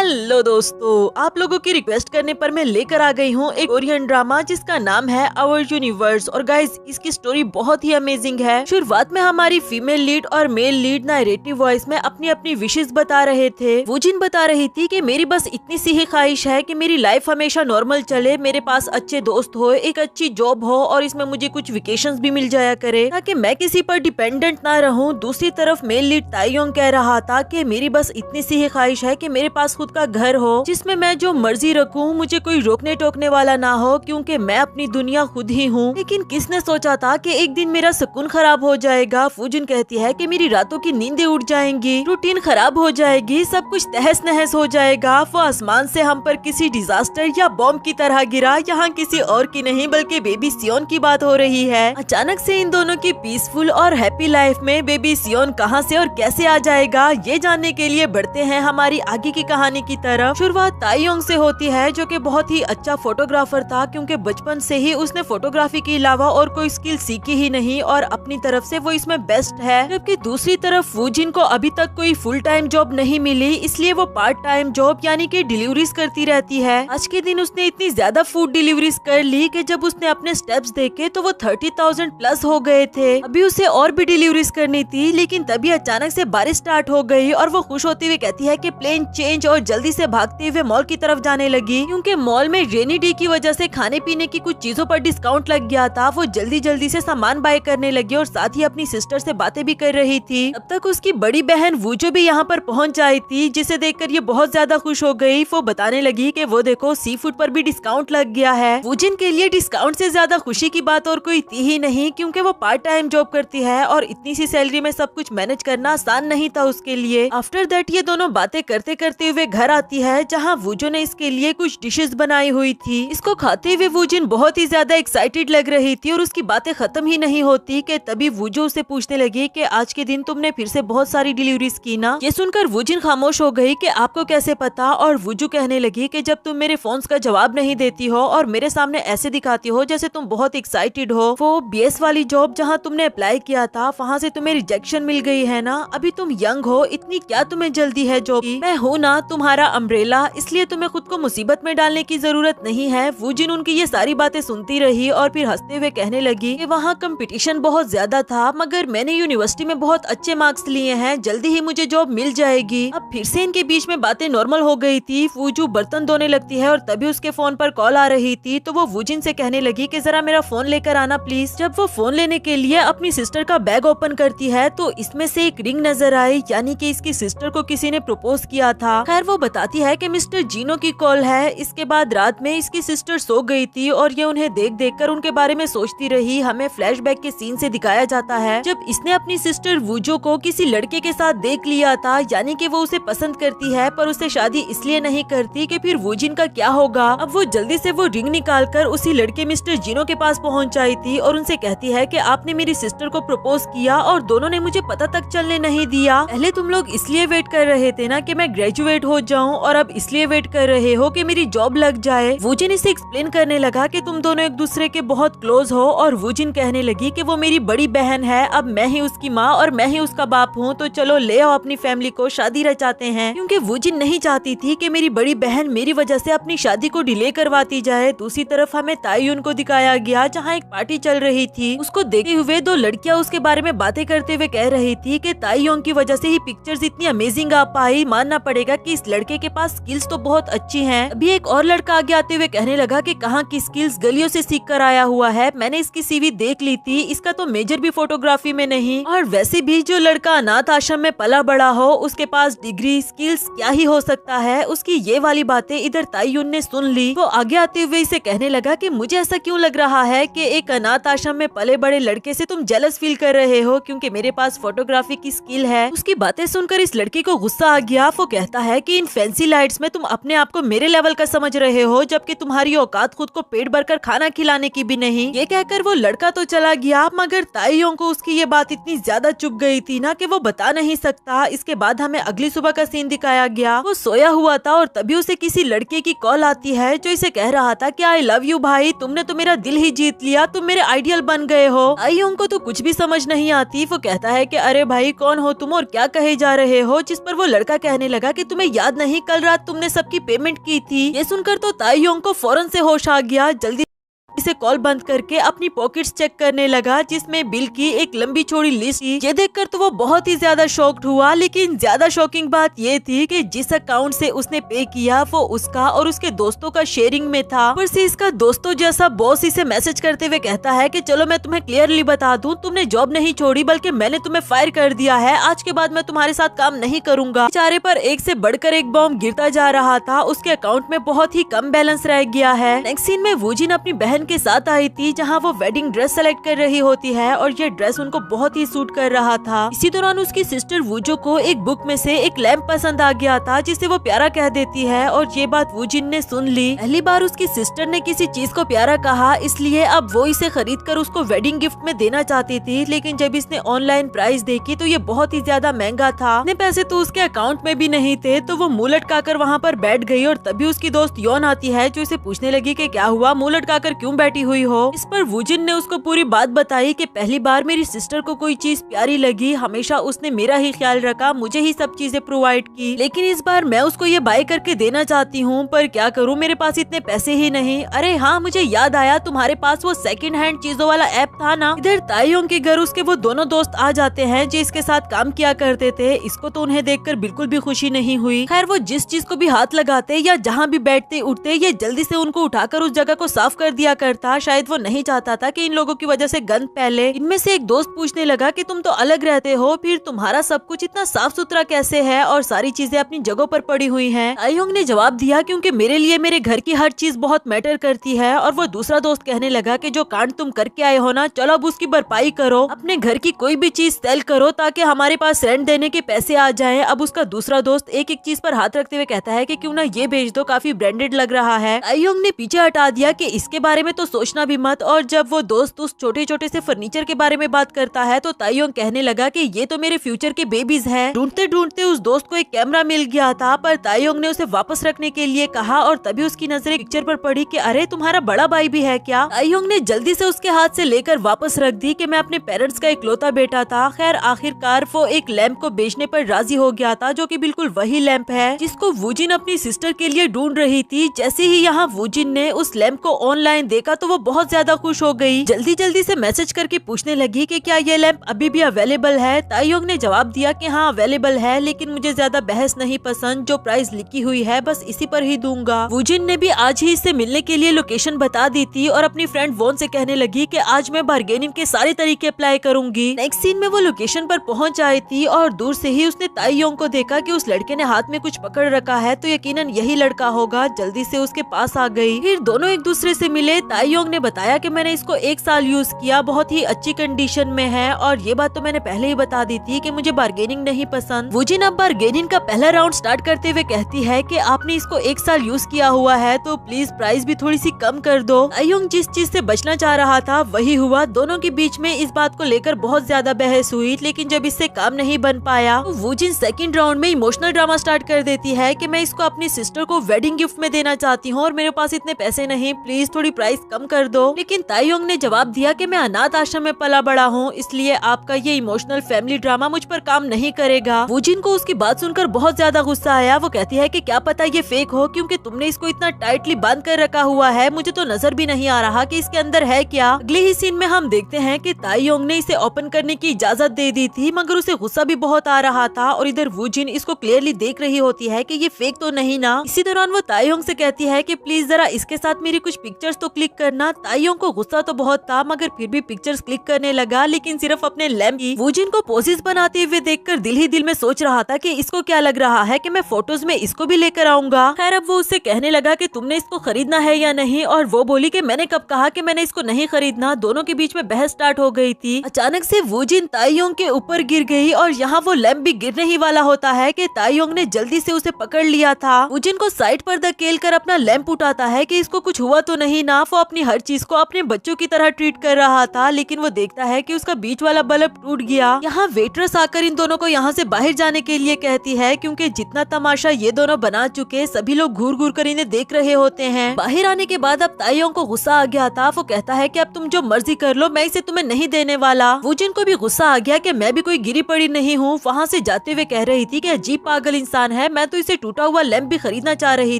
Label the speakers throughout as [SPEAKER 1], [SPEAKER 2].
[SPEAKER 1] Hello दोस्तों, आप लोगों की रिक्वेस्ट करने पर मैं लेकर आ गई हूँ एक कोरियन ड्रामा जिसका नाम है आवर यूनिवर्स। और गाइस, इसकी स्टोरी बहुत ही अमेजिंग है। शुरुआत में हमारी फीमेल लीड और मेल लीड नरेटिव वॉइस में अपनी अपनी विशेष बता रहे थे। वूजिन बता रही थी कि मेरी बस इतनी सी ही ख्वाहिश है कि मेरी लाइफ हमेशा नॉर्मल चले, मेरे पास अच्छे दोस्त हो, एक अच्छी जॉब हो और इसमें मुझे कुछ वेकेशंस भी मिल जाया करे ताकि मैं किसी पर डिपेंडेंट ना रहूं। दूसरी तरफ मेल लीड ताइयोंग कह रहा था कि मेरी बस इतनी सी ही ख्वाहिश है कि मेरे पास खुद का घर हो जिसमें मैं जो मर्जी रखूं, मुझे कोई रोकने टोकने वाला ना हो क्योंकि मैं अपनी दुनिया खुद ही हूँ। लेकिन किसने सोचा था कि एक दिन मेरा सुकून खराब हो जाएगा। फूजिन कहती है कि मेरी रातों की नींदें उड़ जाएंगी, रूटीन खराब हो जाएगी, सब कुछ तहस नहस हो जाएगा। वो आसमान से हम पर किसी डिजास्टर या बॉम्ब की तरह गिरा। यहाँ किसी और की नहीं बल्कि बेबी सियोन की बात हो रही है। अचानक से इन दोनों की पीसफुल और हैप्पी लाइफ में बेबी सियोन कहाँ से और कैसे आ जाएगा, ये जानने के लिए बढ़ते हैं हमारी आगे की कहानी की तरफ। शुरुआत ताइयोंग से होती है जो कि बहुत ही अच्छा फोटोग्राफर था क्योंकि बचपन से ही उसने फोटोग्राफी के अलावा और कोई स्किल सीखी ही नहीं और अपनी तरफ से वो इसमें बेस्ट है। जबकि दूसरी तरफ वूजिन को अभी तक कोई फुल टाइम जॉब नहीं मिली, इसलिए वो पार्ट टाइम जॉब यानी कि डिलीवरीज करती रहती है। आज के दिन उसने इतनी ज्यादा फूड डिलीवरीज कर ली कि जब उसने अपने स्टेप्स देखे तो वो 30,000 प्लस हो गए थे। अभी उसे और भी डिलीवरीज करनी थी, लेकिन तभी अचानक से बारिश स्टार्ट हो गई और वो खुश होती हुई कहती है कि प्लेन चेंज और जल्दी से भागते हुए मॉल की तरफ जाने लगी क्योंकि मॉल में रेनी डे की वजह से खाने पीने की कुछ चीजों पर डिस्काउंट लग गया था। वो जल्दी जल्दी से सामान बाय करने लगी और साथ ही अपनी सिस्टर से बातें भी कर रही थी। तब तक उसकी बड़ी बहन वूजो भी यहाँ पर पहुँच आई थी, जिसे देखकर ये बहुत ज्यादा खुश हो गई। वो बताने लगी कि वो देखो सी फूड पर भी डिस्काउंट लग गया है। वूजिन के लिए डिस्काउंट से ज्यादा खुशी की बात और कोई थी ही नहीं क्योंकि वो पार्ट टाइम जॉब करती है और इतनी सी सैलरी में सब कुछ मैनेज करना आसान नहीं था उसके लिए। आफ्टर दैट ये दोनों बातें करते करते हुए घर आती है जहाँ वूजो ने इसके लिए कुछ डिशेस बनाई हुई थी। इसको खाते हुए वूजिन बहुत ही ज्यादा एक्साइटेड लग रही थी और उसकी बातें खत्म ही नहीं होती कि तभी वूजो उसे पूछने लगी कि आज के दिन तुमने फिर से बहुत सारी डिलीवरीज की ना। ये सुनकर वूजिन खामोश हो गई कि आपको कैसे पता। और वूजो कहने लगी कि जब तुम मेरे फोन्स का जवाब नहीं देती हो और मेरे सामने ऐसे दिखाती हो जैसे तुम बहुत एक्साइटेड हो। वो बीएस वाली जॉब जहाँ तुमने अप्लाई किया था वहाँ से तुम्हें रिजेक्शन मिल गई है ना। अभी तुम यंग हो, इतनी क्या तुम्हें जल्दी है जॉब की? मैं हूँ ना तुम्हारा अम्ब्रेला, इसलिए तुम्हें खुद को मुसीबत में डालने की जरूरत नहीं है। वूजिन उनकी ये सारी बातें सुनती रही और फिर हंसते हुए कहने लगी कि वहाँ कंपटीशन बहुत ज्यादा था मगर मैंने यूनिवर्सिटी में बहुत अच्छे मार्क्स लिए हैं, जल्दी ही मुझे जॉब मिल जाएगी। अब फिर से इनके बीच में बातें नॉर्मल हो गई थी। वूजू बर्तन धोने लगती है और तभी उसके फोन पर कॉल आ रही थी तो वो वूजिन से कहने लगी कि जरा मेरा फोन लेकर आना प्लीज। जब वो फोन लेने के लिए अपनी सिस्टर का बैग ओपन करती है तो इसमें से एक रिंग नजर आई, यानी कि इसकी सिस्टर को किसी ने प्रपोज किया था। खैर वो बताती है कि मिस्टर जीनो की कॉल है। इसके बाद रात में इसकी सिस्टर सो गई थी और ये उन्हें देख देख कर उनके बारे में सोचती रही। हमें फ्लैशबैक के सीन से दिखाया जाता है जब इसने अपनी सिस्टर वूजो को किसी लड़के के साथ देख लिया था, यानी कि वो उसे पसंद करती है पर उससे शादी इसलिए नहीं करती कि फिर वूजिन का क्या होगा। अब वो जल्दी से वो रिंग निकाल कर उसी लड़के मिस्टर जीनो के पास पहुँच आई थी और उनसे कहती है कि आपने मेरी सिस्टर को प्रपोज किया और दोनों ने मुझे पता तक चलने नहीं दिया। पहले तुम लोग इसलिए वेट कर रहे थे ना कि मैं ग्रेजुएट हो जाऊं और अब इसलिए वेट कर रहे हो कि मेरी जॉब लग जाए। वूजिन इसे एक्सप्लेन करने लगा कि तुम दोनों एक दूसरे के बहुत क्लोज हो और वूजिन कहने लगी कि वो मेरी बड़ी बहन है, अब मैं ही उसकी माँ और मैं ही उसका बाप हूँ, तो चलो ले आओ अपनी फैमिली को शादी रचाते हैं। क्योंकि वूजिन नहीं चाहती थी कि मेरी बड़ी बहन मेरी वजह से अपनी शादी को डिले करवाती जाए। दूसरी तरफ हमें ताइयुन को दिखाया गया जहाँ एक पार्टी चल रही थी। उसको देखते हुए दो लड़कियां उसके बारे में बातें करते हुए कह रही थी कि ताइयोंग की वजह से ही पिक्चर्स इतनी अमेजिंग आ पाई। मानना पड़ेगा कि इस लड़के के पास स्किल्स तो बहुत अच्छी हैं। अभी एक और लड़का आगे आते हुए कहने लगा कि कहाँ की स्किल्स, गलियों से सीख कर आया हुआ है। मैंने इसकी सीवी देख ली थी, इसका तो मेजर भी फोटोग्राफी में नहीं। और वैसे भी जो लड़का अनाथ आश्रम में पला बड़ा हो उसके पास डिग्री स्किल्स क्या ही हो सकता है। उसकी ये वाली बातें इधर ताइयुन ने सुन ली। वो आगे आते हुए इसे कहने लगा कि मुझे ऐसा क्यों लग रहा है कि एक अनाथ आश्रम में पले बड़े लड़के से तुम जेलस फील कर रहे हो क्योंकि मेरे पास फोटोग्राफी की स्किल है। उसकी बातें सुनकर इस लड़के को गुस्सा आ गया। वो कहता है कि इन फैंसी लाइट्स में तुम अपने आप को मेरे लेवल का समझ रहे हो जबकि तुम्हारी औकात खुद को पेट भरकर खाना खिलाने की भी नहीं। ये कहकर वो लड़का तो चला गया मगर ताइयों को उसकी ये बात इतनी ज्यादा चुभ गई थी ना कि वो बता नहीं सकता। इसके बाद हमें अगली सुबह का सीन दिखाया गया। वो सोया हुआ था और तभी उसे किसी लड़के की कॉल आती है जो इसे कह रहा था कि आई लव यू भाई, तुमने तो मेरा दिल ही जीत लिया, तुम मेरे आइडियल बन गए हो। ताइयों को तो कुछ भी समझ नहीं आती। वो कहता है कि अरे भाई कौन हो तुम और क्या कहे जा रहे हो, जिस पर वो लड़का कहने लगा कि तुम्हें याद याद नहीं कल रात तुमने सबकी पेमेंट की थी। ये सुनकर तो ताईयोंग को फौरन से होश आ गया। जल्दी इसे कॉल बंद करके अपनी पॉकेट्स चेक करने लगा, जिसमें बिल की एक लंबी चौड़ी लिस्ट थी। ये देखकर तो वो बहुत ही ज्यादा शॉक्ड हुआ, लेकिन ज्यादा शॉकिंग बात ये थी कि जिस अकाउंट से उसने पे किया वो उसका और उसके दोस्तों का शेयरिंग में था। ऊपर से इसका दोस्तों जैसा बॉस इसे मैसेज करते हुए कहता है कि चलो मैं तुम्हें क्लियरली बता दूं, तुमने जॉब नहीं छोड़ी बल्कि मैंने तुम्हें फायर कर दिया है। आज के बाद मैं तुम्हारे साथ काम नहीं करूंगा। बेचारे पर एक से बढ़कर एक बॉम्ब गिरता जा रहा था। उसके अकाउंट में बहुत ही कम बैलेंस रह गया है। नेक्स्ट सीन में वूजिन अपनी बहन के साथ आई थी, जहां वो वेडिंग ड्रेस सेलेक्ट कर रही होती है और ये ड्रेस उनको बहुत ही सूट कर रहा था। इसी दौरान उसकी सिस्टर वूजो को एक बुक में से एक लैम्प पसंद आ गया था, जिसे वो प्यारा कह देती है और ये बात वूजिन ने सुन ली। पहली बार उसकी सिस्टर ने किसी चीज को प्यारा कहा, इसलिए अब वो इसे खरीद कर उसको वेडिंग गिफ्ट में देना चाहती थी। लेकिन जब इसने ऑनलाइन प्राइस देखी तो ये बहुत ही ज्यादा महंगा था। इतने पैसे तो उसके अकाउंट में भी नहीं थे, तो वो मुंह लटकाकर वहाँ पर बैठ गई और तभी उसकी दोस्त योन आती है, जो इसे पूछने लगी कि क्या हुआ, मुंह लटकाकर क्यों बैठी हुई हो। इस पर वूजिन ने उसको पूरी बात बताई कि पहली बार मेरी सिस्टर को कोई चीज प्यारी लगी, हमेशा उसने मेरा ही ख्याल रखा, मुझे ही सब चीजें प्रोवाइड की, लेकिन इस बार मैं उसको ये बाय करके देना चाहती हूँ, पर क्या करूँ, मेरे पास इतने पैसे ही नहीं। अरे हाँ, मुझे याद आया, तुम्हारे पास वो सेकंड हैंड चीजों वाला ऐप था ना। इधर ताईयोंग के घर उसके वो दोनों दोस्त आ जाते हैं जो इसके साथ काम किया करते थे। इसको तो उन्हें देखकर बिल्कुल भी खुशी नहीं हुई। खैर, वो जिस चीज को भी हाथ लगाते या जहाँ भी बैठते उठते, ये जल्दी से उनको उठाकर उस जगह को साफ कर दिया करता। शायद वो नहीं चाहता था कि इन लोगों की वजह से गंद फैले। इनमें से एक दोस्त पूछने लगा कि तुम तो अलग रहते हो, फिर तुम्हारा सब कुछ इतना साफ सुथरा कैसे है और सारी चीजें अपनी जगहों पर पड़ी हुई हैं। ताईयोंग ने जवाब दिया, क्योंकि मेरे लिए मेरे घर की हर चीज बहुत मैटर करती है। और वो दूसरा दोस्त कहने लगा कि जो कांड तुम करके आए हो ना, चलो अब उसकी भरपाई करो, अपने घर की कोई भी चीज सेल करो ताकि हमारे पास रेंट देने के पैसे आ जाए। अब उसका दूसरा दोस्त एक एक चीज पर हाथ रखते हुए कहता है कि क्यों ना ये बेच दो, काफी ब्रांडेड लग रहा है। ताईयोंग ने पीछे हटा दिया कि इसके बारे में तो सोचना भी मत। और जब वो दोस्त उस छोटे छोटे से फर्नीचर के बारे में बात करता है तो ताईयोंग कहने लगा कि ये तो मेरे फ्यूचर के बेबीज हैं। ढूंढते ढूंढते उस दोस्त को एक कैमरा मिल गया था, पर ताईयोंग ने उसे वापस रखने के लिए कहा और तभी उसकी नजर एक पिक्चर पर पड़ी कि अरे तुम्हारा बड़ा भाई भी है क्या। ताईयोंग ने जल्दी से उसके हाथ से लेकर वापस रख दी कि मैं अपने पेरेंट्स का इकलौता बेटा था। खैर, आखिरकार वो एक लैंप को बेचने पर राजी हो गया था, जो कि बिल्कुल वही लैंप है जिसको वूजिन अपनी सिस्टर के लिए ढूंढ रही थी। जैसे ही यहाँ वूजिन ने उस लैंप को ऑनलाइन देखा तो वो बहुत ज्यादा खुश हो गई। जल्दी जल्दी से मैसेज करके पूछने लगी कि क्या ये लैंप अभी भी अवेलेबल है। ताईयोंग ने जवाब दिया कि हाँ अवेलेबल है, लेकिन मुझे ज्यादा बहस नहीं पसंद, जो प्राइस लिखी हुई है बस इसी पर ही दूंगा। वूजिन ने भी आज ही इससे मिलने के लिए लोकेशन बता दी थी और अपनी फ्रेंड वोन से कहने लगी कि आज मैं बार्गेनिंग के सारे तरीके अप्लाई करूंगी। नेक्स्ट सीन में वो लोकेशन पर पहुंच आई थी और दूर से ही उसने ताईयोंग को देखा कि उस लड़के ने हाथ में कुछ पकड़ रखा है, तो यकीनन यही लड़का होगा। जल्दी से उसके पास आ गई। फिर दोनों एक दूसरे से मिले। ताईयोंग ने बताया कि मैंने इसको 1 साल यूज किया, बहुत ही अच्छी कंडीशन में है, और ये बात तो मैंने पहले ही बता दी थी कि मुझे बार्गेनिंग नहीं पसंद। वूजिन अब बार्गेनिंग का पहला राउंड स्टार्ट करते हुए कहती है कि आपने इसको 1 साल यूज किया हुआ है, तो प्लीज प्राइस भी थोड़ी सी कम कर दो। ताईयोंग जिस चीज से बचना चाह रहा था वही हुआ। दोनों के बीच में इस बात को लेकर बहुत ज्यादा बहस हुई, लेकिन जब इससे काम नहीं बन पाया तो वूजिन सेकंड राउंड में इमोशनल ड्रामा स्टार्ट कर देती है कि मैं इसको अपनी सिस्टर को वेडिंग गिफ्ट में देना चाहती हूँ और मेरे पास इतने पैसे नहीं, प्लीज थोड़ी प्राइस कम कर दो। लेकिन ताईयोंग ने जवाब दिया कि मैं अनाथ आश्रम में पला बड़ा हूँ, इसलिए आपका ये इमोशनल फैमिली ड्रामा मुझ पर काम नहीं करेगा। वूजिन को उसकी बात सुनकर बहुत ज्यादा गुस्सा आया। वो कहती है कि क्या पता ये फेक हो, क्योंकि तुमने इसको इतना टाइटली बांध कर रखा हुआ है, मुझे तो नजर भी नहीं आ रहा कि इसके अंदर है क्या। अगले ही सीन में हम देखते हैं कि ताईयोंग ने इसे ओपन करने की इजाजत दे दी थी, मगर उसे गुस्सा भी बहुत आ रहा था और इधर वूजिन इसको क्लियरली देख रही होती है कि ये फेक तो नहीं ना। इसी दौरान वो ताईयोंग से कहती है कि प्लीज जरा इसके साथ मेरी कुछ पिक्चर्स तो क्लिक करना। ताईयोंग को गुस्सा तो बहुत था, मगर फिर भी पिक्चर्स क्लिक करने लगा, लेकिन सिर्फ अपने लैंप की। वूजिन को पोजेस बनाते हुए देखकर दिल ही दिल में सोच रहा था कि इसको क्या लग रहा है कि मैं फोटोज में इसको भी लेकर आऊंगा। खैर, अब वो उससे कहने लगा कि तुमने इसको खरीदना है या नहीं, और वो बोली कि मैंने कब कहा कि मैंने इसको नहीं खरीदना। दोनों के बीच में बहस स्टार्ट हो गई थी। अचानक से वूजिन ताईयोंग के ऊपर गिर गई और यहाँ वो लैंप भी गिरने ही वाला होता है कि ताईयोंग ने जल्दी से उसे पकड़ लिया था। वूजिन को साइड पर धकेल कर अपना लैंप उठाता है कि इसको कुछ हुआ तो नहीं ना। वो अपनी हर चीज को अपने बच्चों की तरह ट्रीट कर रहा था, लेकिन वो देखता है कि उसका बीच वाला बल्ब टूट गया। यहाँ वेट्रेस आकर इन दोनों को यहाँ से बाहर जाने के लिए कहती है, क्योंकि जितना तमाशा ये दोनों बना चुके सभी लोग घूर घूर कर इन्हें देख रहे होते हैं। बाहर आने के बाद अब ताइयोंग को गुस्सा आ गया था। वो कहता है कि अब तुम जो मर्जी कर लो, मैं इसे तुम्हें नहीं देने वाला। वूजिन को भी गुस्सा आ गया कि मैं भी कोई गिरी पड़ी नहीं हूँ। वहाँ से जाते हुए कह रही थी कि अजीब पागल इंसान है, मैं तो इसे टूटा हुआ लैंप भी खरीदना चाह रही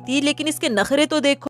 [SPEAKER 1] थी, लेकिन इसके नखरे तो देखो।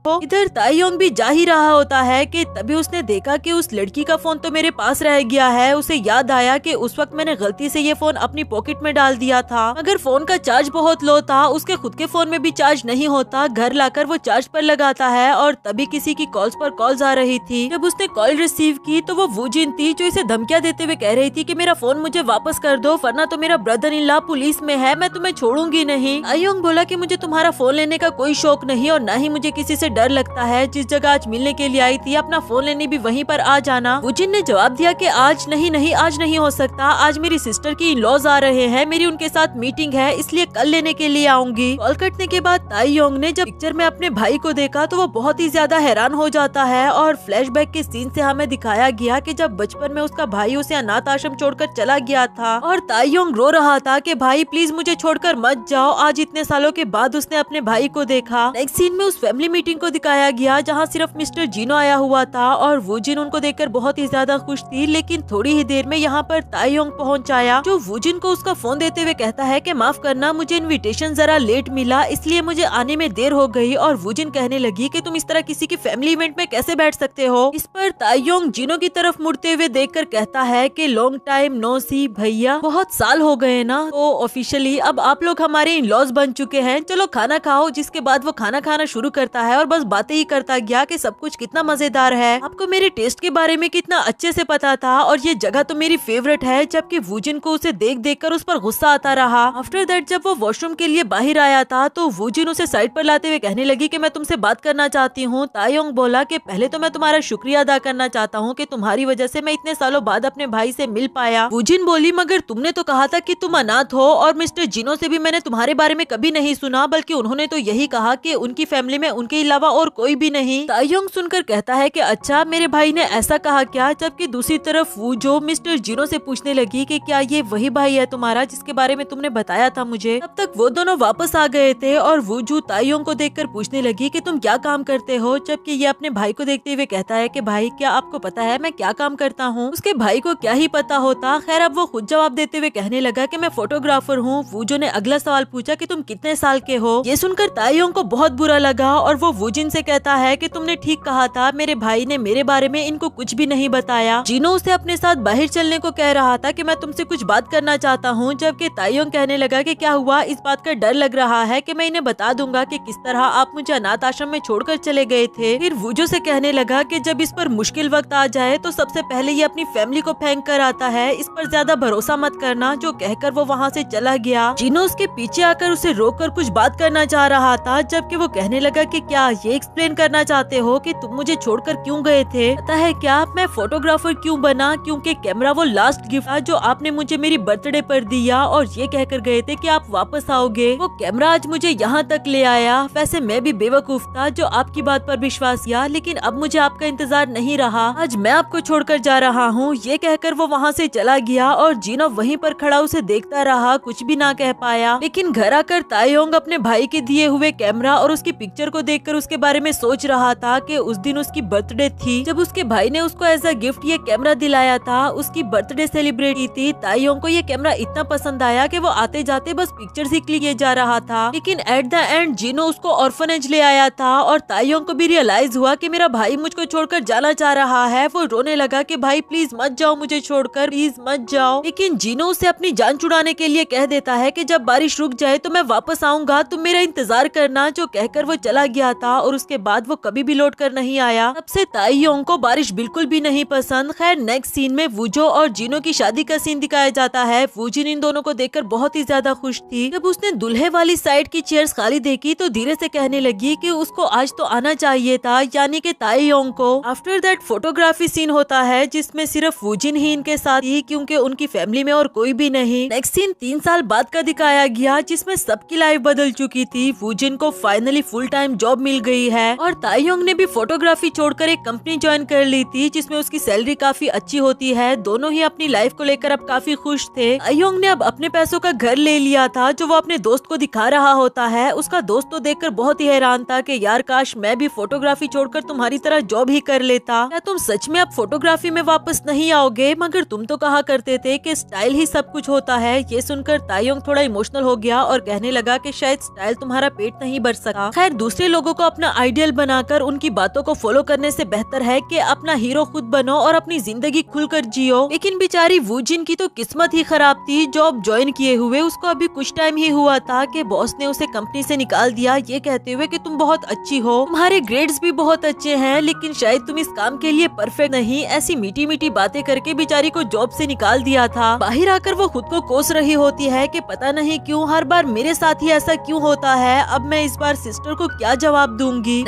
[SPEAKER 1] इधर ताइयोंग भी जा ही रहा होता है कि तभी उसने देखा कि उस लड़की का फोन तो मेरे पास रह गया है। उसे याद आया कि उस वक्त मैंने गलती से ये फोन अपनी पॉकेट में डाल दिया था। अगर फोन का चार्ज बहुत लो था, उसके खुद के फोन में भी चार्ज नहीं होता। घर लाकर वो चार्ज पर लगाता है और तभी किसी की कॉल्स पर कॉल्स आ रही थी। जब उसने कॉल रिसीव की तो वो वूजिन थी, जो इसे धमकियां देते हुए कह रही थी कि मेरा फोन मुझे वापस कर दो, वरना तो मेरा ब्रदर इन लॉ पुलिस में है, मैं तुम्हें छोड़ूंगी नहीं। ताइयोंग बोला कि मुझे तुम्हारा फोन लेने का कोई शौक नहीं और न ही मुझे किसी से डर लगता है। जिस जगह आज मिलने के लिए आई थी, अपना फोन लेने भी वहीं पर आ जाना। वूजिन ने जवाब दिया कि आज नहीं हो सकता, आज मेरी सिस्टर की इन-लॉज आ रहे हैं, मेरी उनके साथ मीटिंग है, इसलिए कल लेने के लिए आऊंगी। कॉल कटने के बाद ताइयोंग ने जब पिक्चर में अपने भाई को देखा तो वो बहुत ही ज्यादा हैरान हो जाता है और फ्लैशबैक के सीन से हमें दिखाया गया कि जब बचपन में उसका भाई उसे अनाथ आश्रम छोड़कर चला गया था और ताइयोंग रो रहा था कि भाई प्लीज मुझे छोड़कर मत जाओ। आज इतने सालों के बाद उसने अपने भाई को देखा। नेक्स्ट सीन में उस फैमिली मीटिंग को दिखाया गया जहाँ सिर्फ मिस्टर जिनो आया हुआ था और वूजिन उनको देखकर बहुत ही ज्यादा खुश थी। लेकिन थोड़ी ही देर में यहाँ पर ताइयोंग पहुँच आया, जो वूजिन को उसका फोन देते हुए कहता है कि माफ करना, मुझे इनविटेशन जरा लेट मिला, इसलिए मुझे आने में देर हो गई। और वूजिन कहने लगी कि तुम इस तरह किसी की फैमिली इवेंट में कैसे बैठ सकते हो। इस पर ताइयोंग जिनो की तरफ मुड़ते हुए देखकर कहता है कि लॉन्ग टाइम नो सी भैया, बहुत साल हो गए ना, तो ऑफिशियली अब आप लोग हमारे इन लॉज बन चुके हैं, चलो खाना खाओ। जिसके बाद वो खाना खाना शुरू करता है और बस बातें ही करता गया कि सब कुछ कितना मजेदार है, आपको मेरे टेस्ट के बारे में कितना अच्छे से पता था और ये जगह तो मेरी फेवरेट है। जबकि वूजिन को उसे देख देख कर उस पर गुस्सा आता रहा। आफ्टर दैट जब वो वॉशरूम के लिए बाहर आया था तो वूजिन उसे साइड पर लाते हुए कहने लगी कि मैं तुमसे बात करना चाहती हूँ। ताइयोंग बोला कि पहले तो मैं तुम्हारा शुक्रिया अदा करना चाहता हूँ कि तुम्हारी वजह से मैं इतने सालों बाद अपने भाई से मिल पाया। वूजिन बोली मगर तुमने तो कहा था कि तुम अनाथ हो और मिस्टर जिनो से भी मैंने तुम्हारे बारे में कभी नहीं सुना, बल्कि उन्होंने तो यही कहा कि उनकी फैमिली में उनके अलावा और कोई भी नहीं। ताइयोंग सुनकर कहता है कि अच्छा मेरे भाई ने ऐसा कहा क्या। जबकि दूसरी तरफ वो जो मिस्टर जिनो से पूछने लगी कि क्या ये वही भाई है तुम्हारा जिसके बारे में तुमने बताया था मुझे। तब तक वो दोनों वापस आ गए थे और वो जो ताइयोंग को देखकर पूछने लगी कि तुम क्या काम करते हो। जबकि ये अपने भाई को देखते हुए कहता है कि भाई क्या आपको पता है मैं क्या काम करता हूँ। उसके भाई को क्या ही पता होता। खैर अब वो खुद जवाब देते हुए कहने लगा कि मैं फोटोग्राफर हूँ। वूजो ने अगला सवाल पूछा कि तुम कितने साल के हो। ये सुनकर ताइयोंग को बहुत बुरा लगा और वो वूजिन से कहता है कि तुमने ठीक कहा था, मेरे भाई ने मेरे बारे में इनको कुछ भी नहीं बताया। जिनो उसे अपने साथ बाहर चलने को कह रहा था कि मैं तुमसे कुछ बात करना चाहता हूँ। जबकि ताइयोंग कहने लगा कि क्या हुआ, इस बात का डर लग रहा है कि मैं इन्हें बता दूंगा कि किस तरह आप मुझे अनाथ आश्रम में छोड़कर चले गए थे। फिर वूजो से कहने लगा कि जब इस पर मुश्किल वक्त आ जाए तो सबसे पहले ये अपनी फैमिली को फेंक कर आता है, इस पर ज्यादा भरोसा मत करना। जो कहकर वो वहाँ से चला गया। जिनो उसके पीछे आकर उसे रोककर कुछ बात करना चाह रहा था। जबकि वो कहने लगा कि क्या ये एक्सप्लेन करना चाहते हो कि तुम मुझे छोड़कर क्यों गए थे। पता है क्या मैं फोटोग्राफर क्यों बना, क्योंकि कैमरा वो लास्ट गिफ्ट था जो आपने मुझे मेरी बर्थडे पर दिया और ये कहकर गए थे कि आप वापस आओगे। वो कैमरा आज मुझे यहाँ तक ले आया। वैसे मैं भी बेवकूफ था जो आपकी बात पर विश्वास किया, लेकिन अब मुझे आपका इंतजार नहीं रहा। आज मैं आपको छोड़कर जा रहा हूँ। ये कहकर वो वहाँ से चला गया और जिनो वहीं पर खड़ा उसे देखता रहा, कुछ भी ना कह पाया। लेकिन घर आकर ताइयोंग अपने भाई के दिए हुए कैमरा और उसकी पिक्चर को देखकर उसके बारे में सोच रहा था कि उस दिन उसकी बर्थडे थी जब उसके भाई ने उसको एज अ गिफ्ट ये कैमरा दिलाया था। उसकी बर्थडे सेलिब्रेट की थी। ताइयोंग को ये कैमरा इतना पसंद आया कि वो आते जाते बस पिक्चर्स ही क्लिक किए जा रहा था। लेकिन एट द एंड जिनो उसको ऑर्फनेज ले आया था और ताइयोंग को भी रियलाइज हुआ कि मेरा भाई मुझको छोड़कर जाना चाह रहा है। वो रोने लगा कि भाई प्लीज मत जाओ, मुझे छोड़कर प्लीज मत जाओ। लेकिन जिनो उसे अपनी जान छुड़ाने के लिए कह देता है कि जब बारिश रुक जाए तो मैं वापस आऊंगा, तुम मेरा इंतजार करना। जो कहकर वो चला गया था और उसके बाद वो कभी भी लौट कर नहीं आया। तब से ताइयोंग को बारिश बिल्कुल भी नहीं पसंद। खैर नेक्स्ट सीन में वूजो और जिनो की शादी का सीन दिखाया जाता है। वूजिन इन दोनों को देखकर बहुत ही ज्यादा खुश थी। जब उसने दूल्हे वाली साइड की चेयर्स खाली देखी तो धीरे से कहने लगी कि उसको आज तो आना चाहिए था, यानी कि ताइयोंग को। आफ्टर दैट फोटोग्राफी सीन होता है जिसमें सिर्फ वूजिन ही इनके साथ ही, क्योंकि उनकी फैमिली में और कोई भी नहीं। नेक्स्ट सीन 3 साल बाद का दिखाया गया जिसमें सबकी लाइफ बदल चुकी थी। वूजिन को फाइनली फुल टाइम जॉब मिल गई है और ताईयोंग ने भी फोटोग्राफी छोड़कर एक कंपनी ज्वाइन कर ली थी जिसमें उसकी सैलरी काफी अच्छी होती है। दोनों ही अपनी लाइफ को लेकर अब काफी खुश थे। ताईयोंग ने अब अपने पैसों का घर ले लिया था जो वो अपने दोस्त को दिखा रहा होता है। उसका दोस्त तो देखकर बहुत ही हैरान था कि यार काश मैं भी फोटोग्राफी छोड़कर तुम्हारी तरह जॉब ही कर लेता। क्या तुम सच में अब फोटोग्राफी में वापस नहीं आओगे? मगर तुम तो कहा करते थे कि स्टाइल ही सब कुछ होता है। ये सुनकर ताईयोंग थोड़ा इमोशनल हो गया और कहने लगा कि शायद स्टाइल तुम्हारा पेट नहीं भर सका। खैर दूसरे लोगों को अपना आइडियल बनाकर उनकी बातों को फॉलो करने से बेहतर है कि अपना हीरो खुद बनो और अपनी जिंदगी खुलकर जियो। लेकिन बेचारी वूजिन की तो किस्मत ही खराब थी। जॉब ज्वाइन किए हुए उसको अभी कुछ टाइम ही हुआ था कि बॉस ने उसे कंपनी से निकाल दिया, ये कहते हुए कि तुम बहुत अच्छी हो, तुम्हारे ग्रेड्स भी बहुत अच्छे हैं, लेकिन शायद तुम इस काम के लिए परफेक्ट नहीं। ऐसी मीठी मीठी बातें करके बेचारी को जॉब से निकाल दिया था। बाहर आकर वो खुद को कोस रही होती है कि पता नहीं क्यों हर बार मेरे साथ ही ऐसा क्यों होता है। अब मैं इस बार सिस्टर को क्या जवाब दूंगी।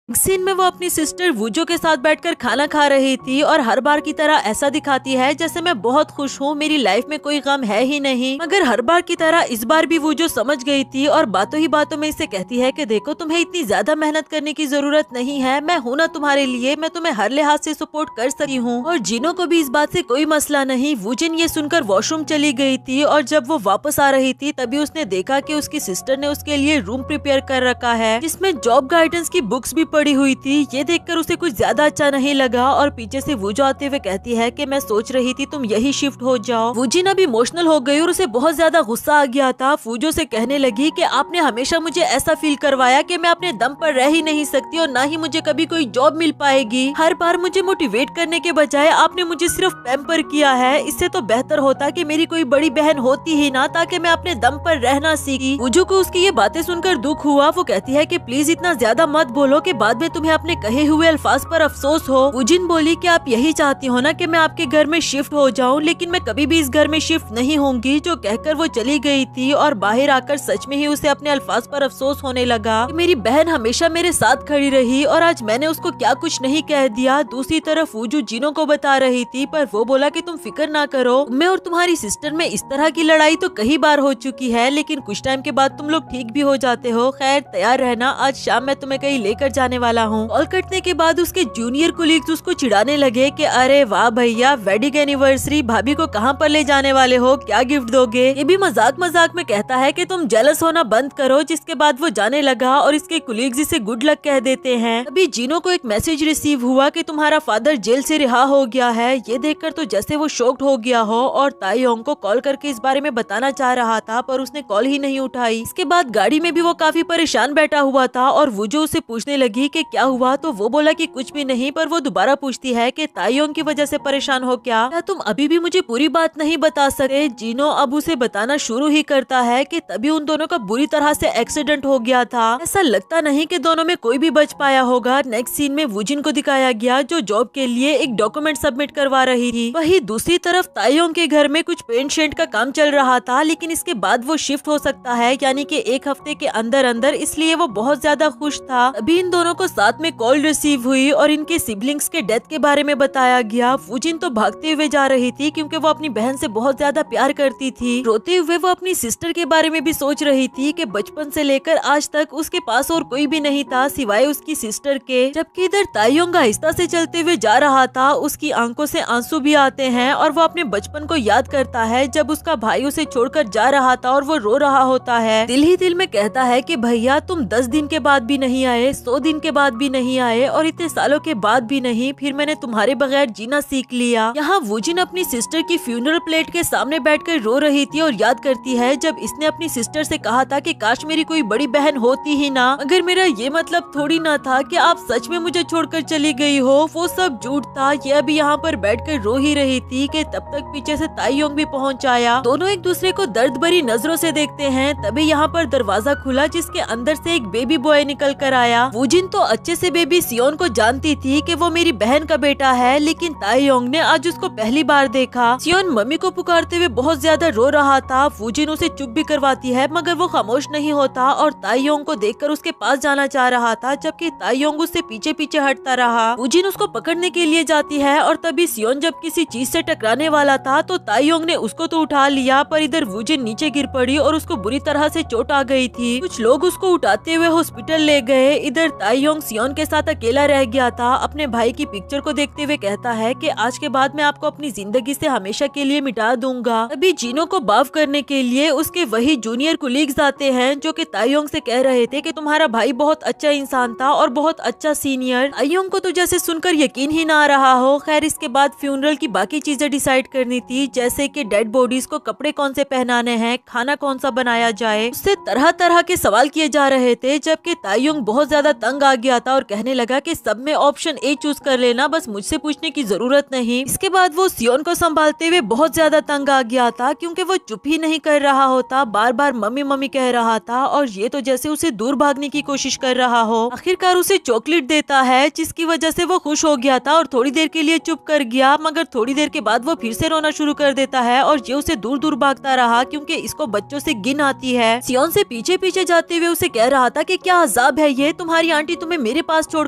[SPEAKER 1] सीन में वो अपनी सिस्टर वूजो के साथ बैठकर खाना खा रही थी और हर बार की तरह ऐसा दिखाती है जैसे मैं बहुत खुश हूँ, मेरी लाइफ में कोई गम है ही नहीं। मगर हर बार की तरह इस बार भी वूजो समझ गई थी और बातों ही बातों में इसे कहती है कि देखो तुम्हें इतनी ज्यादा मेहनत करने की जरूरत नहीं है, मैं हूँ ना तुम्हारे लिए, मैं तुम्हें हर लिहाज से सपोर्ट कर सकती हूँ। और जिनो को भी इस बात से कोई मसला नहीं। वूजिन ये सुनकर वॉशरूम चली गई थी और जब वो वापस आ रही थी तभी उसने देखा कि उसकी सिस्टर ने उसके लिए रूम प्रिपेयर कर रखा है जिसमें जॉब गाइडेंस की बुक्स भी पड़ी हुई थी। ये देखकर उसे कुछ ज्यादा अच्छा नहीं लगा और पीछे से वूजो आते हुए कहती है कि मैं सोच रही थी तुम यही शिफ्ट हो जाओ। वूजिन अब इमोशनल हो गई और उसे बहुत ज्यादा गुस्सा आ गया था। वूजो से कहने लगी कि आपने हमेशा मुझे ऐसा फील करवाया कि मैं अपने दम पर रह ही नहीं सकती और न ही मुझे कभी कोई जॉब मिल पाएगी। हर बार मुझे मोटिवेट करने के बजाय आपने मुझे सिर्फ पैम्पर किया है। इससे तो बेहतर होता कि मेरी कोई बड़ी बहन होती ही ना, ताकि मैं अपने दम पर रहना सीखी। वूजो को उसकी ये बातें सुनकर दुख हुआ। वो कहती है कि प्लीज इतना ज्यादा मत बोलो कि बाद में तुम्हें अपने कहे हुए अल्फाज पर अफसोस हो। वूजिन बोली कि आप यही चाहती हो ना कि मैं आपके घर में शिफ्ट हो जाऊं, लेकिन मैं कभी भी इस घर में शिफ्ट नहीं होंगी। जो कहकर वो चली गई थी और बाहर आकर सच में ही उसे अपने अल्फाज पर अफसोस होने लगा कि मेरी बहन हमेशा मेरे साथ खड़ी रही और आज मैंने उसको क्या कुछ नहीं कह दिया। दूसरी तरफ वूजू जिनो को बता रही थी पर वो बोला कि तुम फिक्र ना करो, मैं और तुम्हारी सिस्टर में इस तरह की लड़ाई तो कई बार हो चुकी है, लेकिन कुछ टाइम के बाद तुम लोग ठीक भी हो जाते हो। खैर तैयार रहना, आज शाम मैं तुम्हें कहीं लेकर जाने वाला हूँ। कॉल कटने के बाद उसके जूनियर कोलीग्स उसको चिढ़ाने लगे कि अरे वाह भैया, वेडिंग एनिवर्सरी, भाभी को कहाँ पर ले जाने वाले हो, क्या गिफ्ट दोगे। ये भी मजाक मजाक में कहता है कि तुम जेलस होना बंद करो। जिसके बाद वो जाने लगा और इसके कोलीग्स इसे गुड लक कह देते हैं। अभी जिनो को एक मैसेज रिसीव हुआ कि तुम्हारा फादर जेल से रिहा हो गया है। ये देखकर तो जैसे वो शॉक्ड हो गया हो और ताईयोंग को कॉल करके इस बारे में बताना चाह रहा था पर उसने कॉल ही नहीं उठाई। इसके बाद गाड़ी में भी वो काफी परेशान बैठा हुआ था और वूजो उसे पूछने लगी कि क्या हुआ, तो वो बोला कि कुछ भी नहीं। पर वो दोबारा पूछती है कि ताईयोंग की वजह से परेशान हो क्या तुम अभी भी मुझे पूरी बात नहीं बता सके। जिनो अब उसे बताना शुरू ही करता है कि तभी उन दोनों का बुरी तरह से एक्सीडेंट हो गया था। ऐसा लगता नहीं कि दोनों में कोई भी बच पाया होगा। नेक्स्ट सीन में वूजिन को दिखाया गया जो जॉब के लिए एक डॉक्यूमेंट सबमिट करवा रही थी। वही दूसरी तरफ ताईयोंग के घर में कुछ पेंट शेंट का काम चल रहा था, लेकिन इसके बाद वो शिफ्ट हो सकता है यानी कि एक हफ्ते के अंदर अंदर, इसलिए वो बहुत ज्यादा खुश था। अभी इन दोनों को साथ में कॉल रिसीव हुई और इनके सिबलिंग्स के डेथ के बारे में बताया गया। वूजिन तो भागते हुए जा रही थी क्योंकि वो अपनी बहन से बहुत ज्यादा प्यार करती थी। रोते हुए वो अपनी सिस्टर के बारे में भी सोच रही थी कि बचपन से लेकर आज तक उसके पास और कोई भी नहीं था सिवाय उसकी सिस्टर के। जबकि इधर ताईयोंग आहिस्ता से चलते हुए जा रहा था, उसकी आंखों से आंसू भी आते हैं और वो अपने बचपन को याद करता है जब उसका भाई उसे छोड़कर जा रहा था और वो रो रहा होता है। दिल ही दिल में कहता है कि भैया तुम 10 दिन के बाद भी नहीं आए, 100 दिन के बाद भी नहीं आए और इतने सालों के बाद भी नहीं, फिर मैंने तुम्हारे बगैर जीना सीख लिया। यहाँ वूजिन अपनी सिस्टर की फ्यूनरल प्लेट के सामने बैठकर रो रही थी और याद करती है जब इसने अपनी सिस्टर से कहा था कि काश मेरी कोई बड़ी बहन होती ही ना, मगर मेरा ये मतलब थोड़ी ना था कि आप सच में मुझे छोड़कर चली गई हो, वो सब झूठ था। ये अभी यहाँ पर बैठकर रो ही रही थी कि तब तक पीछे से ताईयोंग भी पहुँच आया। दोनों एक दूसरे को दर्द भरी नजरों से देखते हैं। तभी यहाँ पर दरवाजा खुला जिसके अंदर से एक बेबी बॉय निकल कर आया। वूजिन तो अच्छे से बेबी सियोन को जानती थी कि वो मेरी बहन का बेटा है, लेकिन ताईयोंग ने आज उसको पहली बार देखा। सियोन मम्मी को पुकारते हुए बहुत ज्यादा रो रहा था। वूजिन उसे चुप भी करवाती है मगर वो खामोश नहीं होता और ताईयोंग को देखकर उसके पास जाना चाह रहा था, जबकि ताईयोंग उससे पीछे पीछे हटता रहा। वूजिन उसको पकड़ने के लिए जाती है और तभी सियोन जब किसी चीज से टकराने वाला था तो ताईयोंग ने उसको तो उठा लिया, पर इधर वूजिन नीचे गिर पड़ी और उसको बुरी तरह से चोट आ गई थी। कुछ लोग उसको उठाते हुए हॉस्पिटल ले गए। इधर ताईयोंग तायोंग सियोन के साथ अकेला रह गया था, अपने भाई की पिक्चर को देखते हुए कहता है कि आज के बाद मैं आपको अपनी जिंदगी से हमेशा के लिए मिटा दूंगा। अभी जीनो को माफ करने के लिए उसके वही जूनियर कुलीग्स आते हैं जो कि तायोंग से कह रहे थे कि तुम्हारा भाई बहुत अच्छा इंसान था और बहुत अच्छा सीनियर। तायोंग को तो जैसे सुनकर यकीन ही ना आ रहा हो। खैर इसके बाद फ्यूनरल की बाकी चीजें डिसाइड करनी थी, जैसे कि डेड बॉडीज को कपड़े कौन से पहनाने हैं, खाना कौन सा बनाया जाए। उससे तरह तरह के सवाल किए जा रहे थे, जबकि तायोंग बहुत ज्यादा तंग आ गया था और कहने लगा कि सब में ऑप्शन ए चूज कर लेना, बस मुझसे पूछने की जरूरत नहीं। इसके बाद वो सियोन को संभालते हुए बहुत ज्यादा तंग आ गया था, क्योंकि वो चुप ही नहीं कर रहा होता, बार बार मम्मी मम्मी कह रहा था और ये तो जैसे उसे दूर भागने की कोशिश कर रहा हो। आखिरकार उसे चॉकलेट देता है, जिसकी वजह से वो खुश हो गया था और थोड़ी देर के लिए चुप कर गया, मगर थोड़ी देर के बाद वो फिर से रोना शुरू कर देता है और ये उसे दूर दूर भागता रहा, क्योंकि इसको बच्चों से गिन आती है। सियोन से पीछे पीछे जाते हुए उसे कह रहा था कि क्या अजाब है ये, तुम्हारी आंटी तुम्हें मेरे पास छोड़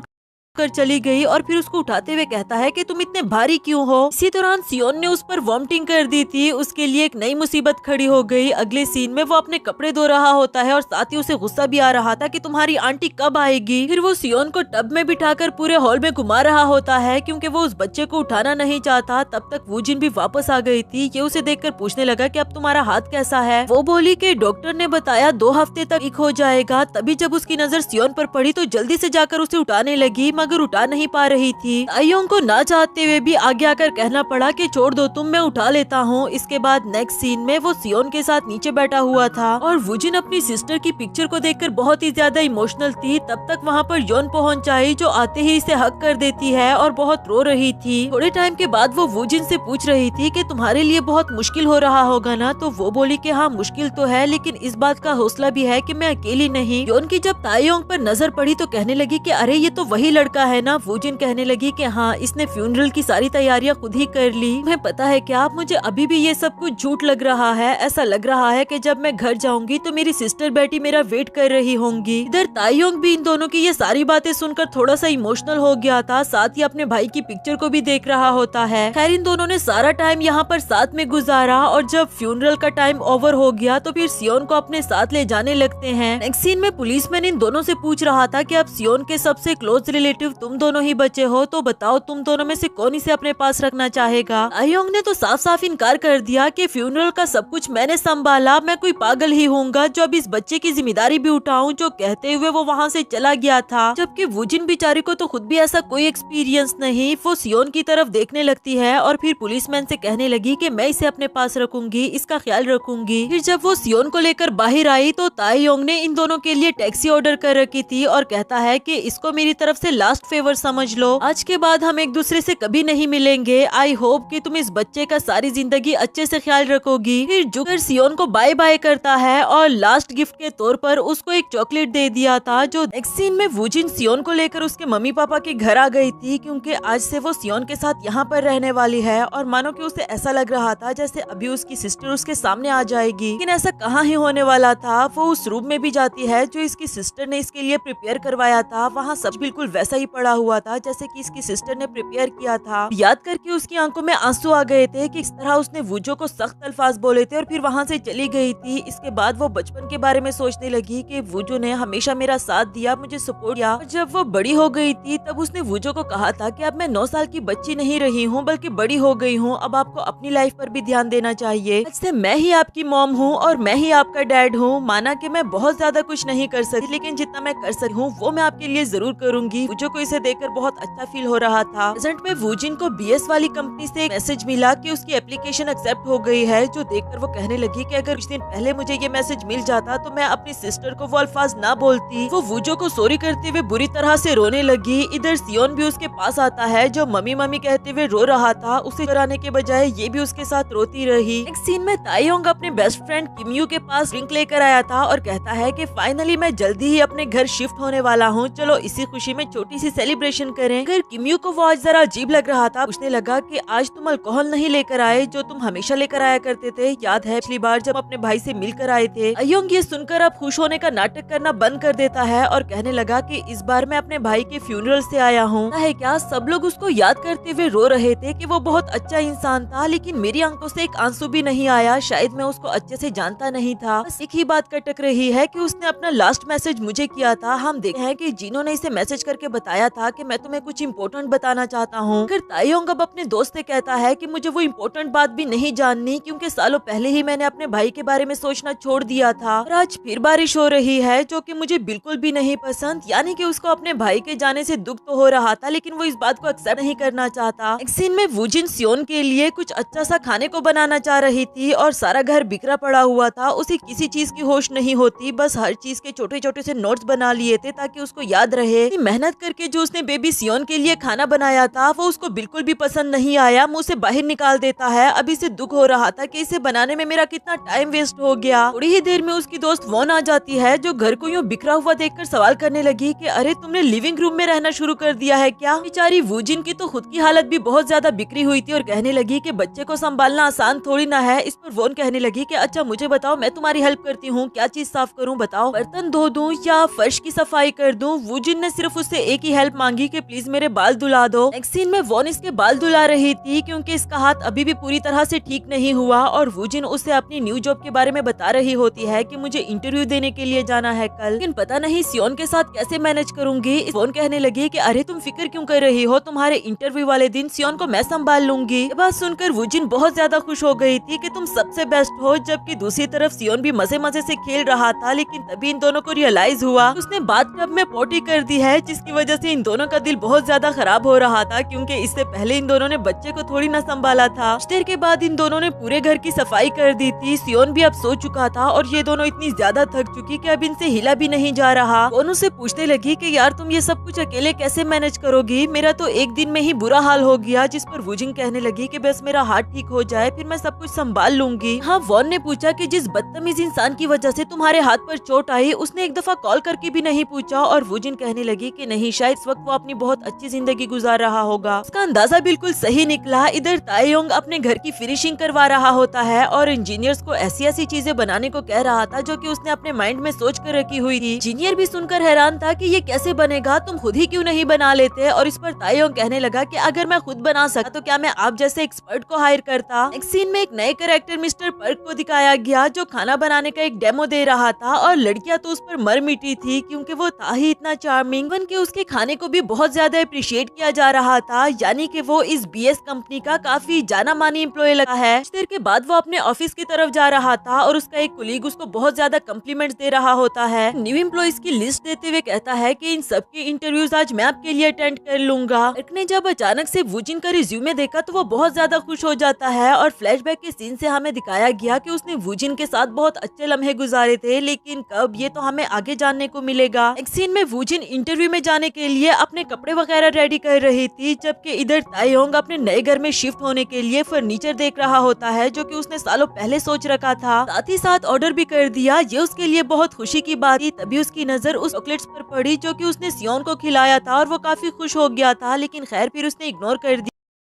[SPEAKER 1] कर चली गई, और फिर उसको उठाते हुए कहता है कि तुम इतने भारी क्यों हो। इसी दौरान सियोन ने उस पर वॉमिटिंग कर दी थी, उसके लिए एक नई मुसीबत खड़ी हो गई। अगले सीन में वो अपने कपड़े धो रहा होता है और साथ ही उसे गुस्सा भी आ रहा था कि तुम्हारी आंटी कब आएगी। फिर वो सियोन को टब में बिठाकर पूरे हॉल में घुमा रहा होता है, क्योंकि वो उस बच्चे को उठाना नहीं चाहता। तब तक वूजिन भी वापस आ गई थी। ये उसे देखकर पूछने लगा कि अब तुम्हारा हाथ कैसा है। वो बोली कि डॉक्टर ने बताया 2 हफ्ते तक ठीक हो जाएगा। तभी जब उसकी नजर सियोन पर पड़ी तो जल्दी से जाकर उसे उठाने लगी, मगर उठा नहीं पा रही थी। तायोंग को ना चाहते हुए भी आगे आकर कहना पड़ा कि छोड़ दो तुम, मैं उठा लेता हूँ। इसके बाद नेक्स्ट सीन में वो सियोन के साथ नीचे बैठा हुआ था और वूजिन अपनी सिस्टर की पिक्चर को देखकर बहुत ही ज्यादा इमोशनल थी। तब तक वहाँ पर योन पहुँच आई, जो आते ही इसे हक कर देती है और बहुत रो रही थी। थोड़े टाइम के बाद वो वूजिन से पूछ रही थी कि तुम्हारे लिए बहुत मुश्किल हो रहा होगा ना। तो वो बोली कि हाँ मुश्किल तो है, लेकिन इस बात का हौसला भी है कि मैं अकेली नहीं। योन की जब तायोंग पर नजर पड़ी तो कहने लगी कि अरे ये तो वही लड़का है ना। वूजिन कहने लगी कि हाँ इसने फ्यूनरल की सारी तैयारियां खुद ही कर ली। मैं पता है क्या, मुझे अभी भी ये सब कुछ झूठ लग रहा है। ऐसा लग रहा है कि जब मैं घर जाऊंगी तो मेरी सिस्टर बेटी मेरा वेट कर रही होंगी। इधर तायोंग भी इन दोनों की ये सारी बातें सुनकर थोड़ा सा इमोशनल हो गया था, साथ ही अपने भाई की पिक्चर को भी देख रहा होता है। खैर इन दोनों ने सारा टाइम यहाँ पर साथ में गुजारा और जब फ्यूनरल का टाइम ओवर हो गया तो फिर सियोन को अपने साथ ले जाने लगते हैं। नेक्स्ट सीन में पुलिसमैन इन दोनों से पूछ रहा था कि अब सियोन के सबसे क्लोज रिलेटिव तुम दोनों ही बचे हो, तो बताओ तुम दोनों में से कौन इसे अपने पास रखना चाहेगा। तायोंग ने तो साफ साफ इनकार कर दिया कि फ्यूनरल का सब कुछ मैंने संभाला, मैं कोई पागल ही हूँगा जो अब इस बच्चे की जिम्मेदारी भी उठाऊं। जो कहते हुए वो वहाँ से चला गया था, जबकि वूजिन बेचारी को तो खुद भी ऐसा कोई एक्सपीरियंस नहीं। वो सियोन की तरफ देखने लगती है और फिर पुलिसमैन से कहने लगी कि मैं इसे अपने पास रखूंगी, इसका ख्याल रखूंगी। फिर जब वो सियोन को लेकर बाहर आई तो तायोंग ने इन दोनों के लिए टैक्सी ऑर्डर कर रखी थी और कहता है कि इसको मेरी तरफ से लास्ट फेवर समझ लो, आज के बाद हम एक दूसरे से कभी नहीं मिलेंगे। आई होप कि तुम इस बच्चे का सारी जिंदगी अच्छे से ख्याल रखोगी। फिर झुककर सियोन को बाय बाय करता है और लास्ट गिफ्ट के तौर पर उसको एक चॉकलेट दे दिया था। जो नेक्स्ट सीन में वूजिन सियोन को लेकर उसके मम्मी पापा के घर आ गई थी, क्योंकि आज से वो सियोन के साथ यहाँ पर रहने वाली है। और मानो कि उसे ऐसा लग रहा था जैसे अभी उसकी सिस्टर उसके सामने आ जाएगी, लेकिन ऐसा कहाँ ही होने वाला था। वो उस रूम में भी जाती है जो इसकी सिस्टर ने इसके लिए प्रिपेयर करवाया था। वहाँ सब बिल्कुल वैसा ही पड़ा हुआ था जैसे कि इसकी सिस्टर ने प्रिपेयर किया था। याद करके उसकी आंखों में आंसू आ गए थे कि इस तरह उसने वूजो को सख्त अल्फाज बोले थे और फिर वहाँ से चली गई थी। इसके बाद वो बचपन के बारे में सोचने लगी कि वूजो ने हमेशा मेरा साथ दिया, मुझे सपोर्ट किया। जब वो बड़ी हो गई थी तब उसने वूजो को कहा था कि अब मैं 9 साल की बच्ची नहीं रही हूँ बल्कि बड़ी हो गई हूँ, अब आपको अपनी लाइफ पर भी ध्यान देना चाहिए। आज से मैं ही आपकी मॉम हूँ और मैं ही आपका डैड हूँ। माना कि मैं बहुत ज्यादा कुछ नहीं कर सकती, लेकिन जितना मैं कर सकती हूँ वो मैं आपके लिए जरूर करूंगी। वूजो को इसे देखकर बहुत अच्छा फील हो रहा था। प्रेजेंट में वूजिन को बीएस वाली कंपनी से एक मैसेज मिला कि उसकी एप्लीकेशन एक्सेप्ट हो गई है, जो देखकर वो कहने लगी कि अगर कुछ दिन पहले मुझे ये मैसेज मिल जाता तो मैं अपनी सिस्टर को वो अल्फाज ना बोलती। वो वूजो को सॉरी करते हुए बुरी तरह से रोने लगी। इधर सियोन भी उसके पास आता है, जो मम्मी मम्मी कहते हुए रो रहा था। उसे कराने के बजाय ये भी उसके साथ रोती रही। एक सीन में तायोंग अपने बेस्ट फ्रेंड किमयू के पास ड्रिंक लेकर आया था और कहता है कि फाइनली मैं जल्दी ही अपने घर शिफ्ट होने वाला हूँ, चलो इसी खुशी में छोटी छोटी सी सेलिब्रेशन करें। अगर किम्यू को वो आज जरा अजीब लग रहा था, पूछने लगा कि आज तुम अल्कोहल नहीं लेकर आए जो तुम हमेशा लेकर आया करते थे, याद है पिछली बार जब अपने भाई से मिलकर आए थे। अयोंग ये सुनकर अब खुश होने का नाटक करना बंद कर देता है और कहने लगा कि इस बार मैं अपने भाई के फ्यूनरल से आया हूँ। है क्या सब लोग उसको याद करते हुए रो रहे थे कि वो बहुत अच्छा इंसान था, लेकिन मेरी आंखों से एक आंसू भी नहीं आया। शायद मैं उसको अच्छे से जानता नहीं था। बस एक ही बात कटक रही है कि उसने अपना लास्ट मैसेज मुझे किया था। हम देखते हैं कि जिनो ने इसे मैसेज करके बताया था कि मैं तुम्हें कुछ इम्पोर्टेंट बताना चाहता हूँ। फिर तायोंग अब अपने दोस्त से कहता है कि मुझे वो इम्पोर्टेंट बात भी नहीं जाननी, क्योंकि सालों पहले ही मैंने अपने भाई के बारे में सोचना छोड़ दिया था। और आज फिर बारिश हो रही है जो कि मुझे बिल्कुल भी नहीं पसंद। यानी कि उसको अपने भाई के जाने से दुख तो हो रहा था, लेकिन वो इस बात को एक्सेप्ट नहीं करना चाहता। एक सीन में वूजिन सियोन के लिए कुछ अच्छा सा खाने को बनाना चाह रही थी और सारा घर बिखरा पड़ा हुआ था। उसे किसी चीज की होश नहीं होती, बस हर चीज के छोटे छोटे से नोट्स बना लिए थे ताकि उसको याद रहे। मेहनत करके जो उसने बेबी सियोन के लिए खाना बनाया था वो उसको बिल्कुल भी पसंद नहीं आया, मुंह से बाहर निकाल देता है। अभी से दुख हो रहा था कि इसे बनाने में मेरा कितना टाइम वेस्ट हो गया। थोड़ी ही देर में उसकी दोस्त वॉन आ जाती है जो घर को यूँ बिखरा हुआ देखकर सवाल करने लगी कि अरे तुमने लिविंग रूम में रहना शुरू कर दिया है क्या? बेचारी वूजिन की तो खुद की हालत भी बहुत ज्यादा बिखरी हुई थी और कहने लगी कि बच्चे को संभालना आसान थोड़ी ना है। इस पर वॉन कहने लगी कि अच्छा मुझे बताओ, मैं तुम्हारी हेल्प करती हूँ, क्या चीज साफ करूँ बताओ, बर्तन धो दूँ या फर्श की सफाई कर दूँ? वूजिन ने सिर्फ उससे एक ही हेल्प मांगी कि प्लीज मेरे बाल धुला दो। नेक्स्ट सीन में वॉन इसके बाल धुला रही थी क्योंकि इसका हाथ अभी भी पूरी तरह से ठीक नहीं हुआ और वूजिन उसे अपनी न्यू जॉब के बारे में बता रही होती है कि मुझे इंटरव्यू देने के लिए जाना है कल, लेकिन पता नहीं सियोन के साथ कैसे मैनेज करूंगी। वॉन कहने लगी कि अरे तुम फिक्र क्यों कर रही हो, तुम्हारे इंटरव्यू वाले दिन सियोन को मैं संभाल लूंगी। ये बात सुनकर वूजिन बहुत ज्यादा खुश हो गई थी कि तुम सबसे बेस्ट हो, जबकि दूसरी तरफ सियोन भी मजे मजे से खेल रहा था। लेकिन तभी इन दोनों को रियलाइज हुआ उसने बाथटब में पोटी कर दी है, जिसकी वजह से इन दोनों का दिल बहुत ज्यादा खराब हो रहा था क्योंकि इससे पहले इन दोनों ने बच्चे को थोड़ी ना संभाला था। कुछ देर के बाद इन दोनों ने पूरे घर की सफाई कर दी थी। सियोन भी अब सो चुका था और ये दोनों इतनी ज्यादा थक चुकी कि अब इनसे हिला भी नहीं जा रहा। वॉन उससे पूछने लगी कि यार तुम ये सब कुछ अकेले कैसे मैनेज करोगी, मेरा तो एक दिन में ही बुरा हाल हो गया। जिस पर वूजिन कहने लगी कि बस मेरा हाथ ठीक हो जाए फिर मैं सब कुछ संभाल लूंगी। हाँ, वॉन ने पूछा कि जिस बदतमीज इंसान की वजह से तुम्हारे हाथ पर चोट आई उसने एक दफा कॉल करके भी नहीं पूछा। और वूजिन कहने लगी कि नहीं, शायद इस वक्त वो अपनी बहुत अच्छी जिंदगी गुजार रहा होगा। उसका अंदाजा बिल्कुल सही निकला। इधर तायोंग अपने घर की फिनिशिंग करवा रहा होता है और इंजीनियर्स को ऐसी ऐसी चीजें बनाने को कह रहा था जो कि उसने अपने माइंड में सोच कर रखी हुई थी। इंजीनियर भी सुनकर हैरान था कि ये कैसे बनेगा, तुम खुद ही क्यों नहीं बना लेते? और इस पर तायोंग कहने लगा कि अगर मैं खुद बना सकता तो क्या मैं आप जैसे एक्सपर्ट को हायर करता। एक सीन में एक नए कैरेक्टर मिस्टर पर्क को दिखाया गया जो खाना बनाने का एक डेमो दे रहा था और लड़कियां तो उस पर मर मिटी थी क्योंकि वो था ही इतना चार्मिंग। बन के उसके खाने को भी बहुत ज्यादा अप्रिशिएट किया जा रहा था, यानी कि वो इस बीएस कंपनी का काफी जाना मानी एम्प्लॉय लगा है। कुछ देर के बाद वो अपने ऑफिस की तरफ जा रहा था और उसका एक कोलीग उसको बहुत ज्यादा कम्प्लीमेंट्स दे रहा होता है। न्यू एम्प्लॉइज की लिस्ट देते हुए कहता है कि इन सबके इंटरव्यूज आज मैं आपके लिए अटेंड कर लूंगा। पर्क ने जब अचानक से वूजिन का रिज्यूमे देखा तो वो बहुत ज्यादा खुश हो जाता है और फ्लैशबैक के सीन से हमें दिखाया गया कि उसने वूजिन के साथ बहुत अच्छे लम्हे गुजारे थे, लेकिन कब ये तो हमें आगे जानने को मिलेगा। एक सीन में वूजिन इंटरव्यू में जाने के लिए अपने कपड़े वगैरह रेडी कर रही थी, जबकि इधर तायोंग अपने नए घर में शिफ्ट होने के लिए फर्नीचर देख रहा होता है जो कि उसने सालों पहले सोच रखा था। साथ ही साथ ऑर्डर भी कर दिया। ये उसके लिए बहुत खुशी की बात थी। तभी उसकी नजर उस चॉकलेट्स पर पड़ी जो कि उसने सियोन को खिलाया था और वो काफी खुश हो गया था, लेकिन खैर फिर उसने इग्नोर कर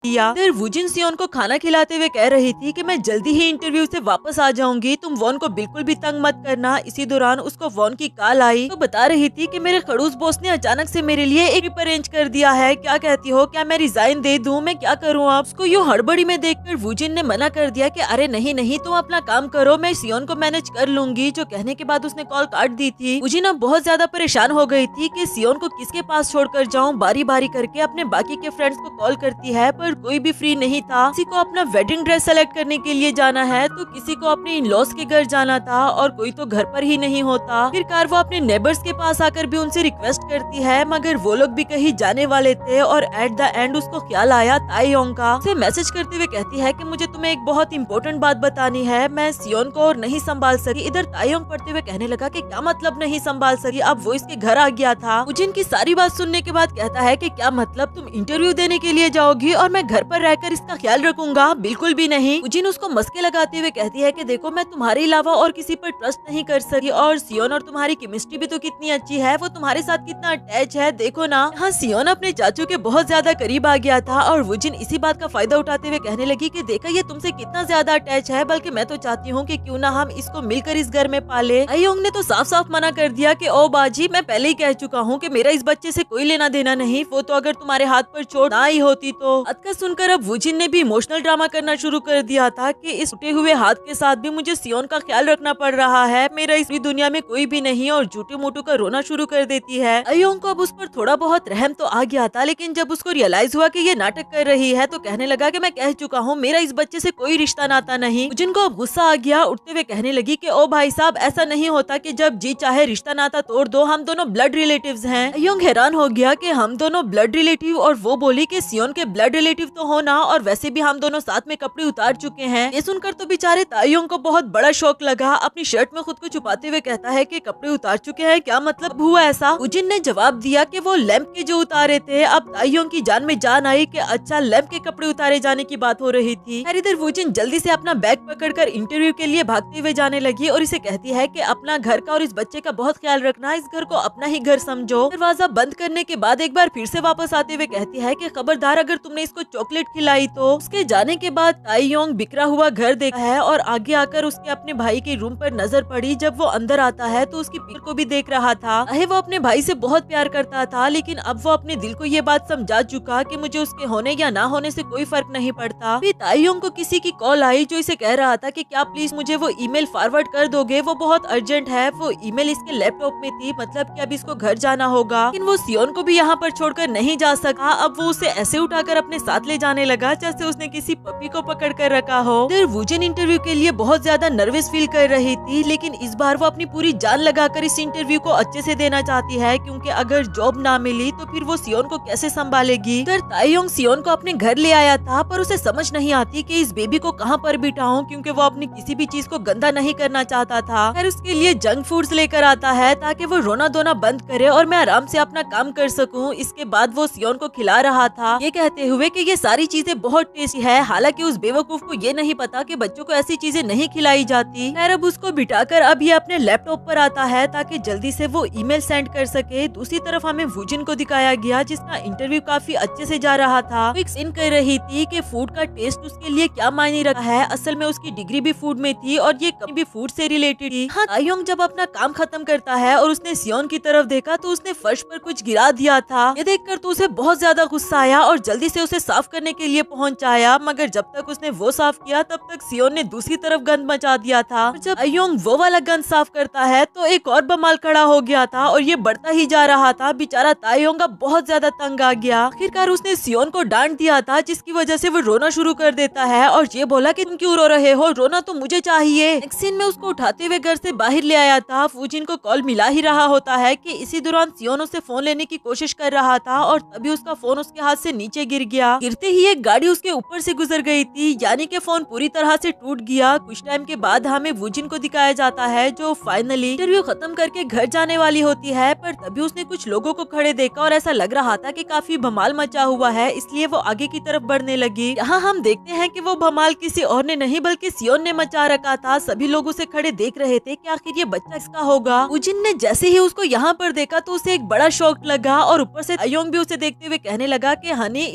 [SPEAKER 1] दिया। फिर वूजिन सियोन को खाना खिलाते हुए कह रही थी कि मैं जल्दी ही इंटरव्यू से वापस आ जाऊंगी, तुम वॉन को बिल्कुल भी तंग मत करना। इसी दौरान उसको वॉन की कॉल आई तो बता रही थी कि मेरे खड़ूस बॉस ने अचानक से मेरे लिए एक ट्रिप अरेंज कर दिया है, क्या कहती हो, क्या मैं रिजाइन दे दूं, मैं क्या करूं? आप उसको यूं हड़बड़ी में देखकर वूजिन ने मना कर दिया कि अरे नहीं नहीं, तुम अपना काम करो, मैं सियोन को मैनेज कर लूंगी। जो कहने के बाद उसने कॉल काट दी थी। वूजिन अब बहुत ज्यादा परेशान हो गई थी कि सियोन को किसके पास छोड़कर जाऊं। बारी बारी करके अपने बाकी के फ्रेंड्स को कॉल करती है पर कोई भी फ्री नहीं था। किसी को अपना वेडिंग ड्रेस सेलेक्ट करने के लिए जाना है तो किसी को अपने इन लॉस के घर जाना था और कोई तो घर पर ही नहीं होता। फिर कार वो अपने नेबर्स के पास आकर भी उनसे रिक्वेस्ट करती है, मगर वो लोग भी कहीं जाने वाले थे और एट द एंड उसको ख्याल आया तायोंग का। उसे मैसेज करते हुए कहती है कि मुझे तुम्हें एक बहुत इंपॉर्टेंट बात बतानी है, मैं सियोन को और नहीं संभाल सकी। इधर तायोंग पढ़ते हुए कहने लगा कि क्या मतलब नहीं संभाल सकी, अब वो इसके घर आ गया था। वूजिन की सारी बात सुनने के बाद कहता है कि क्या मतलब, तुम इंटरव्यू देने के लिए जाओगी और मैं घर पर रहकर इसका ख्याल रखूंगा? बिल्कुल भी नहीं। वुजिन उसको मस्के लगाते हुए कहती है कि देखो मैं तुम्हारे अलावा और किसी पर ट्रस्ट नहीं कर सकी, और सियोन और तुम्हारी केमिस्ट्री भी तो कितनी अच्छी है, वो तुम्हारे साथ कितना अटैच है, देखो ना। हाँ, सियोन अपने चाचू के बहुत ज्यादा करीब आ गया था और वुजिन इसी बात का फायदा उठाते हुए कहने लगी कि देखा ये तुमसे कितना ज्यादा अटैच है, बल्कि मैं तो चाहती हूँ कि क्यों ना हम इसको मिलकर इस घर में पाले। अयोंग ने तो साफ साफ मना कर दिया कि ओ बाजी, मैं पहले ही कह चुका हूँ कि मेरा इस बच्चे से कोई लेना देना नहीं, वो तो अगर तुम्हारे हाथ पर चोट ना आई होती तो। बात का सुनकर अब वुजिन ने भी इमोशनल ड्रामा करना शुरू कर दिया था कि इस टूटे हुए हाथ के साथ भी मुझे सियोन का ख्याल रखना पड़ रहा है, मेरा इस दुनिया में कोई भी नहीं, और झूठे मोटू का रोना शुरू कर देती है। अयोंग को अब उस पर थोड़ा बहुत रहम तो आ गया था, लेकिन जब उसको रियलाइज हुआ कि ये नाटक कर रही है तो कहने लगा कि मैं कह चुका हूँ मेरा इस बच्चे से कोई रिश्ता नाता नहीं। जिनको अब गुस्सा आ गया, उठते हुए कहने लगी कि ओ भाई साहब, ऐसा नहीं होता कि जब जी चाहे रिश्ता नाता तोड़ दो, हम दोनों ब्लड रिलेटिव्स हैं। अयोंग हैरान हो गया कि हम दोनों ब्लड रिलेटिव, और वो बोली कि सियोन के ब्लड रिलेटिव तो हो ना, और वैसे भी हम दोनों साथ में कपड़े उतार चुके हैं। ये सुनकर तो बेचारे ताइयोंग को बहुत बड़ा शौक लगा। अपनी शर्ट में खुद को छुपाते हुए कहता है कि कपड़े उतार चुके हैं, क्या मतलब हुआ ऐसा? वुजिन ने जवाब दिया कि वो लैंप के जो उतारे थे। अब ताइयोंग की जान में जान आई कि अच्छा, लैंप के कपड़े उतारे जाने की बात हो रही थी। इधर वुजिन जल्दी से अपना बैग पकड़कर इंटरव्यू के लिए भागते हुए जाने लगी और इसे कहती है कि अपना घर का और इस बच्चे का बहुत ख्याल रखना, इस घर को अपना ही घर समझो। दरवाजा बंद करने के बाद एक बार फिर से वापस आते हुए कहती है कि खबरदार अगर तुमने इसको चॉकलेट खिलाई तो। उसके जाने के बाद ताइयोंग बिखरा हुआ घर देखा है और आगे आकर उसके अपने भाई के रूम पर नजर पड़ी। जब वो अंदर आता है तो उसकी पिक्चर को भी देख रहा था। वो अपने भाई से बहुत प्यार करता था, लेकिन अब वो अपने दिल को ये बात समझा चुका कि मुझे उसके होने या ना होने से कोई फर्क नहीं पड़ता। फिर ताइयोंग को किसी की कॉल आई जो इसे कह रहा था कि क्या प्लीज मुझे वो ईमेल फॉरवर्ड कर दोगे, वो बहुत अर्जेंट है। वो ईमेल इसके लैपटॉप में थी, मतलब कि अब इसको घर जाना होगा। लेकिन वो सियोन को भी यहाँ पर छोड़कर नहीं जा सका। अब वो उसे ऐसे उठाकर अपने साथ ले जाने लगा जैसे उसने किसी पपी को पकड़ कर रखा हो। फिर वुजिन इंटरव्यू के लिए बहुत ज्यादा नर्वस फील कर रही थी, लेकिन इस बार वो अपनी पूरी जान लगाकर इस इंटरव्यू को अच्छे से देना चाहती है, क्योंकि अगर जॉब ना मिली तो फिर वो सियोन को कैसे संभालेगी। फिर ताइयोंग सियोन को अपने घर ले आया था, पर उसे समझ नहीं आती कि इस बेबी को कहाँ पर बिठाऊं, क्योंकि वो अपनी किसी भी चीज को गंदा नहीं करना चाहता था। फिर उसके लिए जंक फूड्स लेकर आता है ताकि वो रोना धोना बंद करे और मैं आराम से अपना काम कर सकूं। इसके बाद वो सियोन को खिला रहा था, ये कहते हुए कि ये सारी चीजें बहुत टेस्टी है। हालांकि उस बेवकूफ को ये नहीं पता कि बच्चों को ऐसी चीजें नहीं खिलाई जाती। खैर, अब उसको बिठाकर अब ये अपने लैपटॉप पर आता है ताकि जल्दी से वो ईमेल सेंड कर सके। दूसरी तरफ हमें वुजिन को दिखाया गया जिसका इंटरव्यू काफी अच्छे से जा रहा था। वो एक्सप्लेन कर रही थी कि फूड का टेस्ट उसके लिए क्या मायने रखा है। असल में उसकी डिग्री भी फूड में थी और ये कभी भी फूड से रिलेटेड थी। हाँ, ताइयोंग जब अपना काम खत्म करता है और उसने सियोन की तरफ देखा तो उसने फर्श पर कुछ गिरा दिया था। ये देखकर तो उसे बहुत ज्यादा गुस्सा आया और जल्दी से उसे साफ करने के लिए पहुंचाया, मगर जब तक उसने वो साफ किया तब तक सियोन ने दूसरी तरफ गंद मचा दिया था। जब ताइयोंग वो वाला गंद साफ करता है तो एक और बमाल खड़ा हो गया था और ये बढ़ता ही जा रहा था। बेचारा ताइयोंग बहुत ज्यादा तंग आ गया। आखिरकार उसने सियोन को डांट दिया था, जिसकी वजह से वो रोना शुरू कर देता है और ये बोला कि तुम क्यों रो रहे हो, रोना तो मुझे चाहिए। नेक्स्ट सीन में उसको उठाते हुए घर से बाहर ले आया था। वुजिन को कॉल मिला ही रहा होता है कि इसी दौरान सियोन उससे फोन लेने की कोशिश कर रहा था और तभी उसका फोन उसके हाथ से नीचे गिर गया। गिरते ही एक गाड़ी उसके ऊपर से गुजर गई थी, यानी कि फोन पूरी तरह से टूट गया। कुछ टाइम के बाद हमें वुजिन को दिखाया जाता है जो फाइनली इंटरव्यू खत्म करके घर जाने वाली होती है, पर तभी उसने कुछ लोगों को खड़े देखा और ऐसा लग रहा था कि काफी भमाल मचा हुआ है, इसलिए वो आगे की तरफ बढ़ने लगी। यहाँ हम देखते हैं कि वो भमाल किसी और ने नहीं बल्कि सियोन ने मचा रखा था। सभी लोग उसे खड़े देख रहे थे कि आखिर ये बच्चा इसका होगा। वुजिन ने जैसे ही उसको यहाँ पर देखा तो उसे एक बड़ा शॉक लगा और ऊपर से ताइयोंग भी उसे देखते हुए कहने लगा कि हनी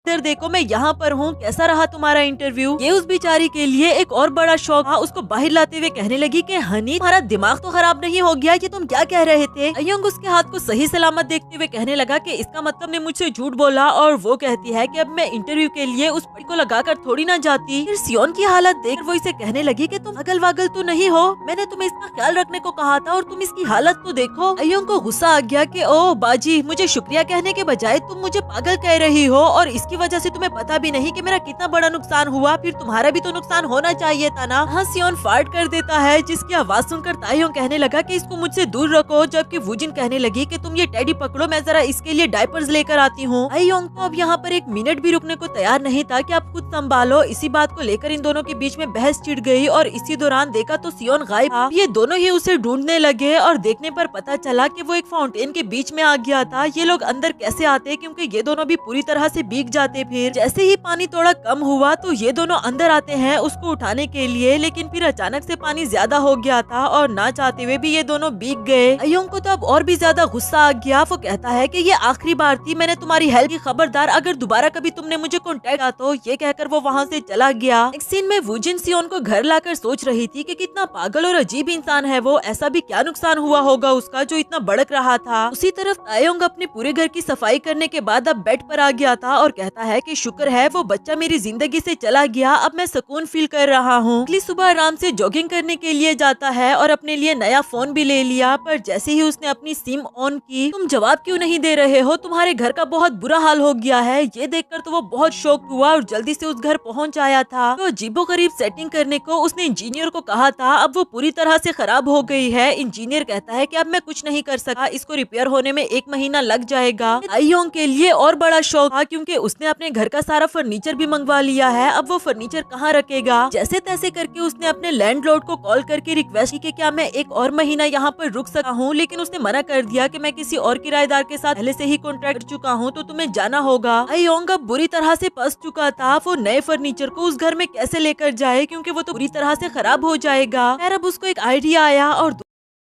[SPEAKER 1] इधर देखो, मैं यहाँ पर हूँ, कैसा रहा तुम्हारा इंटरव्यू। ये उस बेचारी के लिए एक और बड़ा शौक था। उसको बाहर लाते हुए कहने लगी कि हनी, तुम्हारा दिमाग तो खराब नहीं हो गया, ये तुम क्या कह रहे थे। अयंग उसके हाथ को सही सलामत देखते हुए कहने लगा कि इसका मतलब ने मुझसे झूठ बोला, और वो कहती है कि अब मैं इंटरव्यू के लिए उस पट्टी को लगाकर थोड़ी ना जाती। फिर सियोन की हालत देख वो इसे कहने लगी कि तुम अगल वागल तो नहीं हो, मैंने तुम्हें इसका ख्याल रखने को कहा था और तुम इसकी हालत तो देखो। अयंग को गुस्सा आ गया कि ओ बाजी, मुझे शुक्रिया कहने के बजाय तुम मुझे पागल कह रही हो और इसकी वजह से तुम्हें पता भी नहीं कि मेरा कितना बड़ा नुकसान हुआ, फिर तुम्हारा भी तो नुकसान होना चाहिए था ना। हाँ, सियोन फार्ट कर देता है, जिसकी आवाज सुनकर ताइयोंग कहने लगा कि इसको मुझसे दूर रखो, जबकि वुजिन कहने लगी कि तुम ये टेडी पकड़ो, मैं जरा इसके लिए डायपर्स लेकर आती हूँ। ताइयोंग तो अब यहाँ पर एक मिनट भी रुकने को तैयार नहीं था कि आप खुद संभालो। इसी बात को लेकर इन दोनों के बीच में बहस छिड़ गई और इसी दौरान देखा तो सियोन गायब था। ये दोनों ही उसे ढूंढने लगे और देखने पर पता चला कि वो एक फाउंटेन के बीच में आ गया था। ये लोग अंदर कैसे आते, क्योंकि ये दोनों भी पूरी तरह से भीग जाते। फिर जैसे ही पानी थोड़ा कम हुआ तो ये दोनों अंदर आते हैं उसको उठाने के लिए, लेकिन फिर अचानक से पानी ज्यादा हो गया था और ना चाहते हुए भी ये दोनों भीग गए। अयोंग को तो अब और भी ज्यादा गुस्सा आ गया। वो कहता है कि ये आखिरी बार थी, मैंने तुम्हारी हेल्प की, खबरदार अगर दोबारा कभी तुमने मुझे कॉन्टेक्ट किया तो। ये कहकर वो वहाँ से चला गया। एक सीन में वूजिन सियोन को घर लाकर सोच रही थी कि कितना पागल और अजीब इंसान है वो, ऐसा भी क्या नुकसान हुआ होगा उसका जो इतना भड़क रहा था। उसी तरफ तायोंग अपने पूरे घर की सफाई करने के बाद अब बेड पर आ गया था और कहता है कि शुक्र है वो बच्चा मेरी जिंदगी से चला गया, अब मैं सुकून फील कर रहा हूँ। अगली सुबह आराम से जॉगिंग करने के लिए जाता है और अपने लिए नया फोन भी ले लिया, पर जैसे ही उसने अपनी सिम ऑन की, तुम जवाब क्यों नहीं दे रहे हो, तुम्हारे घर का बहुत बुरा हाल हो गया है। ये देखकर तो वो बहुत शॉक हुआ और जल्दी से उस घर पहुंच आया था। तो अजीबो गरीब सेटिंग करने को उसने इंजीनियर को कहा था, अब वो पूरी तरह से खराब हो गई है। इंजीनियर कहता है कि अब मैं कुछ नहीं कर सका, इसको रिपेयर होने में 1 महीना लग जाएगा। तायोंग के लिए और बड़ा शौक था क्योंकि उसने अपने घर का सारा फर्नीचर भी मंगवा लिया है। अब वो फर्नीचर कहाँ रखेगा। जैसे तैसे करके उसने अपने लैंडलॉर्ड को कॉल करके रिक्वेस्ट की कि क्या मैं 1 और महीना यहाँ पर रुक सकता हूँ, लेकिन उसने मना कर दिया कि मैं किसी और किराएदार के साथ पहले से ही कॉन्ट्रैक्ट कर चुका हूँ, तो तुम्हें जाना होगा। अयोंग अब बुरी तरह से फंस चुका था। वो नए फर्नीचर को उस घर में कैसे लेकर जाए क्योंकि वो तो पूरी तरह से खराब हो जाएगा। खैर अब उसको एक आइडिया आया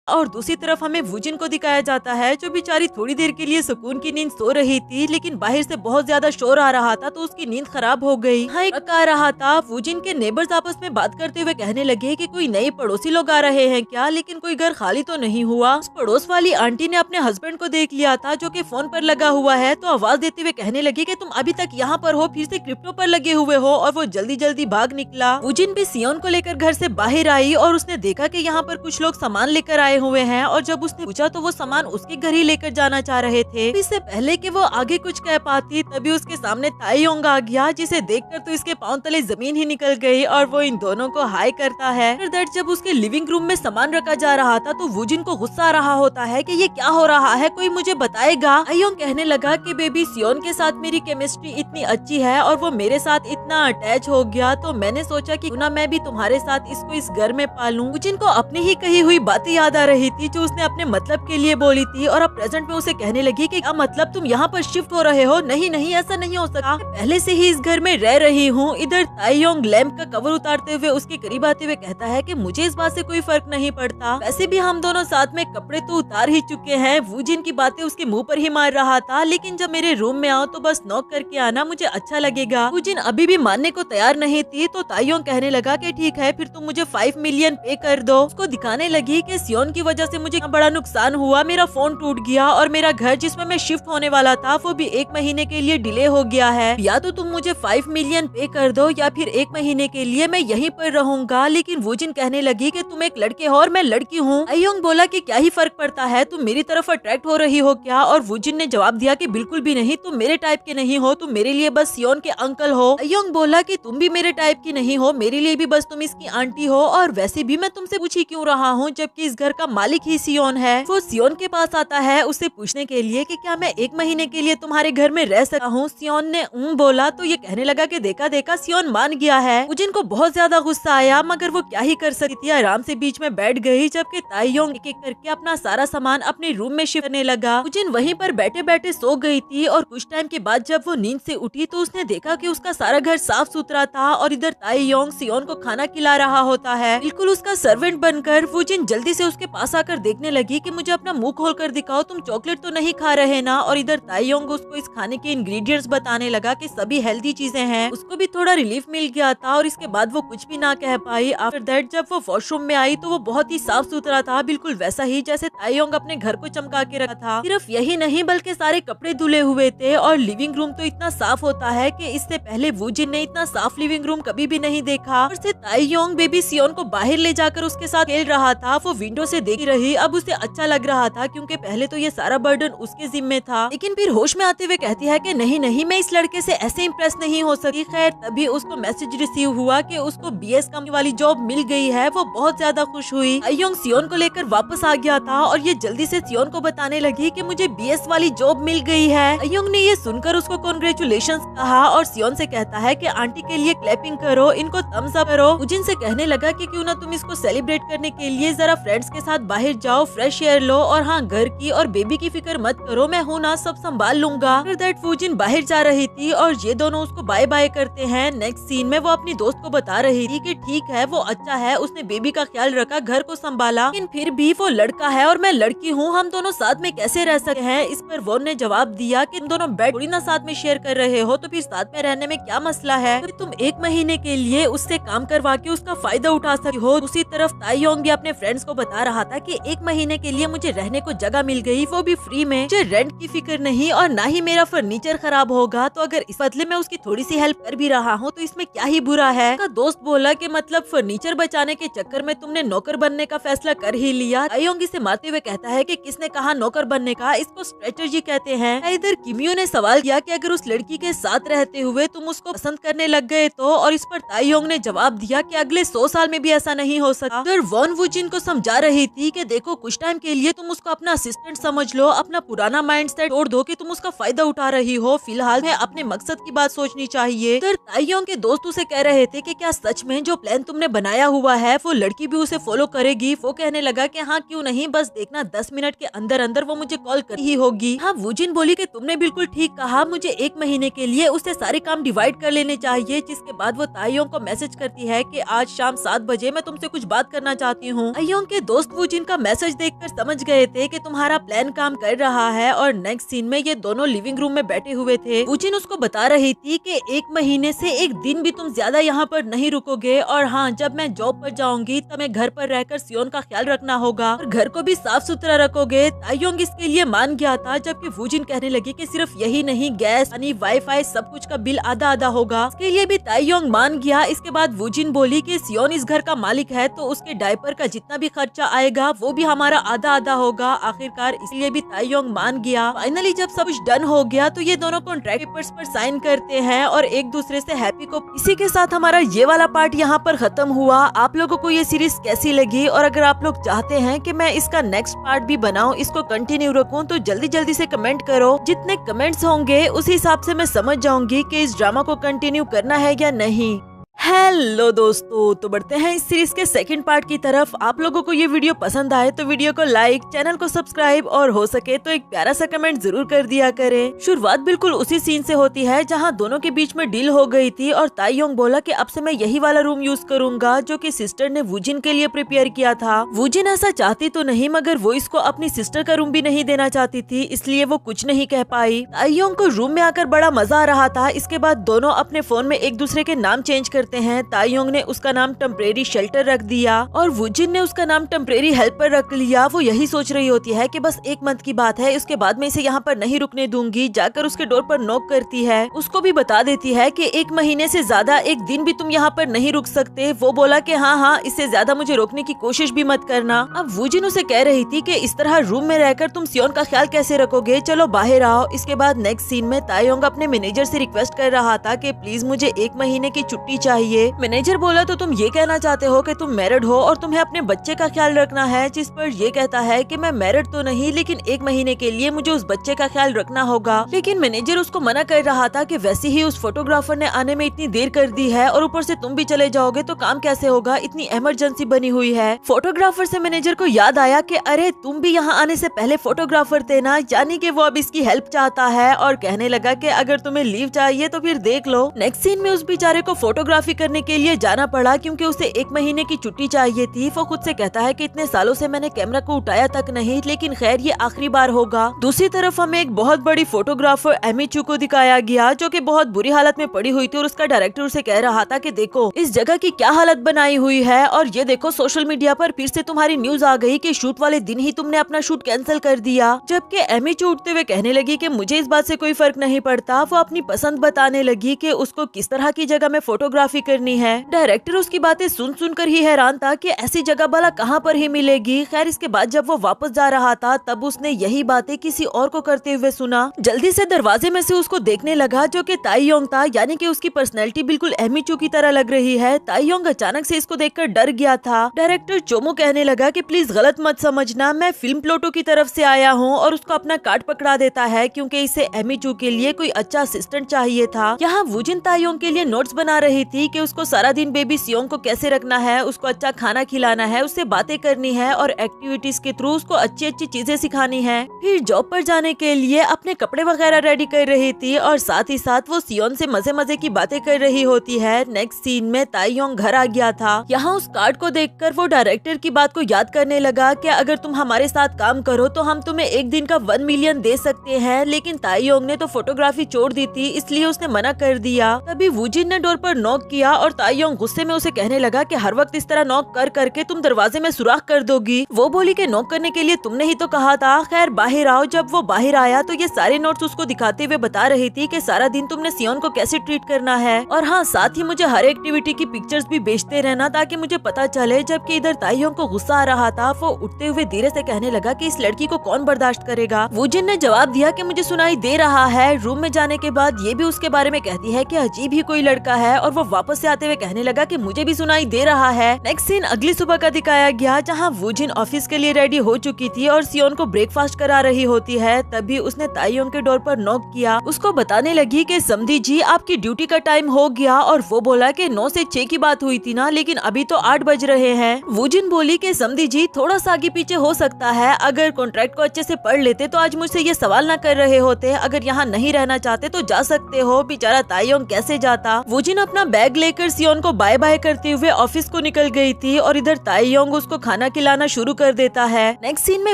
[SPEAKER 1] और दूसरी तरफ हमें वूजिन को दिखाया जाता है जो बेचारी थोड़ी देर के लिए सुकून की नींद सो रही थी, लेकिन बाहर से बहुत ज्यादा शोर आ रहा था तो उसकी नींद खराब हो गई। हाँ, एक ट्रक आ रहा था। वूजिन के नेबर्स आपस में बात करते हुए कहने लगे कि कोई नए पड़ोसी लोग आ रहे हैं क्या, लेकिन कोई घर खाली तो नहीं हुआ। उस पड़ोस वाली आंटी ने अपने हस्बैंड को देख लिया था जो कि फोन पर लगा हुआ है, तो आवाज देते हुए कहने लगी कि तुम अभी तक यहाँ पर हो, फिर से क्रिप्टो पर लगे हुए हो, और वो जल्दी जल्दी भाग निकला। वूजिन भी सियोन को लेकर घर से बाहर आई और उसने देखा कि यहाँ पर कुछ लोग सामान लेकर आए हुए हैं, और जब उसने पूछा तो वो सामान उसके घर ही लेकर जाना चाह रहे थे। इससे पहले कि वो आगे कुछ कह पाती तभी उसके सामने तायोंग आ गया, जिसे देखकर तो इसके पांव तले जमीन ही निकल गई और वो इन दोनों को हाय करता है। फिर दैट जब उसके लिविंग रूम में सामान रखा जा रहा था तो वूजिन को गुस्सा आ रहा होता है कि ये क्या हो रहा है, कोई मुझे बताएगा। तायोंग कहने लगा कि बेबी सियोन के साथ मेरी केमिस्ट्री इतनी अच्छी है और वो मेरे साथ इतना अटैच हो गया, तो मैंने सोचा कि क्यों ना मैं भी तुम्हारे साथ इसको इस घर में पालूं। वूजिन को अपनी ही कही हुई बातें याद आ रही थी जो उसने अपने मतलब के लिए बोली थी, और अब प्रेजेंट में उसे कहने लगी कि क्या मतलब तुम यहाँ पर शिफ्ट हो रहे हो। नहीं नहीं, ऐसा नहीं हो सकता, पहले से ही इस घर में रह रही हूँ। इधर तायोंग लैंप का कवर उतारते हुए उसके करीब आते हुए कहता है कि मुझे इस बात से कोई फर्क नहीं पड़ता, वैसे भी हम दोनों साथ में कपड़े तो उतार ही चुके हैं। वूजिन की बातें उसके मुँह पर ही मार रहा था, लेकिन जब मेरे रूम में आओ तो बस नॉक करके आना, मुझे अच्छा लगेगा। वूजिन अभी भी मानने को तैयार नहीं थी, तो तायोंग कहने लगा कि ठीक है, फिर तुम मुझे 5 मिलियन पे कर दो। उसको दिखाने लगी कि सियोन की वजह से मुझे बड़ा नुकसान हुआ, मेरा फोन टूट गया और मेरा घर जिसमें मैं शिफ्ट होने वाला था वो भी 1 महीने के लिए डिले हो गया है। या तो तुम मुझे 5 मिलियन पे कर दो या फिर 1 महीने के लिए मैं यहीं पर रहूंगा। लेकिन वूजिन कहने लगी कि तुम एक लड़के हो और मैं लड़की हूँ। अयोंग बोला कि क्या ही फर्क पड़ता है, तुम मेरी तरफ अट्रैक्ट हो रही हो क्या? और वूजिन ने जवाब दिया कि बिल्कुल भी नहीं, तुम मेरे टाइप के नहीं हो, तुम मेरे लिए बस सियोन के अंकल हो। अयोंग बोला कि तुम भी मेरे टाइप की नहीं हो, मेरे लिए भी बस तुम इसकी आंटी हो, और वैसे भी मैं तुमसे पूछी क्यों रहा हूँ जबकि इस घर का मालिक ही सियोन है। वो सियोन के पास आता है उसे पूछने के लिए कि क्या मैं 1 महीने के लिए तुम्हारे घर में रह सकता हूँ। सियोन ने बोला तो ये कहने लगा कि देखा देखा सियोन मान गया है। वूजिन को बहुत ज्यादा गुस्सा आया, मगर वो क्या ही कर सकती थी, आराम से बीच में बैठ गई, जबकि तायोंग एक एक करके अपना सारा सामान अपने रूम में शिफ्ट करने लगा। वूजिन वहीं पर बैठे बैठे सो गई थी, और कुछ टाइम के बाद जब वो नींद से उठी तो उसने देखा कि उसका सारा घर साफ सुथरा था, और इधर तायोंग सियोन को खाना खिला रहा होता है, बिल्कुल उसका सर्वेंट बनकर। वूजिन जल्दी से उसके पास आकर देखने लगी कि मुझे अपना मुंह खोल कर दिखाओ, तुम चॉकलेट तो नहीं खा रहे ना। और इधर तायोंग उसको इस खाने के इंग्रेडिएंट्स बताने लगा कि सभी हेल्दी चीजें हैं। उसको भी थोड़ा रिलीफ मिल गया था, और इसके बाद वो कुछ भी ना कह पाई। आफ्टर दैट जब वो वॉशरूम में आई तो वो बहुत ही साफ सुथरा था, बिल्कुल वैसा ही जैसे तायोंग अपने घर को चमका के रखा था। सिर्फ यही नहीं बल्कि सारे कपड़े धुले हुए थे, और लिविंग रूम तो इतना साफ होता है कि इससे पहले वूजिन ने इतना साफ लिविंग रूम कभी भी नहीं देखा। और से तायोंग बेबी सियोन को बाहर ले जाकर उसके साथ खेल रहा था। वो विंडो से देखी रही, अब उसे अच्छा लग रहा था क्योंकि पहले तो ये सारा बर्डन उसके जिम्मे था, लेकिन फिर होश में आते हुए कहती है कि नहीं नहीं, मैं इस लड़के से ऐसे इम्प्रेस नहीं हो सकी। खैर तभी उसको मैसेज रिसीव हुआ कि उसको बीएस कंपनी वाली जॉब मिल गई है। वो बहुत ज्यादा खुश हुई। अयोंग सियोन को लेकर वापस आ गया था, और ये जल्दी से सियोन को बताने लगी कि मुझे बीएस वाली जॉब मिल गई है। अयोंग ने ये सुनकर उसको कांग्रेचुलेशंस कहा, और सियोन से कहता है कि आंटी के लिए क्लैपिंग करो, इनको थम्स अप करो। वूजिन से कहने लगा कि क्यों ना तुम इसको सेलिब्रेट करने के लिए जरा फ्रेंड्स के साथ साथ बाहर जाओ, फ्रेश एयर लो और हाँ घर की और बेबी की फिक्र मत करो, मैं हूँ ना, सब संभाल लूंगा। फिर दैट वूजिन बाहर जा रही थी और ये दोनों उसको बाय बाय करते हैं। नेक्स्ट सीन में वो अपनी दोस्त को बता रही थी कि ठीक है वो अच्छा है, उसने बेबी का ख्याल रखा, घर को संभाला, लेकिन फिर भी वो लड़का है और मैं लड़की हूँ, हम दोनों साथ में कैसे रह सकते हैं। इस पर वॉन ने जवाब दिया कि तुम दोनों बेड थोड़ी ना साथ में शेयर कर रहे हो, तो फिर साथ में रहने में क्या मसला है, तो तुम 1 महीने के लिए उससे काम करवा के उसका फायदा उठा सकती हो। दूसरी तरफ ताईयोंग भी अपने फ्रेंड्स को बता रहा था कि 1 महीने के लिए मुझे रहने को जगह मिल गई, वो भी फ्री में, मुझे रेंट की फिक्र नहीं और ना ही मेरा फर्नीचर खराब होगा, तो अगर इस बदले में उसकी थोड़ी सी हेल्प कर भी रहा हूँ तो इसमें क्या ही बुरा है। उसका दोस्त बोला कि मतलब फर्नीचर बचाने के चक्कर में तुमने नौकर बनने का फैसला कर ही लिया। ताईयोंग इसे मारते हुए कहता है कि किसने कहा नौकर बनने का, इसको स्ट्रेटजी कहते हैं। इधर किमियो ने सवाल किया कि अगर उस लड़की के साथ रहते हुए तुम उसको पसंद करने लग गए तो, और इस पर ताईयोंग ने जवाब दिया कि अगले 100 साल में भी ऐसा नहीं हो सकता। फिर वॉन वूजिन को समझा रही थी कि देखो कुछ टाइम के लिए तुम उसको अपना असिस्टेंट समझ लो, अपना पुराना माइंडसेट छोड़ दो कि तुम उसका फायदा उठा रही हो, फिलहाल में अपने मकसद की बात सोचनी चाहिए। फिर ताईयोंग के दोस्त उसे कह रहे थे कि क्या सच में जो प्लान तुमने बनाया हुआ है वो लड़की भी उसे फॉलो करेगी। वो कहने लगा कि हाँ क्यों नहीं, बस देखना 10 मिनट के अंदर अंदर वो मुझे कॉल कर ही होगी। हाँ वूजिन बोली कि तुमने बिल्कुल ठीक कहा, मुझे 1 महीने के लिए उससे सारे काम डिवाइड कर लेने चाहिए। जिसके बाद वो ताईयोंग को मैसेज करती है कि आज शाम 7 बजे मैं तुमसे कुछ बात करना चाहती हूँ। ताईयोंग के दोस्त वूजिन का मैसेज देखकर समझ गए थे कि तुम्हारा प्लान काम कर रहा है और नेक्स्ट सीन में ये दोनों लिविंग रूम में बैठे हुए थे। वूजिन उसको बता रही थी कि 1 महीने से 1 दिन भी तुम ज्यादा यहाँ पर नहीं रुकोगे और हाँ जब मैं जॉब पर जाऊंगी तब मैं घर पर रहकर सियोन का ख्याल रखना होगा और घर को भी साफ सुथरा रखोगे। ताईयोंग इसके लिए मान गया था, जबकि वूजिन कहने लगी कि सिर्फ यही नहीं, गैस पानी वाईफाई सब कुछ का बिल आधा आधा होगा। इसके लिए भी ताईयोंग मान गया। इसके बाद वूजिन बोली कि सियोन इस घर का मालिक है तो उसके डायपर का जितना भी खर्चा आएगा वो भी हमारा आधा आधा होगा। आखिरकार इसलिए भी ताईयोंग मान गया। फाइनली जब सब कुछ डन हो गया तो ये दोनों कॉन्ट्रैक्ट पेपर्स पर साइन करते हैं और एक दूसरे से हैप्पी को। इसी के साथ हमारा ये वाला पार्ट यहाँ पर खत्म हुआ। आप लोगों को ये सीरीज कैसी लगी और अगर आप लोग चाहते हैं कि मैं इसका नेक्स्ट पार्ट भी बनाऊं, इसको कंटिन्यू रखूं, तो जल्दी जल्दी से कमेंट करो। जितने कमेंट्स होंगे उस हिसाब से मैं समझ जाऊंगी कि इस ड्रामा को कंटिन्यू करना है या नहीं। हेलो दोस्तों, तो बढ़ते हैं इस सीरीज के सेकंड पार्ट की तरफ। आप लोगों को ये वीडियो पसंद आए तो वीडियो को लाइक, चैनल को सब्सक्राइब और हो सके तो एक प्यारा सा कमेंट जरूर कर दिया करें। शुरुआत बिल्कुल उसी सीन से होती है जहां दोनों के बीच में डील हो गई थी और ताईयोंग बोला कि अब से मैं यही वाला रूम यूज करूंगा जो कि सिस्टर ने वूजिन के लिए प्रिपेयर किया था। वूजिन ऐसा चाहती तो नहीं, मगर वो इसको अपनी सिस्टर का रूम भी नहीं देना चाहती थी, इसलिए वो कुछ नहीं कह पाई। ताईयोंग को रूम में आकर बड़ा मजा आ रहा था। इसके बाद दोनों अपने फोन में एक दूसरे के नाम चेंज करते हैं। ताईयोंग ने उसका नाम टेम्परेरी शेल्टर रख दिया और वूजिन ने उसका नाम टेम्परेरी हेल्पर रख लिया। वो यही सोच रही होती है कि बस 1 मंथ की बात है, उसके बाद मैं इसे यहाँ पर नहीं रुकने दूंगी। जाकर उसके डोर पर नॉक करती है, उसको भी बता देती है कि 1 महीने से ज्यादा 1 दिन भी तुम यहाँ पर नहीं रुक सकते। वो बोला कि हाँ, इससे ज्यादा मुझे रोकने की कोशिश भी मत करना। अब वूजिन उसे कह रही थी कि इस तरह रूम में रहकर तुम सियोन का ख्याल कैसे रखोगे, चलो बाहर आओ। इसके बाद नेक्स्ट सीन में ताईयोंग अपने मैनेजर से रिक्वेस्ट कर रहा था कि प्लीज मुझे 1 महीने की छुट्टी चाहिए। मैनेजर बोला तो तुम ये कहना चाहते हो कि तुम मैरिड हो और तुम्हें अपने बच्चे का ख्याल रखना है। जिस पर ये कहता है कि मैं मैरिड तो नहीं, लेकिन 1 महीने के लिए मुझे उस बच्चे का ख्याल रखना होगा। लेकिन मैनेजर उसको मना कर रहा था कि वैसे ही उस फोटोग्राफर ने आने में इतनी देर कर दी है और ऊपर से तुम भी चले जाओगे तो काम कैसे होगा, इतनी इमरजेंसी बनी हुई है। फोटोग्राफर से मैनेजर को याद आया कि अरे तुम भी यहाँ आने से पहले फोटोग्राफर थे ना, यानी कि वो अब इसकी हेल्प चाहता है और कहने लगा कि अगर तुम्हें लीव चाहिए तो फिर देख लो। नेक्स्ट सीन में उस बेचारे को फोटोग्राफी करने के लिए जाना पड़ा क्योंकि उसे 1 महीने की छुट्टी चाहिए थी। वो खुद से कहता है कि इतने सालों से मैंने कैमरा को उठाया तक नहीं, लेकिन खैर ये आखिरी बार होगा। दूसरी तरफ हमें एक बहुत बड़ी फोटोग्राफर एमी चू को दिखाया गया जो कि बहुत बुरी हालत में पड़ी हुई थी और उसका डायरेक्टर उसे कह रहा था कि देखो इस जगह की क्या हालत बनाई हुई है और ये देखो सोशल मीडिया पर फिर से तुम्हारी न्यूज आ गई कि शूट वाले दिन ही तुमने अपना शूट कैंसिल कर दिया। जबकि एमी चू उठते हुए कहने लगी कि मुझे इस बात से कोई फर्क नहीं पड़ता। वो अपनी पसंद बताने लगी कि उसको किस तरह की जगह में फोटोग्राफी करनी है। डायरेक्टर उसकी बातें सुनकर ही हैरान था कि ऐसी जगह भला कहाँ पर ही मिलेगी। खैर इसके बाद जब वो वापस जा रहा था तब उसने यही बातें किसी और को करते हुए सुना। जल्दी से दरवाजे में से उसको देखने लगा जो कि ताईयोंग था, यानी कि उसकी पर्सनैलिटी बिल्कुल एमी चू की तरह लग रही है। ताईयोंग अचानक से इसको देखकर डर गया था। डायरेक्टर चोमो कहने लगा कि प्लीज गलत मत समझना, मैं फिल्म प्लोटो की तरफ से आया हूँ और उसको अपना कार्ड पकड़ा देता है क्योंकि इसे एमी चू के लिए कोई अच्छा असिस्टेंट चाहिए था। यहाँ वूजिन ताईयोंग के लिए नोट्स बना रही थी थी कि उसको सारा दिन बेबी सियोंग को कैसे रखना है, उसको अच्छा खाना खिलाना है, उससे बातें करनी है और एक्टिविटीज के थ्रू उसको अच्छी अच्छी चीजें सिखानी है। फिर जॉब पर जाने के लिए अपने कपड़े वगैरह रेडी कर रही थी और साथ ही साथ वो सियोन से मजे मजे की बातें कर रही होती है। नेक्स्ट सीन में ताईयोंग घर आ गया था। यहाँ उस कार्ड को देखकर वो डायरेक्टर की बात को याद करने लगा कि अगर तुम हमारे साथ काम करो तो हम तुम्हें एक दिन का 1 मिलियन दे सकते हैं, लेकिन ताईयोंग ने तो फोटोग्राफी छोड़ दी थी, इसलिए उसने मना कर दिया। तभी वूजिन ने डोर पर नॉक किया और ताईयोंग गुस्से में उसे कहने लगा कि हर वक्त इस तरह नॉक कर करके तुम दरवाजे में सुराख कर दोगी। वो बोली कि नॉक करने के लिए तुमने ही तो कहा था। खैर बाहर आओ। जब वो बाहर आया तो ये सारे नोट्स उसको दिखाते हुए बता रही थी कि सारा दिन तुमने सियोन को कैसे ट्रीट करना है, और हाँ साथ ही मुझे हर एक्टिविटी की पिक्चर्स भी भेजते रहना ताकि मुझे पता चले। जबकि इधर ताईयोंग को गुस्सा आ रहा था। वो उठते हुए धीरे से कहने लगा कि इस लड़की को कौन बर्दाश्त करेगा। वूजिन ने जवाब दिया कि मुझे सुनाई दे रहा है। रूम में जाने के बाद ये भी उसके बारे में कहती है कि अजीब ही कोई लड़का है, और वो वापस से आते हुए कहने लगा कि मुझे भी सुनाई दे रहा है। नेक्स्ट सीन अगली सुबह का दिखाया गया, जहाँ वूजिन ऑफिस के लिए रेडी हो चुकी थी और सियोन को ब्रेकफास्ट करा रही होती है। तभी उसने ताईयोंग के डोर पर नॉक किया। उसको बताने लगी कि समधी जी आपकी ड्यूटी का टाइम हो गया, और वो बोला कि 9 से 6 की बात हुई थी ना, लेकिन अभी तो 8 बज रहे हैं। वूजिन बोली कि समधी जी थोड़ा सा आगे पीछे हो सकता है, अगर कॉन्ट्रैक्ट को अच्छे से पढ़ लेते तो आज मुझसे ये सवाल न कर रहे होते। अगर यहाँ नहीं रहना चाहते तो जा सकते हो। बेचारा ताईयोंग कैसे जाता। वूजिन अपना बैग लेकर सियोन को बाय बाय करते हुए ऑफिस को निकल गई थी, और इधर ताईयोंग उसको खाना खिलाना शुरू कर देता है। नेक्स्ट सीन में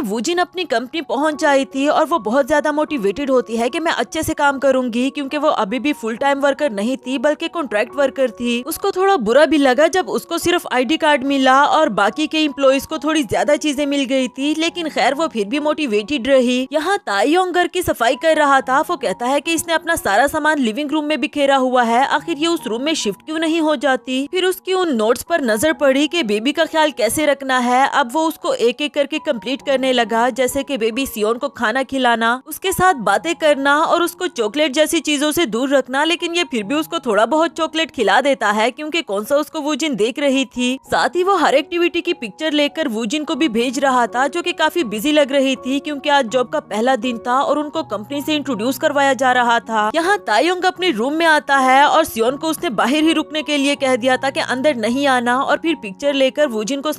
[SPEAKER 1] वूजिन अपनी कंपनी पहुंच आई थी और वो बहुत ज्यादा मोटिवेटेड होती है कि मैं अच्छे से काम करूंगी, क्योंकि वो अभी भी फुल टाइम वर्कर नहीं थी बल्कि कॉन्ट्रैक्ट वर्कर थी। उसको थोड़ा बुरा भी लगा जब उसको सिर्फ आईडी कार्ड मिला और बाकी के एम्प्लॉइज को थोड़ी ज्यादा चीजें मिल गई थी, लेकिन खैर वो फिर भी मोटिवेटेड रही। यहाँ ताईयोंग घर की सफाई कर रहा था। वो कहता है कि इसने अपना सारा सामान लिविंग रूम में बिखेरा हुआ है, आखिर ये उस रूम में शिफ्ट क्यों नहीं हो जाती। फिर उसकी उन नोट्स पर नजर पड़ी कि बेबी का ख्याल कैसे रखना है। अब वो उसको एक एक करके कंप्लीट करने लगा, जैसे कि बेबी सियोन को खाना खिलाना, उसके साथ बातें करना और उसको चॉकलेट जैसी चीजों से दूर रखना, लेकिन ये फिर भी उसको थोड़ा बहुत चॉकलेट खिला देता है, क्योंकि कौन सा उसको वूजिन देख रही थी। साथ ही वो हर एक्टिविटी की पिक्चर लेकर वूजिन को भी भेज रहा था, जो कि काफी बिजी लग रही थी, क्योंकि आज जॉब का पहला दिन था और उनको कंपनी से इंट्रोड्यूस करवाया जा रहा था। यहाँ ताईयोंग अपने रूम में आता है और सियोन को उसने बाहर ही रुकने के लिए कह दिया था कि अंदर नहीं आना, और फिर पिक्चर लेकर वूजिन को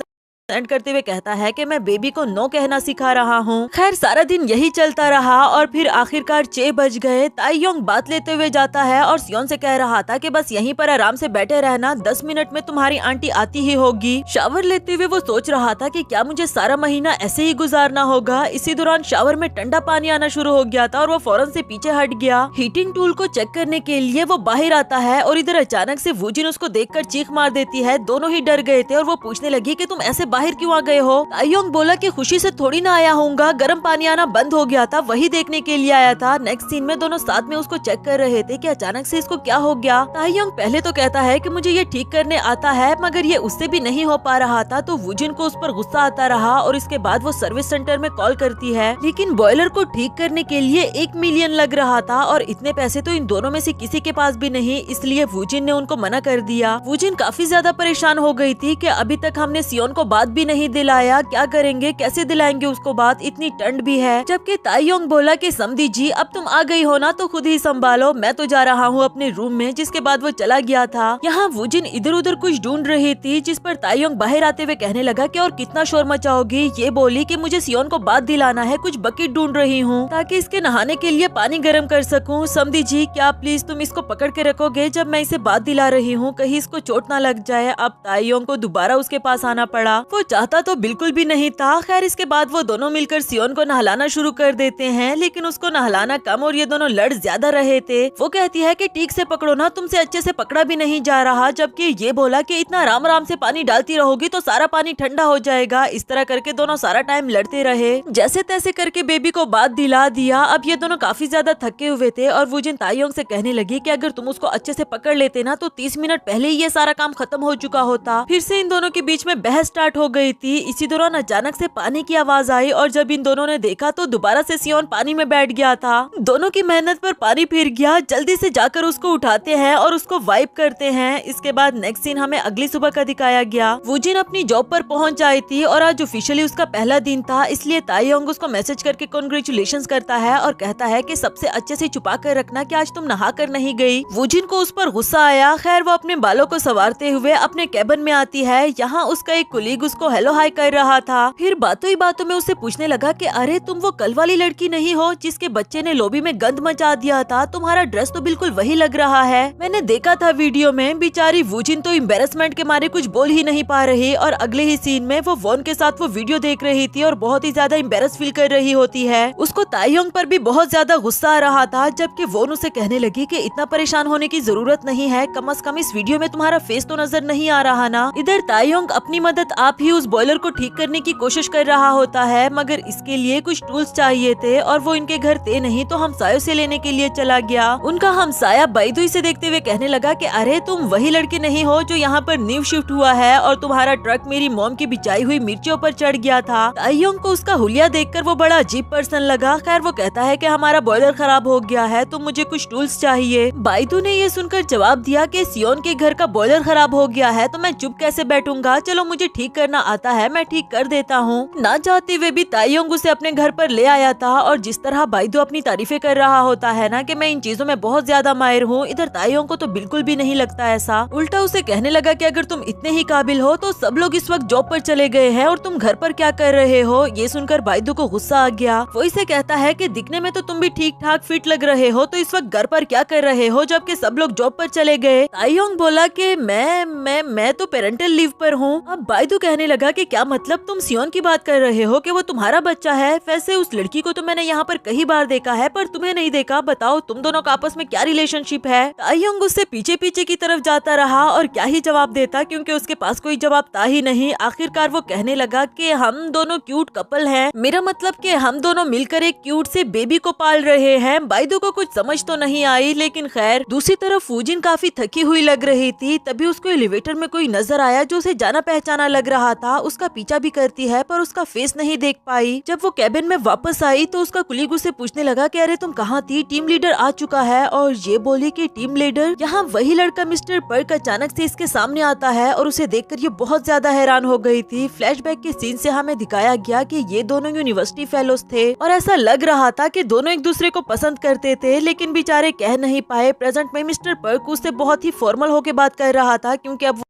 [SPEAKER 1] सेंड करते हुए कहता है कि मैं बेबी को नो कहना सिखा रहा हूँ। खैर सारा दिन यही चलता रहा और फिर आखिरकार 6 बज गए। ताईयोंग बात लेते हुए जाता है और सियोन से कह रहा था कि बस यहीं पर आराम से बैठे रहना, 10 मिनट में तुम्हारी आंटी आती ही होगी। शावर लेते हुए वो सोच रहा था कि क्या मुझे सारा महीना ऐसे ही गुजारना होगा। इसी दौरान शावर में ठंडा पानी आना शुरू हो गया था और वो फौरन से पीछे हट गया। हीटिंग टूल को चेक करने के लिए वो बाहर आता है और इधर अचानक से वूजिन उसको देखकर चीख मार देती है। दोनों ही डर गए थे और वो पूछने लगी कि तुम ऐसे बाहर क्यों आ गए हो। ताईयोंग बोला कि खुशी से थोड़ी ना आया होऊंगा, गर्म पानी आना बंद हो गया था, वही देखने के लिए आया था। नेक्स्ट सीन में दोनों साथ में उसको चेक कर रहे थे कि अचानक से इसको क्या हो गया। ताईयोंग पहले तो कहता है कि मुझे ये ठीक करने आता है, मगर ये उससे भी नहीं हो पा रहा था, तो वूजिन को उस पर गुस्सा आता रहा और इसके बाद वो सर्विस सेंटर में कॉल करती है। लेकिन बॉयलर को ठीक करने के लिए 1 मिलियन लग रहा था और इतने पैसे तो इन दोनों में से किसी के पास भी नहीं, इसलिए वूजिन ने उनको मना कर दिया। वूजिन काफी ज्यादा परेशान हो गई थी कि अभी तक हमने सियोन को बात भी नहीं दिलाया, क्या करेंगे, कैसे दिलाएंगे उसको बात, इतनी ठंड भी है। जबकि ताईयोंग बोला कि समधी जी अब तुम आ गई हो ना तो खुद ही संभालो, मैं तो जा रहा हूँ अपने रूम में। जिसके बाद वो चला गया था। यहाँ वूजिन इधर उधर कुछ ढूंढ रही थी, जिस पर ताईयोंग बाहर आते हुए कहने लगा कि और कितना शोर मचाओगी। ये बोली कि मुझे सियोन को बात दिलाना है, कुछ बकेट ढूंढ रही हूँ ताकि इसके नहाने के लिए पानी गर्म कर सकूँ। समधी जी क्या प्लीज तुम इसको पकड़ के रखोगे जब मैं इसे बात दिला रही हूँ, कहीं इसको चोट ना लग जाए। अब ताईयोंग को दोबारा उसके पास आना पड़ा। वो चाहता तो बिल्कुल भी नहीं था। खैर इसके बाद वो दोनों मिलकर सियोन को नहलाना शुरू कर देते हैं, लेकिन उसको नहलाना कम और ये दोनों लड़ ज्यादा रहे थे। वो कहती है कि ठीक से पकड़ो ना, तुमसे अच्छे से पकड़ा भी नहीं जा रहा। जबकि ये बोला कि इतना आराम आराम से पानी डालती रहोगी तो सारा पानी ठंडा हो जाएगा। इस तरह करके दोनों सारा टाइम लड़ते रहे। जैसे तैसे करके बेबी को बात दिला दिया। अब ये दोनों काफी ज्यादा थके हुए थे और वूजिन ताईयोंग से कहने लगी कि अगर तुम उसको अच्छे से पकड़ लेते ना तो 30 मिनट पहले ही ये सारा काम खत्म हो चुका होता। फिर से इन दोनों के बीच में बहस स्टार्ट हो गई थी। इसी दौरान अचानक से पानी की आवाज आई और जब इन दोनों ने देखा तो दोबारा से सियोन पानी में बैठ गया था। दोनों की मेहनत पर पानी फिर गया। जल्दी से जाकर उसको उठाते हैं और उसको वाइप करते हैं। इसके बाद नेक्स्ट सीन हमें अगली सुबह का दिखाया गया। वूजिन अपनी जॉब पर पहुंच आई थी और आज ऑफिशियली उसका पहला दिन था, इसलिए ताईयोंग उसको मैसेज करके कांग्रेचुलेशंस करता है और कहता है कि सबसे अच्छे से छुपा कर रखना कि आज तुम नहा कर नहीं गई। वूजिन को उस पर गुस्सा आया। खैर वो अपने बालों को संवारते हुए अपने कैबिन में आती है। यहाँ उसका एक कुलीग उसको हेलो हाई कर रहा था। फिर बातों ही बातों में उससे पूछने लगा कि अरे तुम वो कल वाली लड़की नहीं हो जिसके बच्चे ने लॉबी में गंद मचा दिया था? तुम्हारा ड्रेस तो बिल्कुल वही लग रहा है। मैंने देखा था वीडियो में। बेचारी वूजिन तो एम्बेरसमेंट के मारे कुछ बोल ही नहीं पा रही और अगले ही सीन में वो वॉन के साथ वो वीडियो देख रही थी और बहुत ही ज्यादा एम्बेरस फील कर रही होती है। उसको ताईयोंग पर भी बहुत ज्यादा गुस्सा आ रहा था, जबकि वॉन उसे कहने लगी कि इतना परेशान होने की जरूरत नहीं है, कम से कम इस वीडियो में तुम्हारा फेस तो नजर नहीं आ रहा ना। इधर ताईयोंग अपनी मदद आप ही उस बॉयलर को ठीक करने की कोशिश कर रहा होता है, मगर इसके लिए कुछ टूल्स चाहिए थे और वो इनके घर थे नहीं तो हमसायों से लेने के लिए चला गया। उनका हमसाया बाइदू इसे देखते हुए कहने लगा कि अरे तुम वही लड़की नहीं हो जो यहाँ पर न्यू शिफ्ट हुआ है और तुम्हारा ट्रक मेरी मॉम की बिछाई हुई मिर्चियों पर चढ़ गया था। ताईयोंग को उसका हुलिया देखकर वो बड़ा अजीब पर्सन लगा। खैर वो कहता है कि हमारा बॉयलर खराब हो गया है तो मुझे कुछ टूल्स चाहिए। बाइदू ने ये सुनकर जवाब दिया कि सियोन के घर का बॉयलर खराब हो गया है तो मैं चुप कैसे बैठूंगा, चलो मुझे ठीक करना आता है, मैं ठीक कर देता हूँ। ना चाहते हुए भी ताईयोंग उसे अपने घर पर ले आया था और जिस तरह बाइदू अपनी तारीफें कर रहा होता है ना कि मैं इन चीजों में बहुत ज्यादा माहिर हूँ, इधर ताईयोंग को तो बिल्कुल भी नहीं लगता ऐसा। उल्टा उसे कहने लगा कि अगर तुम इतने ही काबिल हो तो सब लोग इस वक्त जॉब पर चले गए हैं और तुम घर पर क्या कर रहे हो। ये सुनकर बाइदू को गुस्सा आ गया। वो इसे कहता है कि दिखने में तो तुम भी ठीक ठाक फिट लग रहे हो, तो इस वक्त घर पर क्या कर रहे हो जबकि सब लोग जॉब पर चले गए। ताईयोंग बोला कि मैं तो पेरेंटल लीव पर हूँ। अब बाइदू कहने लगा कि क्या मतलब, तुम सियोन की बात कर रहे हो कि वो तुम्हारा बच्चा है? वैसे उस लड़की को तो मैंने यहाँ पर कई बार देखा है पर तुम्हें नहीं देखा। बताओ तुम दोनों का आपस में क्या रिलेशनशिप है? ताईयोंग उससे पीछे पीछे की तरफ जाता रहा और क्या ही जवाब देता, क्योंकि उसके पास कोई जवाब था ही नहीं। आखिरकार वो कहने लगा कि हम दोनों क्यूट कपल हैं, मेरा मतलब कि हम दोनों मिलकर एक क्यूट से बेबी को पाल रहे हैं। बाइदू को कुछ समझ तो नहीं आई, लेकिन खैर। दूसरी तरफ वूजिन काफी थकी हुई लग रही थी। तभी उसको एलिवेटर में कोई नजर आया जो उसे जाना पहचाना लग रहा था। उसका पीछा भी करती है पर उसका फेस नहीं देख पाई। जब वो कैबिन में वापस आई तो उसका कुलीग उससे पूछने लगा कि अरे तुम कहाँ थी, टीम लीडर आ चुका है। और ये बोली कि टीम लीडर? यहाँ वही लड़का मिस्टर पर्क अचानक से इसके सामने आता है और उसे देखकर ये बहुत ज्यादा हैरान हो गई थी। फ्लैशबैक के सीन से हमें दिखाया गया कि ये दोनों यूनिवर्सिटी फेलोज थे और ऐसा लग रहा था कि दोनों एक दूसरे को पसंद करते थे, लेकिन बेचारे कह नहीं पाए। प्रेजेंट में मिस्टर पर्क उससे बहुत ही फॉर्मल होके बात कर रहा था क्योंकि अब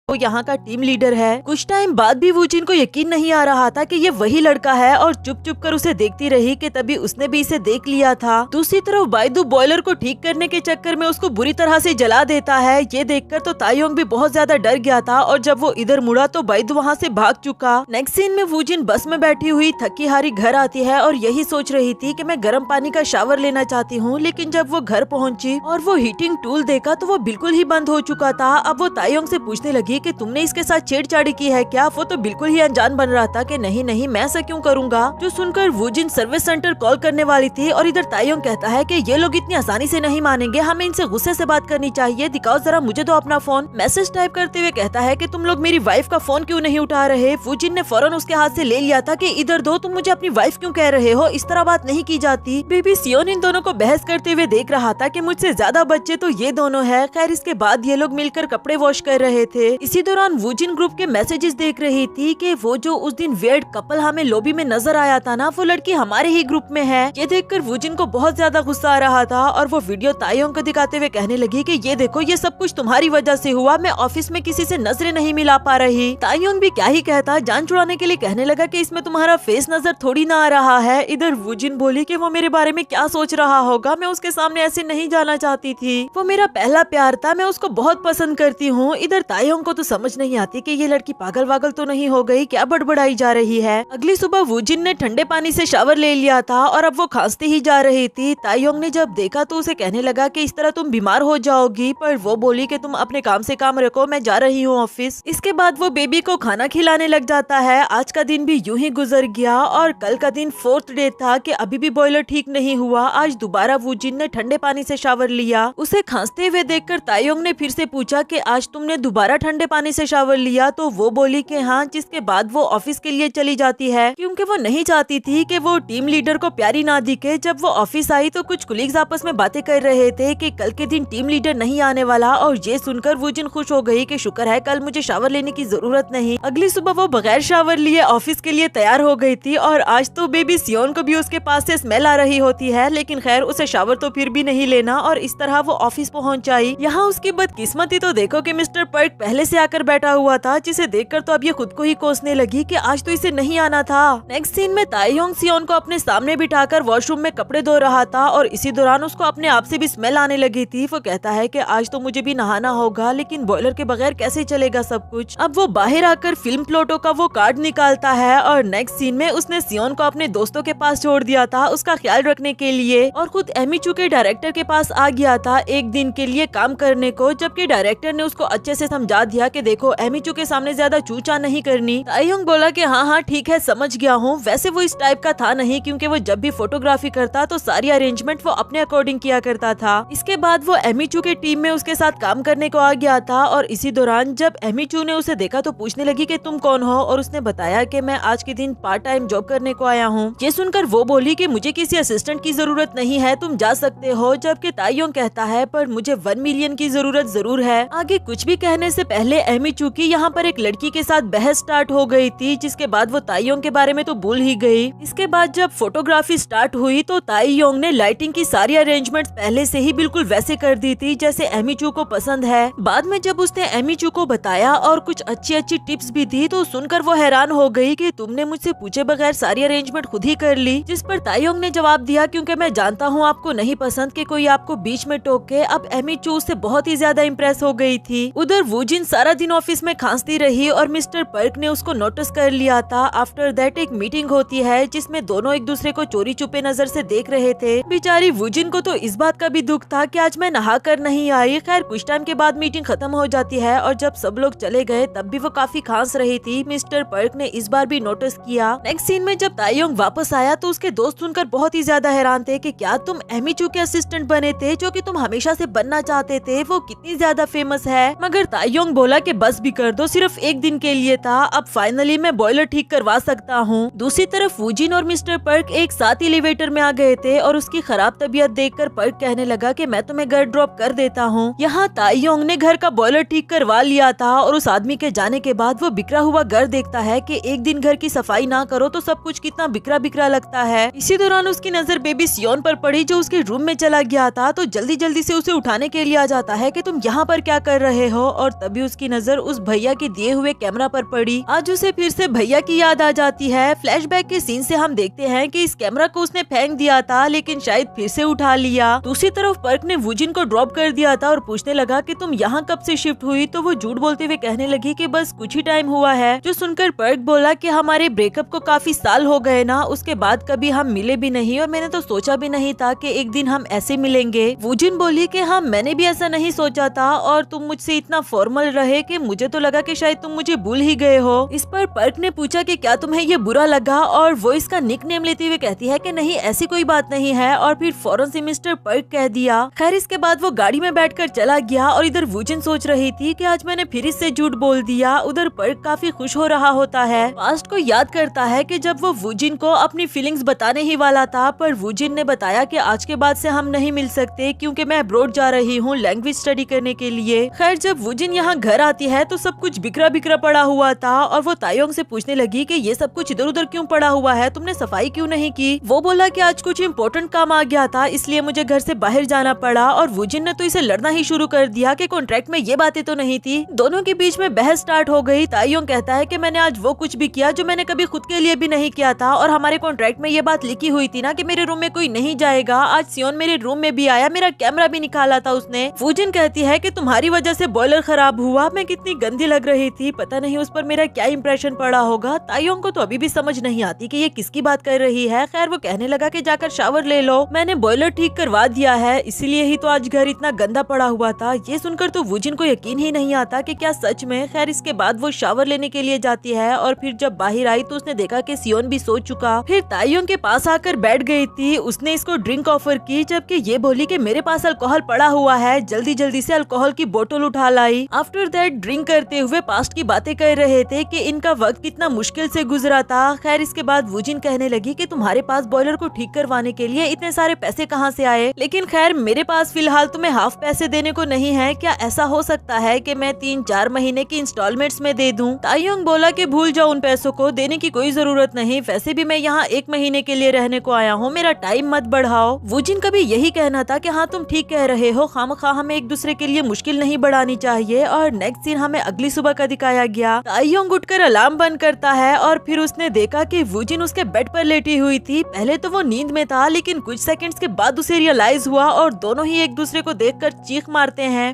[SPEAKER 1] वो यहाँ का टीम लीडर है। कुछ टाइम बाद भी वूजिन को यकीन नहीं आ रहा था कि ये वही लड़का है और चुप चुप कर उसे देखती रही कि तभी उसने भी इसे देख लिया था। दूसरी तरफ बाइदू बॉयलर को ठीक करने के चक्कर में उसको बुरी तरह से जला देता है। ये देखकर तो ताईयोंग भी बहुत ज्यादा डर गया था और जब वो इधर मुड़ा तो बाइदू वहाँ से भाग चुका। नेक्स्ट सीन में वूजिन बस में बैठी हुई थकी हारी घर आती है और यही सोच रही थी कि मैं गर्म पानी का शावर लेना चाहती हूँ, लेकिन जब वो घर पहुँची और वो हीटिंग टूल देखा तो वो बिल्कुल ही बंद हो चुका था। अब वो ताईयोंग से पूछने लगी कि तुमने इसके साथ छेड़छाड़ी की है क्या? वो तो बिल्कुल ही अनजान बन रहा था कि नहीं नहीं मैं ऐसा क्यों करूंगा। जो सुनकर वूजिन सर्विस सेंटर कॉल करने वाली थी और इधर ताईयोंग कहता है कि ये लोग इतनी आसानी से नहीं मानेंगे, हमें इनसे गुस्से से बात करनी चाहिए। दिखाओ जरा मुझे दो अपना फोन। मैसेज टाइप करते हुए कहता है कि तुम लोग मेरी वाइफ का फोन क्यों नहीं उठा रहे। वूजिन ने फौरन उसके हाथ से ले लिया था कि इधर दो, तुम मुझे अपनी वाइफ क्यों कह रहे हो, इस तरह बात नहीं की जाती। बेबी सियोन इन दोनों को बहस करते हुए देख रहा था कि मुझसे ज्यादा बच्चे तो ये दोनों है। खैर इसके बाद ये लोग मिलकर कपड़े वॉश कर रहे थे। इसी दौरान वूजिन ग्रुप के मैसेजेस देख रही थी कि वो जो उस दिन वियर्ड कपल हमें लॉबी में नजर आया था ना, वो लड़की हमारे ही ग्रुप में है। ये देखकर वूजिन को बहुत ज्यादा गुस्सा आ रहा था और वो वीडियो ताईयोंग को दिखाते हुए कहने लगी कि ये देखो ये सब कुछ तुम्हारी वजह से हुआ, मैं ऑफिस में किसी से नजरें नहीं मिला पा रही। ताईयोंग भी क्या ही कहता, जान छुड़ाने के लिए कहने लगा कि इसमें तुम्हारा फेस नजर थोड़ी ना आ रहा है। इधर वूजिन बोली कि वो मेरे बारे में क्या सोच रहा होगा, मैं उसके सामने ऐसे नहीं जाना चाहती थी, वो मेरा पहला प्यार था, मैं उसको बहुत पसंद करती हूँ। इधर ताईयोंग को तो समझ नहीं आती कि ये लड़की पागल वागल तो नहीं हो गई, क्या बड़बड़ाई जा रही है। अगली सुबह वूजिन ने ठंडे पानी से शावर ले लिया था और अब वो खांसती ही जा रही थी। ताईयोंग ने जब देखा तो उसे कहने लगा कि इस तरह तुम बीमार हो जाओगी, पर वो बोली कि तुम अपने काम से काम रखो, मैं जा रही हूँ ऑफिस। इसके बाद वो बेबी को खाना खिलाने लग जाता है। आज का दिन भी यूं ही गुजर गया और कल का दिन 4th डे था कि अभी भी बॉयलर ठीक नहीं हुआ। आज दोबारा वूजिन ने ठंडे पानी से शावर लिया। उसे खांसते हुए देखकर ताईयोंग ने फिर से पूछा कि आज तुमने दोबारा ठंडे ठंडे पानी से शावर लिया तो वो बोली कि हाँ, जिसके बाद वो ऑफिस के लिए चली जाती है क्योंकि वो नहीं चाहती थी कि वो टीम लीडर को प्यारी ना दिखे। जब वो ऑफिस आई तो कुछ कुलीग्स आपस में बातें कर रहे थे कि कल के दिन टीम लीडर नहीं आने वाला, और ये सुनकर वूजिन खुश हो गई कि शुक्र है कल मुझे शावर लेने की जरूरत नहीं। अगली सुबह वो बगैर शावर लिए ऑफिस के लिए तैयार हो गई थी और आज तो बेबी सियोन को भी उसके पास से स्मेल आ रही होती है, लेकिन खैर उसे शावर तो फिर भी नहीं लेना और इस तरह वो ऑफिस पहुंच आई। यहाँ उसकी बदकिस्मती तो देखो कि मिस्टर पर्क पहले से आकर बैठा हुआ था, जिसे देखकर तो अब ये खुद को ही कोसने लगी कि आज तो इसे नहीं आना था। नेक्स्ट सीन में ताईयोंग सियोन को अपने सामने बिठाकर वॉशरूम में कपड़े धो रहा था और इसी दौरान उसको अपने आप से भी स्मेल आने लगी थी। वो कहता है कि आज तो मुझे भी नहाना होगा, लेकिन बॉयलर के बगैर कैसे चलेगा सब कुछ। अब वो बाहर आकर फिल्म प्लोटो का वो कार्ड निकालता है और नेक्स्ट सीन में उसने सियोन को अपने दोस्तों के पास छोड़ दिया था उसका ख्याल रखने के लिए, और खुद एमिचू के डायरेक्टर के पास आ गया था एक दिन के लिए काम करने को, जबकि डायरेक्टर ने उसको अच्छे से समझा दिया कि देखो एमिचू के सामने ज्यादा चूचा नहीं करनी। ताईयोंग बोला कि हाँ हाँ ठीक है समझ गया हूँ। वैसे वो इस टाइप का था नहीं, क्योंकि वो जब भी फोटोग्राफी करता तो सारी अरेंजमेंट वो अपने अकॉर्डिंग किया करता था। इसके बाद वो एमिचू के टीम में उसके साथ काम करने को आ गया था और इसी दौरान जब एमिचू ने उसे देखा तो पूछने लगी कि तुम कौन हो, और उसने बताया कि मैं आज के दिन पार्ट टाइम जॉब करने को आया हूँ। ये सुनकर वो बोली कि मुझे किसी असिस्टेंट की जरूरत नहीं है, तुम जा सकते हो, जबकि ताईयोंग कहता है पर मुझे 1 मिलियन की जरूरत जरूर है। आगे कुछ भी कहने से पहले एमिचू की यहाँ पर एक लड़की के साथ बहस स्टार्ट हो गई थी, जिसके बाद वो ताईयोंग के बारे में तो भूल ही गई। इसके बाद जब फोटोग्राफी स्टार्ट हुई तो ताईयोंग ने लाइटिंग की सारी अरेंजमेंट पहले से ही बिल्कुल वैसे कर दी थी जैसे एमिचू को पसंद है। बाद में जब उसने एमिचू को बताया और कुछ अच्छी टिप्स भी दी तो सुनकर वो हैरान हो गई कि तुमने मुझसे पूछे बगैर सारी अरेंजमेंट खुद ही कर ली। जिस पर ताईयोंग ने जवाब दिया क्योंकि मैं जानता हूँ आपको नहीं पसंद कि कोई आपको बीच में टोके। अब एमिचू उससे बहुत ही ज्यादा इम्प्रेस हो गई थी। उधर वूजिन सारा दिन ऑफिस में खांसती रही और मिस्टर पर्क ने उसको नोटिस कर लिया था। आफ्टर दैट एक मीटिंग होती है जिसमें दोनों एक दूसरे को चोरी छुपे नजर से देख रहे थे। बेचारी वूजिन को तो इस बात का भी दुख था कि आज मैं नहा कर नहीं आई। खैर कुछ टाइम के बाद मीटिंग खत्म हो जाती है और जब सब लोग चले गए तब भी वो काफी खांस रही थी। मिस्टर पर्क ने इस बार भी नोटिस किया। नेक्स्ट सीन में जब ताईयोंग वापस आया तो उसके दोस्त सुनकर बहुत ही ज्यादा हैरान थे कि क्या तुम एमिचू के असिस्टेंट बने थे जो कि तुम हमेशा से बनना चाहते थे, वो कितनी ज्यादा फेमस है। मगर ताईयोंग बोला कि बस भी कर दो, सिर्फ एक दिन के लिए था, अब फाइनली मैं बॉयलर ठीक करवा सकता हूँ। दूसरी तरफ वूजिन और मिस्टर पर्क एक साथ एलिवेटर में आ गए थे और उसकी खराब तबीयत देखकर पर्क कहने लगा कि मैं तुम्हें घर ड्रॉप कर देता हूँ। यहाँ ताईयोंग ने घर का बॉयलर ठीक करवा लिया था और उस आदमी के जाने के बाद वो बिखरा हुआ घर देखता है कि एक दिन घर की सफाई ना करो तो सब कुछ कितना बिखरा बिखरा लगता है। इसी दौरान उसकी नजर बेबी सियोन पर पड़ी जो उसके रूम में चला गया था, तो जल्दी जल्दी से उसे उठाने के लिए आ जाता है कि तुम यहाँ पर क्या कर रहे हो, और तभी उसकी नजर उस भैया के दिए हुए कैमरा पर पड़ी। आज उसे फिर से भैया की याद आ जाती है। फ्लैशबैक के सीन से हम देखते हैं कि इस कैमरा को उसने फेंक दिया था लेकिन शायद फिर से उठा लिया। दूसरी तरफ पर्क ने वूजिन को ड्रॉप कर दिया था और पूछने लगा कि तुम यहाँ कब से शिफ्ट हुई, तो वो झूठ बोलते हुए कहने लगी कि बस कुछ ही टाइम हुआ है। जो सुनकर पर्क बोला कि हमारे ब्रेकअप को काफी साल हो गए ना, उसके बाद कभी हम मिले भी नहीं और मैंने तो सोचा भी नहीं था कि एक दिन हम ऐसे मिलेंगे। वूजिन बोली कि हाँ मैंने भी ऐसा नहीं सोचा था और तुम मुझसे इतना फॉर्मल रहे कि मुझे तो लगा कि शायद तुम मुझे भूल ही गए हो। इस पर पर्क ने पूछा कि क्या तुम्हें ये बुरा लगा, और वो इसका निकनेम लेते हुए कहती है कि नहीं ऐसी कोई बात नहीं है, और फिर फौरन से मिस्टर पर्क कह दिया। खैर इसके बाद वो गाड़ी में बैठकर चला गया और इधर वूजिन सोच रही थी कि आज मैंने फिर इससे झूठ बोल दिया। उधर पर्क काफी खुश हो रहा होता है। पास्ट को याद करता है कि जब वो वूजिन को अपनी फीलिंग्स बताने ही वाला था, पर वूजिन ने बताया कि आज के बाद से हम नहीं मिल सकते क्योंकि मैं अब्रॉड जा रही हूँ लैंग्वेज स्टडी करने के लिए। खैर जब वूजिन यहाँ घर आती है तो सब कुछ बिखरा बिखरा पड़ा हुआ था और वो ताईयोंग से पूछने लगी कि ये सब कुछ इधर उधर क्यों पड़ा हुआ है, तुमने सफाई क्यों नहीं की। वो बोला कि आज कुछ इम्पोर्टेंट काम आ गया था इसलिए मुझे घर से बाहर जाना पड़ा, और वूजिन ने तो इसे लड़ना ही शुरू कर दिया कि कॉन्ट्रैक्ट में ये बातें तो नहीं थी। दोनों के बीच में बहस स्टार्ट हो गई। ताईयोंग कहता है कि मैंने आज वो कुछ भी किया जो मैंने कभी खुद के लिए भी नहीं किया था, और हमारे कॉन्ट्रैक्ट में ये बात लिखी हुई थी ना कि मेरे रूम में कोई नहीं जाएगा। आज सियोन मेरे रूम में भी आया, मेरा कैमरा भी निकाला था उसने। वूजिन कहती है कि तुम्हारी वजह से बॉयलर खराब हुआ, मैं कितनी गंदी लग रही थी, पता नहीं उस पर मेरा क्या इंप्रेशन पड़ा होगा। ताईयोंग को तो अभी भी समझ नहीं आती कि ये किसकी बात कर रही है। खैर वो कहने लगा कि जाकर शावर ले लो, मैंने बॉयलर ठीक करवा दिया है, इसीलिए ही तो आज घर इतना गंदा पड़ा हुआ था। ये सुनकर तो वूजिन को यकीन ही नहीं आता कि क्या सच में। खैर इसके बाद वो शावर लेने के लिए जाती है और फिर जब बाहर आई तो उसने देखा कि सियोन भी सो चुका। फिर ताईयोंग के पास आकर बैठ गई थी। उसने इसको ड्रिंक ऑफर की, जबकि ये बोली कि मेरे पास अल्कोहल पड़ा हुआ है, जल्दी जल्दी से अल्कोहल की बोतल उठा लाई। आफ्टर लगातार ड्रिंक करते हुए पास्ट की बातें कर रहे थे कि इनका वक्त कितना मुश्किल से गुजरा था। खैर इसके बाद वूजिन कहने लगी कि तुम्हारे पास बॉयलर को ठीक करवाने के लिए इतने सारे पैसे कहाँ से आए, लेकिन खैर मेरे पास फिलहाल तुम्हें हाफ पैसे देने को नहीं है, क्या ऐसा हो सकता है कि मैं 3-4 महीने की इंस्टॉलमेंट्स में दे दूं? ताइयोंग बोला कि भूल जाओ, उन पैसों को देने की कोई जरूरत नहीं, वैसे भी मैं यहाँ 1 महीने के लिए रहने को आया हूँ, मेरा टाइम मत बढ़ाओ। वूजिन का भी यही कहना था कि हाँ तुम ठीक कह रहे हो, खामखा हमें एक दूसरे के लिए मुश्किल नहीं बढ़ानी चाहिए। और नेक्स्ट सीन हमें अगली सुबह का दिखाया गया। ताइयोंग उठकर अलार्म बंद करता है और फिर उसने देखा कि वूजिन उसके बेड पर लेटी हुई थी। पहले तो वो नींद में था, लेकिन कुछ सेकंड्स के बाद उसे रियलाइज हुआ और दोनों ही एक दूसरे को देखकर चीख मारते हैं।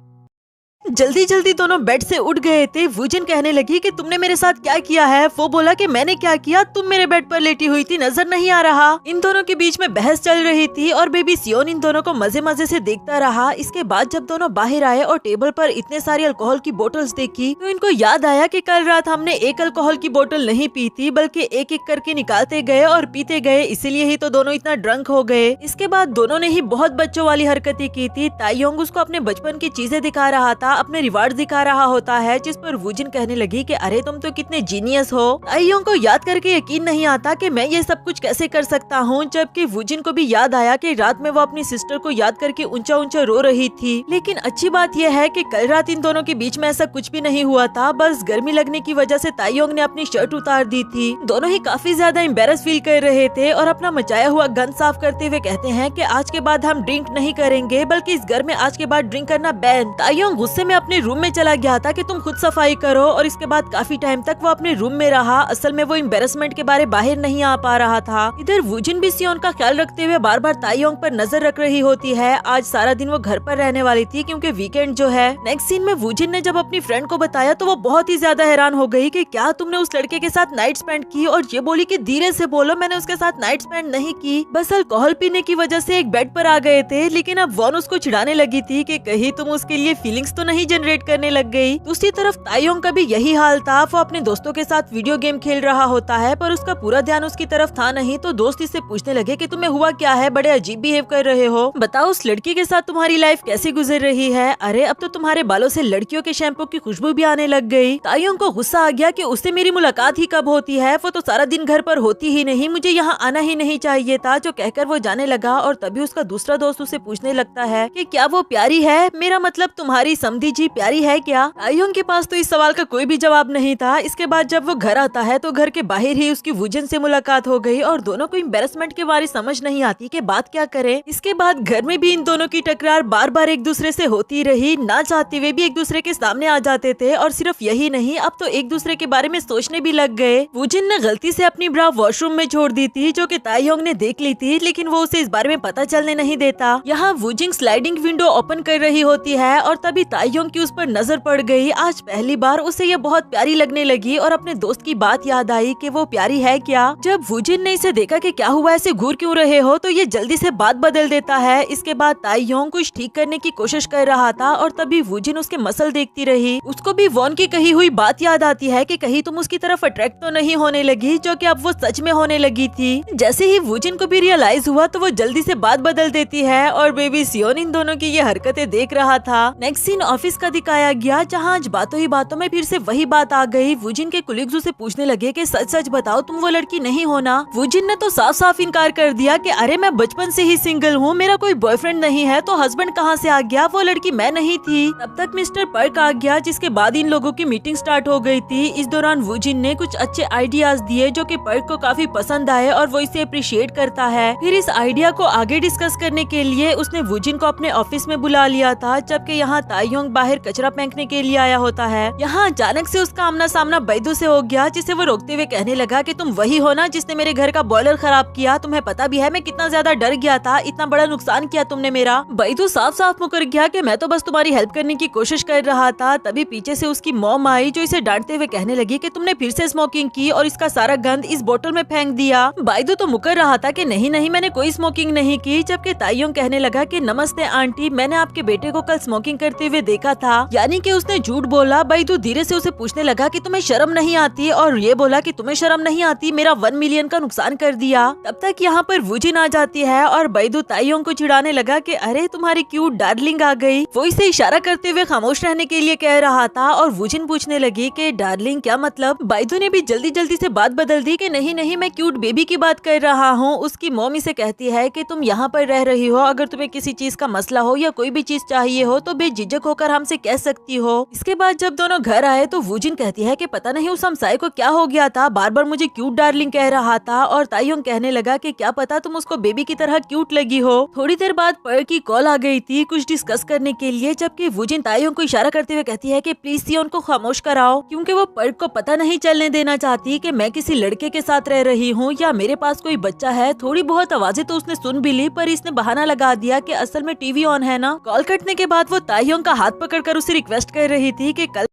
[SPEAKER 1] जल्दी जल्दी दोनों बेड से उठ गए थे। वूजिन कहने लगी कि तुमने मेरे साथ क्या किया है? वो बोला कि मैंने क्या किया, तुम मेरे बेड पर लेटी हुई थी, नजर नहीं आ रहा। इन दोनों के बीच में बहस चल रही थी और बेबी सियोन इन दोनों को मजे मजे से देखता रहा। इसके बाद जब दोनों बाहर आए और टेबल पर इतने सारी अल्कोहल की बोतल्स देखी तो इनको याद आया कि कल रात हमने एक अल्कोहल की बोतल नहीं पी थी, बल्कि एक एक करके निकालते गए और पीते गए, इसीलिए ही तो दोनों इतना ड्रंक हो गए। इसके बाद दोनों ने ही बहुत बच्चों वाली हरकतें की थी। ताइयोंग उसको अपने बचपन की चीजें दिखा रहा था, अपने रिवार्ड दिखा रहा होता है, जिस पर वूजिन कहने लगी कि अरे तुम तो कितने जीनियस हो। ताइयोंग को याद करके यकीन नहीं आता कि मैं ये सब कुछ कैसे कर सकता हूँ, जबकि वूजिन को भी याद आया कि रात में वो अपनी सिस्टर को याद करके ऊंचा ऊंचा रो रही थी। लेकिन अच्छी बात यह है कि कल रात इन दोनों के बीच में ऐसा कुछ भी नहीं हुआ था, बस गर्मी लगने की वजह से ताइयोंग ने अपनी शर्ट उतार दी थी। दोनों ही काफी ज्यादा एम्बेरस फील कर रहे थे और अपना मचाया हुआ गंद साफ करते हुए कहते हैं कि आज के बाद हम ड्रिंक नहीं करेंगे, बल्कि इस घर में आज के बाद ड्रिंक करना बैन। ताइयोंग गुस्से में अपने रूम में चला गया था कि तुम खुद सफाई करो, और इसके बाद काफी टाइम तक वो अपने रूम में रहा। असल में वो एम्बेरसमेंट के बारे बाहर नहीं आ पा रहा था। इधर वूजिन भी सियोन का ख्याल रखते हुए बार बार ताइयोंग पर नजर रख रही होती है। आज सारा दिन वो घर पर रहने वाली थी क्योंकि वीकेंड जो है। नेक्स्ट सीन में वूजिन ने जब अपनी फ्रेंड को बताया तो वो बहुत ही ज्यादा हैरान हो गई कि क्या तुमने उस लड़के के साथ नाइट स्पेंड की, और ये बोली कि धीरे से बोलो, मैंने उसके साथ नाइट स्पेंड नहीं की, बस अल्कोहल पीने की वजह से एक बेड पर आ गए थे। लेकिन अब वॉन उसको चिढ़ाने लगी थी कि कहीं तुम उसके लिए फीलिंग्स तो नहीं जनरेट करने लग गई। दूसरी तरफ ताइयोंग का भी यही हाल था। वो अपने दोस्तों के साथ वीडियो गेम खेल रहा होता है, पर उसका पूरा ध्यान उसकी तरफ था नहीं। तो दोस्त इससे पूछने लगे कि तुम्हें हुआ क्या है, बड़े अजीब बिहेव कर रहे हो, बताओ उस लड़की के साथ तुम्हारी लाइफ कैसी गुजर रही है? अरे अब तो तुम्हारे बालों से लड़कियों के शैम्पू की खुशबू भी आने लग गई। ताइयोंग को गुस्सा आ गया कि उससे मेरी मुलाकात ही कब होती है, वो तो सारा दिन घर पर होती ही नहीं, मुझे यहाँ आना ही नहीं चाहिए था, जो कहकर वो जाने लगा। और तभी उसका दूसरा दोस्त उसे पूछने लगता है कि क्या वो प्यारी है, मेरा मतलब तुम्हारी समधी जी प्यारी है क्या? ताइयोंग के पास तो इस सवाल का कोई भी जवाब नहीं था। इसके बाद जब वो घर आता है तो घर के बाहर ही उसकी वूजिन से मुलाकात हो गई और दोनों को एम्बेरसमेंट के बारे समझ नहीं आती कि बात क्या करे। इसके बाद घर में भी इन दोनों की टकरार बार बार एक दूसरे से होती रही, ना चाहते हुए भी एक दूसरे के सामने आ जाते थे। और सिर्फ यही नहीं, अब तो एक दूसरे के बारे में सोचने भी लग गए। वूजिन ने गलती से अपनी ब्रा वॉशरूम में छोड़ दी थी, जो कि ताइयोंग ने देख ली थी, लेकिन वो उसे इस बारे में पता चलने नहीं देता। यहाँ वूजिन स्लाइडिंग विंडो ओपन कर रही होती है और तभी ताइयोंग की उस पर नजर पड़ गई। आज पहली बार उसे ये बहुत प्यारी लगने लगी और अपने दोस्त की बात याद आई कि वो प्यारी है क्या। जब वूजिन ने इसे देखा कि क्या हुआ, ऐसे घूर क्यों रहे हो, तो ये जल्दी से बात बदल देता है। इसके बाद ताइयोंग कुछ ठीक करने की कोशिश कर रहा था और तभी वूजिन उसके मसल देखती रही। उसको भी वॉन की कही हुई बात याद आती है कि कहीं तुम उसकी तरफ अट्रैक्ट तो नहीं होने लगी, जो कि अब वो सच में होने लगी थी। जैसे ही वूजिन को भी रियलाइज हुआ तो वो जल्दी से बात बदल देती है और बेबी सियोन इन दोनों की ये हरकतें देख रहा था। नेक्स्ट सीन ऑफिस का दिखाया गया, जहाँ आज बातों ही बातों में फिर से वही बात आ गई। वूजिन के कुलीग्स उसे पूछने लगे कि सच सच बताओ, तुम वो लड़की नहीं हो ना? वूजिन ने तो साफ साफ इनकार कर दिया कि अरे मैं बचपन से ही सिंगल हूँ, मेरा कोई बॉयफ्रेंड नहीं है, तो हस्बैंड कहाँ से आ गया, वो लड़की मैं नहीं थी। तब तक मिस्टर पर्क आ गया, जिसके बाद इन लोगों की मीटिंग स्टार्ट हो गई थी। इस दौरान वूजिन ने कुछ अच्छे आइडियाज दिए जो कि पर्क को काफी पसंद आए और वो इसे अप्रिशिएट करता है। फिर इस आइडिया को आगे डिस्कस करने के लिए उसने वूजिन को अपने ऑफिस में बुला लिया था, जबकि यहाँ ताइयोंग बाहर कचरा फेंकने के लिए आया होता है। यहाँ अचानक से उसका आमना सामना बैदू से हो गया, जिसे वो रोकते हुए कहने लगा कि तुम वही हो ना जिसने मेरे घर का बॉयलर खराब किया, तुम्हें पता भी है मैं कितना ज्यादा डर गया था, इतना बड़ा नुकसान किया तुमने मेरा। बैदू साफ साफ मुकर गया कि मैं तो बस तुम्हारी हेल्प करने की कोशिश कर रहा था। तभी पीछे से उसकी मॉम आई, जो इसे डांटते हुए कहने लगी कि तुमने फिर से स्मोकिंग की और इसका सारा गंद इस बोतल में फेंक दिया। बैदू तो मुकर रहा था कि नहीं नहीं मैंने कोई स्मोकिंग नहीं की, जबकि ताइयोंग कहने लगा कि नमस्ते आंटी, मैंने आपके बेटे को कल स्मोकिंग करते हुए देखा था, यानी कि उसने झूठ बोला। बैदू धीरे से उसे पूछने लगा कि तुम्हें शर्म नहीं आती, और ये बोला कि तुम्हें शर्म नहीं आती, मेरा 1 मिलियन का नुकसान कर दिया। तब तक यहाँ पर वुजिन आ जाती है और बैदू ताइयोंग को चिढ़ाने लगा कि अरे तुम्हारी क्यूट डार्लिंग आ गई। वो इसे इशारा करते हुए खामोश रहने के लिए कह रहा था और वुजिन पूछने लगी कि डार्लिंग क्या मतलब। बैदू ने भी जल्दी जल्दी से बात बदल दी कि नहीं नहीं, मैं क्यूट बेबी की बात कर रहा हूँ। उसकी मॉम इसे कहती है कि तुम यहाँ पर रह रही हो, अगर तुम्हें किसी चीज का मसला हो या कोई भी चीज चाहिए हो तो बेझिझक होकर हमसे कह सकती हो। इसके बाद जब दोनों घर आए तो वुजिन कहती है कि पता नहीं उस हमसाये को क्या हो गया था, बार बार मुझे क्यूट डार्लिंग कह रहा था। और ताइयोंग कहने लगा कि क्या पता तुम उसको बेबी की तरह क्यूट लगी हो। थोड़ी देर बाद पर्क की कॉल आ गई थी कुछ डिस्कस करने के लिए, जबकि वुजिन ताइयोंग को इशारा करते हुए कहती है कि प्लीज सियोन को खामोश कराओ, क्योंकि वो पर्क को पता नहीं चलने देना चाहती कि मैं किसी लड़के के साथ रह रही हूँ या मेरे पास कोई बच्चा है। थोड़ी बहुत आवाजें तो उसने सुन भी ली, पर इसने बहाना लगा दिया कि असल में टीवी ऑन है ना। कॉल कटने के बाद वो ताइयोंग का हाथ पकड़कर उसे रिक्वेस्ट कर रही थी कि कल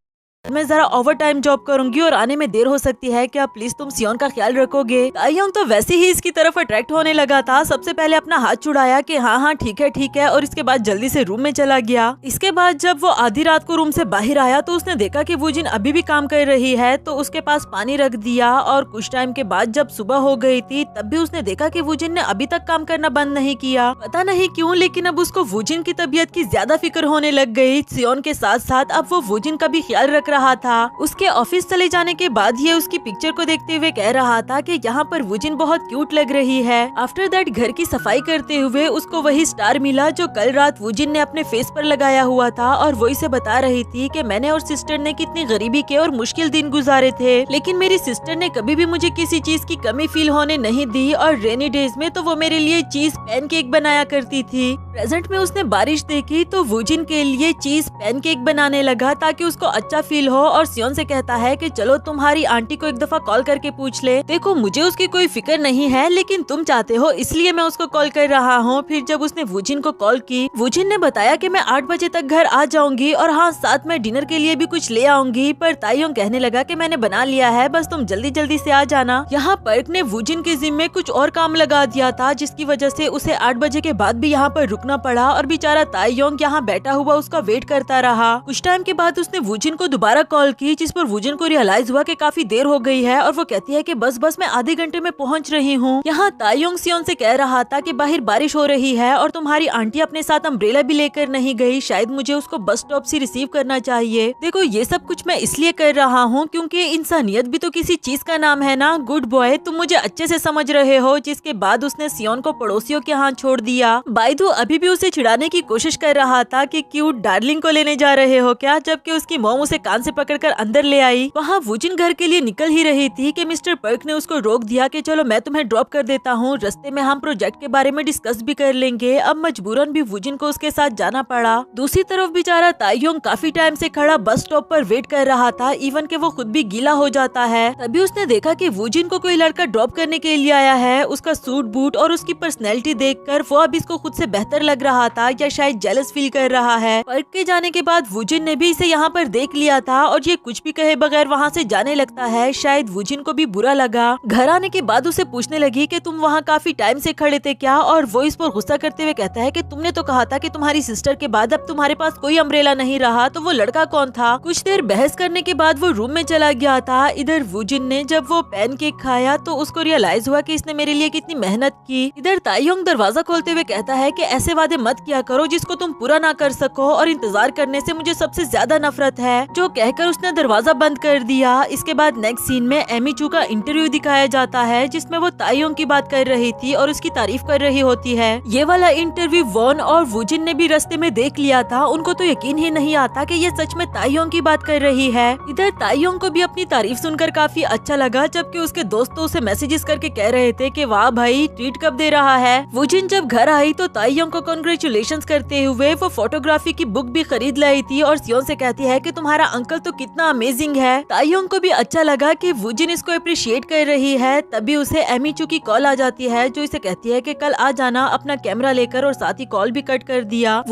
[SPEAKER 1] मैं जरा ओवर टाइम जॉब करूंगी और आने में देर हो सकती है, क्या प्लीज तुम सियोन का ख्याल रखोगे। ताइयोंग तो वैसे ही इसकी तरफ अट्रैक्ट होने लगा था। सबसे पहले अपना हाथ छुड़ाया कि हाँ हाँ ठीक है, और इसके बाद जल्दी से रूम में चला गया। इसके बाद जब वो आधी रात को रूम से बाहर आया तो उसने देखा कि वुजिन अभी भी काम कर रही है, तो उसके पास पानी रख दिया। और कुछ टाइम के बाद जब सुबह हो गई थी तब भी उसने देखा कि वुजिन ने अभी तक काम करना बंद नहीं किया। पता नहीं क्यों, लेकिन अब उसको वुजिन की तबीयत की ज्यादा फिक्र होने लग गई। सियोन के साथ साथ अब वो वुजिन का भी ख्याल रख रहा था। उसके ऑफिस चले जाने के बाद ये उसकी पिक्चर को देखते हुए कह रहा था कि यहाँ पर वुजिन बहुत क्यूट लग रही है। आफ्टर दैट घर की सफाई करते हुए उसको वही स्टार मिला जो कल रात वुजिन ने अपने फेस पर लगाया हुआ था, और वो इसे बता रही थी कि मैंने और सिस्टर ने कितनी गरीबी के और मुश्किल दिन गुजारे थे, लेकिन मेरी सिस्टर ने कभी भी मुझे किसी चीज की कमी फील होने नहीं दी। और रेनी डेज में तो वो मेरे लिए चीज पैनकेक बनाया करती थी। प्रेजेंट में उसने बारिश देखी तो वुजिन के लिए चीज पैनकेक बनाने लगा ताकि उसको अच्छा फील हो। और सियोन से कहता है कि चलो तुम्हारी आंटी को एक दफा कॉल करके पूछ ले। देखो मुझे उसकी कोई फिक्र नहीं है, लेकिन तुम चाहते हो इसलिए मैं उसको कॉल कर रहा हूँ। फिर जब उसने वुजिन को कॉल की, वुजिन ने बताया कि मैं 8 बजे तक घर आ जाऊंगी और हाँ साथ में डिनर के लिए भी कुछ ले आऊंगी। पर ताइयोंग कहने लगा कि मैंने बना लिया है, बस तुम जल्दी जल्दी से आ जाना। यहाँ पर्क ने वुजिन के जिम्मे कुछ और काम लगा दिया था, जिसकी वजह से उसे 8 बजे के बाद भी यहाँ पर रुकना पड़ा। और बेचारा ताइयोंग यहाँ बैठा हुआ उसका वेट करता रहा। कुछ टाइम के बाद उसने वुजिन को दोबारा कॉल की, जिस पर वुजिन को रियलाइज हुआ कि काफी देर हो गई है, और वो कहती है कि बस मैं आधे घंटे में पहुंच रही हूँ। यहाँ ताइयोंग सियोन से कह रहा था कि बाहर बारिश हो रही है और तुम्हारी आंटी अपने साथ अम्ब्रेला भी लेकर नहीं गई, शायद मुझे उसको बस स्टॉप से रिसीव करना चाहिए। देखो ये सब कुछ मैं इसलिए कर रहा हूँ क्योंकि इंसानियत भी तो किसी चीज का नाम है ना। गुड बॉय, तुम मुझे अच्छे से समझ रहे हो। जिसके बाद उसने सियोन को पड़ोसियों के हाथ छोड़ दिया। बैदू अभी भी उसे चिढ़ाने की कोशिश कर रहा था कि क्यूट डार्लिंग को लेने जा रहे हो क्या, जबकि उसकी मॉम उसे कान से पकड़कर अंदर ले आई। वहाँ वुजिन घर के लिए निकल ही रही थी कि मिस्टर पर्क ने उसको रोक दिया कि चलो मैं तुम्हें ड्रॉप कर देता हूँ, रास्ते में हम प्रोजेक्ट के बारे में डिस्कस भी कर लेंगे। अब मजबूरन भी वुजिन को उसके साथ जाना पड़ा। दूसरी तरफ बेचारा ताइयोंग काफी टाइम से खड़ा बस स्टॉप पर वेट कर रहा था, इवन के वो खुद भी गीला हो जाता है। तभी उसने देखा कि वुजिन को कोई लड़का ड्रॉप करने के लिए आया है। उसका सूट बूट और उसकी पर्सनैलिटी देखकर वो अब इसको खुद से बेहतर लग रहा था, या शायद जेलस फील कर रहा है। पर्क के जाने के बाद वुजिन ने भी इसे यहाँ पर देख लिया था, और ये कुछ भी कहे बगैर वहाँ से जाने लगता है। शायद वुजिन को भी बुरा लगा। घर आने के बाद उसे पूछने लगी कि तुम वहाँ काफी टाइम से खड़े थे क्या, और वो इस पर गुस्सा करते हुए कहता है कि तुमने तो कहा था कि तुम्हारी सिस्टर के बाद अब तुम्हारे पास कोई अम्ब्रेला नहीं रहा, तो वो लड़का कौन था। कुछ देर बहस करने के बाद वो रूम में चला गया था। इधर वुजिन ने जब वो पैनकेक खाया तो उसको रियलाइज हुआ कि इसने मेरे लिए कितनी मेहनत की। इधर ताइयोंग दरवाजा खोलते हुए कहता है कि ऐसे वादे मत किया करो जिसको तुम पूरा ना कर सको, और इंतजार करने से मुझे सबसे ज्यादा नफरत है। जो कहकर उसने दरवाजा बंद कर दिया। इसके बाद नेक्स्ट सीन में एमी चू का इंटरव्यू दिखाया जाता है, जिसमें वो ताइयोंग की बात कर रही थी और उसकी तारीफ कर रही होती है। ये वाला इंटरव्यू वॉन और वुजिन ने भी रास्ते में देख लिया था। उनको तो यकीन ही नहीं आता कि ये सच में ताइयोंग की बात कर रही है। इधर ताइयोंग को भी अपनी तारीफ सुनकर काफी अच्छा लगा, जबकि उसके दोस्त तो उसे मैसेजेस करके कह रहे थे कि वाह भाई ट्रीट कब दे रहा है। वुजिन जब घर आई तो ताइयोंग को कांग्रेचुलेशंस करते हुए वो फोटोग्राफी की बुक भी खरीद लाई थी, और सियोन से कहती है कि तुम्हारा अंकल तो कितना अमेजिंग है। ताइयोंग को भी अच्छा लगा कि वुजिन इसको अप्रिशिएट कर रही है। तभी उसे एमी चू की कॉल आ जाती है, जो इसे कहती है कि कल आ जाना अपना कैमरा लेकर, और साथ ही कॉल भी कट कर दिया।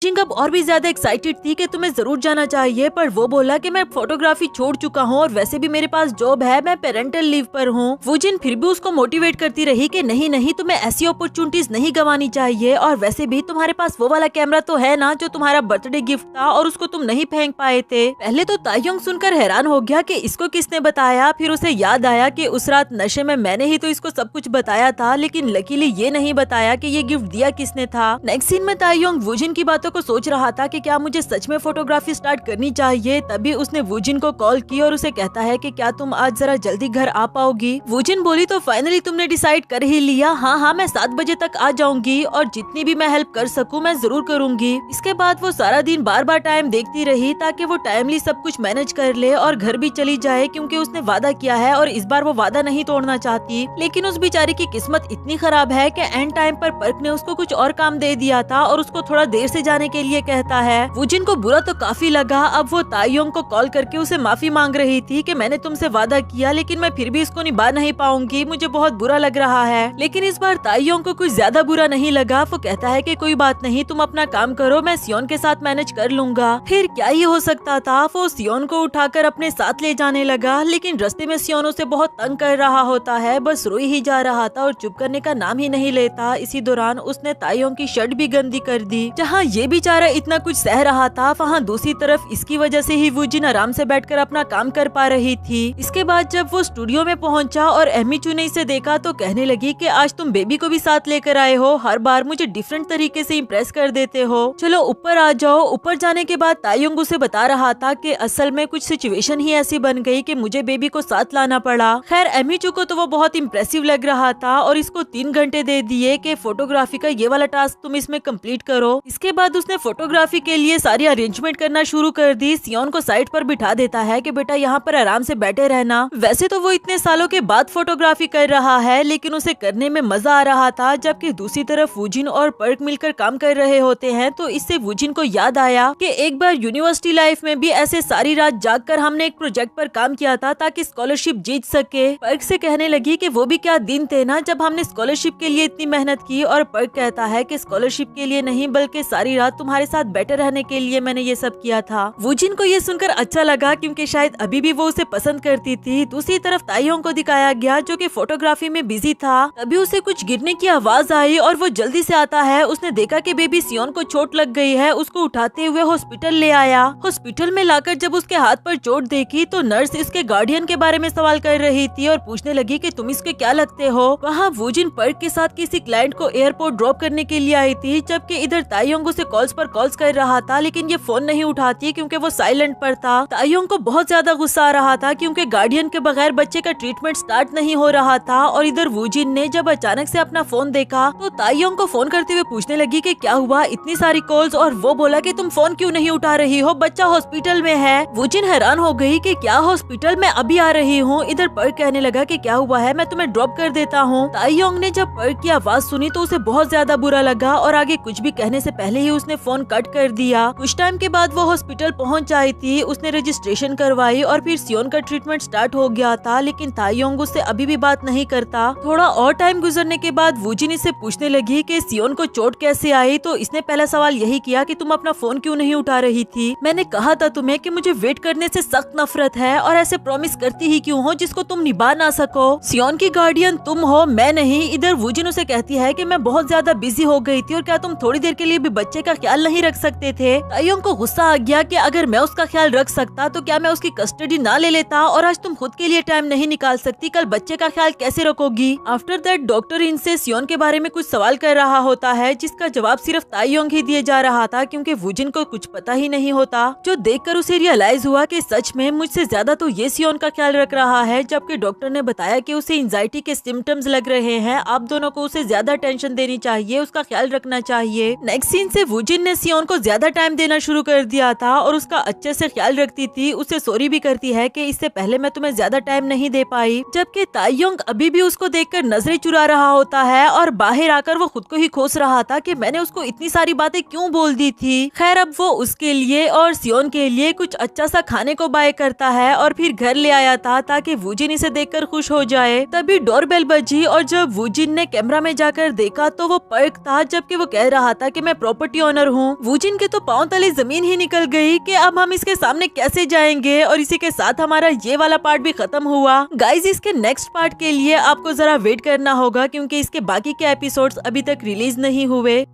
[SPEAKER 1] जिंग अब और भी ज्यादा एक्साइटेड थी कि तुम्हें जरूर जाना चाहिए, पर वो बोला कि मैं फोटोग्राफी छोड़ चुका हूँ और वैसे भी मेरे पास जॉब है, मैं पेरेंटल लीव पर हूँ। वुजिन फिर भी उसको मोटिवेट करती रही कि नहीं नहीं, तुम्हें ऐसी अपॉर्चुनिटीज नहीं गंवानी चाहिए, और वैसे भी तुम्हारे पास वो वाला कैमरा तो है ना जो तुम्हारा बर्थडे गिफ्ट था और उसको तुम नहीं फेंक पाए थे। पहले तो तायोंग सुनकर हैरान हो गया कि इसको किसने बताया, फिर उसे याद आया कि उस रात नशे में मैंने ही तो इसको सब कुछ बताया था, लेकिन लकीली ये नहीं बताया कि ये गिफ्ट दिया किसने था। नेक्स्ट सीन में तायोंग वुजिन की बातों को सोच रहा था कि क्या मुझे सच में फोटोग्राफी स्टार्ट करनी चाहिए। तभी उसने वुजिन को कॉल की और उसे कहता है कि क्या तुम आज जरा जल्दी घर आ पाओगी। वुजिन बोली तो फाइनली तुमने डिसाइड कर ही लिया। हाँ, मैं 7 बजे तक आ जाऊंगी और जितनी भी मैं हेल्प कर सकूं मैं जरूर करूंगी। इसके बाद वो सारा दिन बार बार टाइम देखती रही ताकि वो टाइमली सब कुछ मैनेज कर ले और घर भी चली जाए, क्योंकि उसने वादा किया है और इस बार वो वादा नहीं तोड़ना चाहती। लेकिन उस बेचारी की किस्मत इतनी खराब है कि एंड टाइम पर पर्क ने उसको कुछ और काम दे दिया था और उसको थोड़ा देर से जाने के लिए कहता है। वुजिन को बुरा तो काफी लगा। अब वो तायोंग को कॉल करके उसे माफी मांग रही थी कि मैंने तुमसे वादा किया लेकिन मैं फिर भी इसको निभा नहीं पाऊंगी, मुझे बहुत बुरा लग रहा है। लेकिन इस बार तायोंग को कुछ ज्यादा बुरा नहीं लगा। वो कहता है कि कोई बात नहीं, तुम अपना काम करो, मैं सियोन के साथ मैनेज कर लूंगा। फिर क्या ही हो सकता था, वो सियोन को उठाकर अपने साथ ले जाने लगा। लेकिन रास्ते में सियोन उसे बहुत तंग कर रहा होता है, बस रोई ही जा रहा था और चुप करने का नाम ही नहीं लेता। इसी दौरान उसने तायोंग की शर्ट भी गंदी कर दी। जहाँ ये बेचारा इतना कुछ सह रहा था, वहाँ दूसरी तरफ इसकी वजह से ही वुजिन आराम से बैठकर अपना काम कर पा रही थी। इसके बाद जब वो स्टूडियो में पहुंचा और एमिचू ने इसे देखा तो कहने लगी कि आज तुम बेबी को भी साथ लेकर आए हो, हर बार मुझे डिफरेंट तरीके से इम्प्रेस कर देते हो, चलो ऊपर आ जाओ। ऊपर जाने के बाद तायोंग उसे बता रहा था कि असल में कुछ सिचुएशन ही ऐसी बन गई कि मुझे बेबी को साथ लाना पड़ा। खैर एमिचू को तो वो बहुत इम्प्रेसिव लग रहा था और इसको 3 घंटे दे दिए कि फोटोग्राफी का ये वाला टास्क तुम इसमें कंप्लीट करो। इसके बाद उसने फोटोग्राफी के लिए सारी अरेंजमेंट करना शुरू कर दी। सियोन को साइड पर बिठा देता है कि बेटा यहाँ पर आराम से बैठे रहना। वैसे तो वो इतने सालों के बाद फोटोग्राफी कर रहा है, लेकिन उसे करने में मजा आ रहा था। जबकि दूसरी तरफ वुजिन और पर्क मिलकर काम कर रहे होते हैं, तो इससे वुजिन को याद आया कि एक बार यूनिवर्सिटी लाइफ में भी ऐसे सारी रात जागकर हमने एक प्रोजेक्ट पर काम किया था ताकि स्कॉलरशिप जीत सके। पर्क से कहने लगी कि वो भी क्या दिन थे ना जब हमने स्कॉलरशिप के लिए इतनी मेहनत की, और पर्क कहता है कि स्कॉलरशिप के लिए नहीं बल्कि सारी रात तुम्हारे साथ बैठे रहने के लिए मैंने ये सब किया था। वुजिन को ये सुनकर अच्छा लगा क्योंकि शायद अभी भी वो उसे पसंद करती थी। दूसरी तरफ तायोंग को दिखाया गया जो कि फोटोग्राफी में बिजी था। तभी उसे कुछ गिरने की आवाज आई और वो जल्दी से आता है। उसने देखा कि बेबी सियोन को चोट लग गई है। उसको उठाते हुए हॉस्पिटल ले आया। हॉस्पिटल में लाकर जब उसके हाथ पर चोट देखी तो नर्स इसके गार्डियन के बारे में सवाल कर रही थी और पूछने लगी कि तुम इसके क्या लगते हो। वहाँ वुजिन पर्क के साथ किसी क्लाइंट को एयरपोर्ट ड्रॉप करने के लिए आई थी, जबकि इधर तायोंग उसे कॉल्स पर कॉल्स कर रहा था, लेकिन ये फोन नहीं उठाती क्योंकि वो साइलेंट पर था। तायोंग को बहुत ज्यादा गुस्सा आ रहा था क्योंकि गार्डियन के बगैर बच्चे का ट्रीटमेंट स्टार्ट नहीं हो रहा था। और इधर वुजिन ने जब अचानक से अपना फोन देखा तो तायोंग को फोन करते हुए पूछने लगी कि क्या हुआ, इतनी सारी कॉल्स, और वो बोला कि तुम फोन क्यों नहीं उठा रही हो, बच्चा हॉस्पिटल में है। वुजिन हैरान हो गई कि क्या हॉस्पिटल में अभी आ रही हूँ। इधर पर्क कहने लगा कि क्या हुआ है, मैं तुम्हें ड्रॉप कर देता हूँ। तायोंग ने जब पर्क की आवाज सुनी तो उसे बहुत ज्यादा बुरा लगा और आगे कुछ भी कहने से पहले ही उसने फोन कट कर दिया। कुछ टाइम के बाद वो हॉस्पिटल पहुंच आई थी। उसने रजिस्ट्रेशन करवाई और फिर सियोन का ट्रीटमेंट स्टार्ट हो गया था, लेकिन तायोंग उससे अभी भी बात नहीं करता। थोड़ा और टाइम गुजरने के बाद वुजिन इससे पूछने लगी कि सियोन को चोट कैसे आई, तो इसने पहला सवाल यही किया कि तुम अपना फोन क्यों नहीं उठा रही थी। मैंने कहा था तुम्हें कि मुझे वेट करने से सख्त नफरत है और ऐसे प्रॉमिस करती ही क्यों हो जिसको तुम निभा ना सको। सियोन की गार्डियन तुम हो, मैं नहीं। इधर वुजिन उसे कहती है कि मैं बहुत ज्यादा बिजी हो गई थी और क्या तुम थोड़ी देर के लिए भी बच्चे का ख्याल नहीं रख सकते थे। तायोंग को गुस्सा आ गया कि अगर मैं उसका ख्याल रख सकता तो क्या मैं उसकी कस्टडी ना ले लेता, और आज तुम खुद के लिए टाइम नहीं निकाल सकती, कल बच्चे का ख्याल कैसे रखोगी। आफ्टर दैट डॉक्टर इनसे सियोन के बारे में कुछ सवाल कर रहा होता है जिसका जवाब सिर्फ तायोंग ही दिए जा रहा था क्योंकि वुजिन को कुछ पता ही नहीं होता। जो देखकर उसे रियलाइज हुआ कि सच में मुझसे ज्यादा तो ये सियोन का ख्याल रख रहा है, जबकि डॉक्टर ने बताया कि उसे एंजाइटी के सिम्टम्स लग रहे हैं। आप दोनों को उसे ज्यादा टेंशन देनी चाहिए, उसका ख्याल रखना चाहिए। नेक्स्ट सीन से वुजिन ने सियोन को ज्यादा टाइम देना शुरू कर दिया था और उसका अच्छे से ख्याल रखती थी। उसे सॉरी भी करती है कि इससे पहले मैं तुम्हें ज्यादा टाइम नहीं दे पाई। जबकि तायोंग अभी भी उसको देखकर नजरें चुरा रहा होता है और बाहर आकर वो खुद को ही कोस रहा था कि मैंने उसको इतनी सारी बातें क्यों बोल दी थी। खैर अब वो उसके लिए और सियोन के लिए कुछ अच्छा सा खाने को बाय करता है और फिर घर ले आया था ताकि वुजिन इसे देखकर खुश हो जाए। तभी डोरबेल बजी और जब वुजिन ने कैमरा में जाकर देखा तो वो पर्क था, जबकि वो कह रहा था कि मैं प्रॉपर्टी ऑनर हूँ। वूजिन के तो पाँव तले जमीन ही निकल गई कि अब हम इसके सामने कैसे जाएंगे, और इसी के साथ हमारा ये वाला पार्ट भी खत्म हुआ। गाइज इसके नेक्स्ट पार्ट के लिए आपको जरा वेट करना होगा क्योंकि इसके बाकी के एपिसोड्स अभी तक रिलीज नहीं हुए।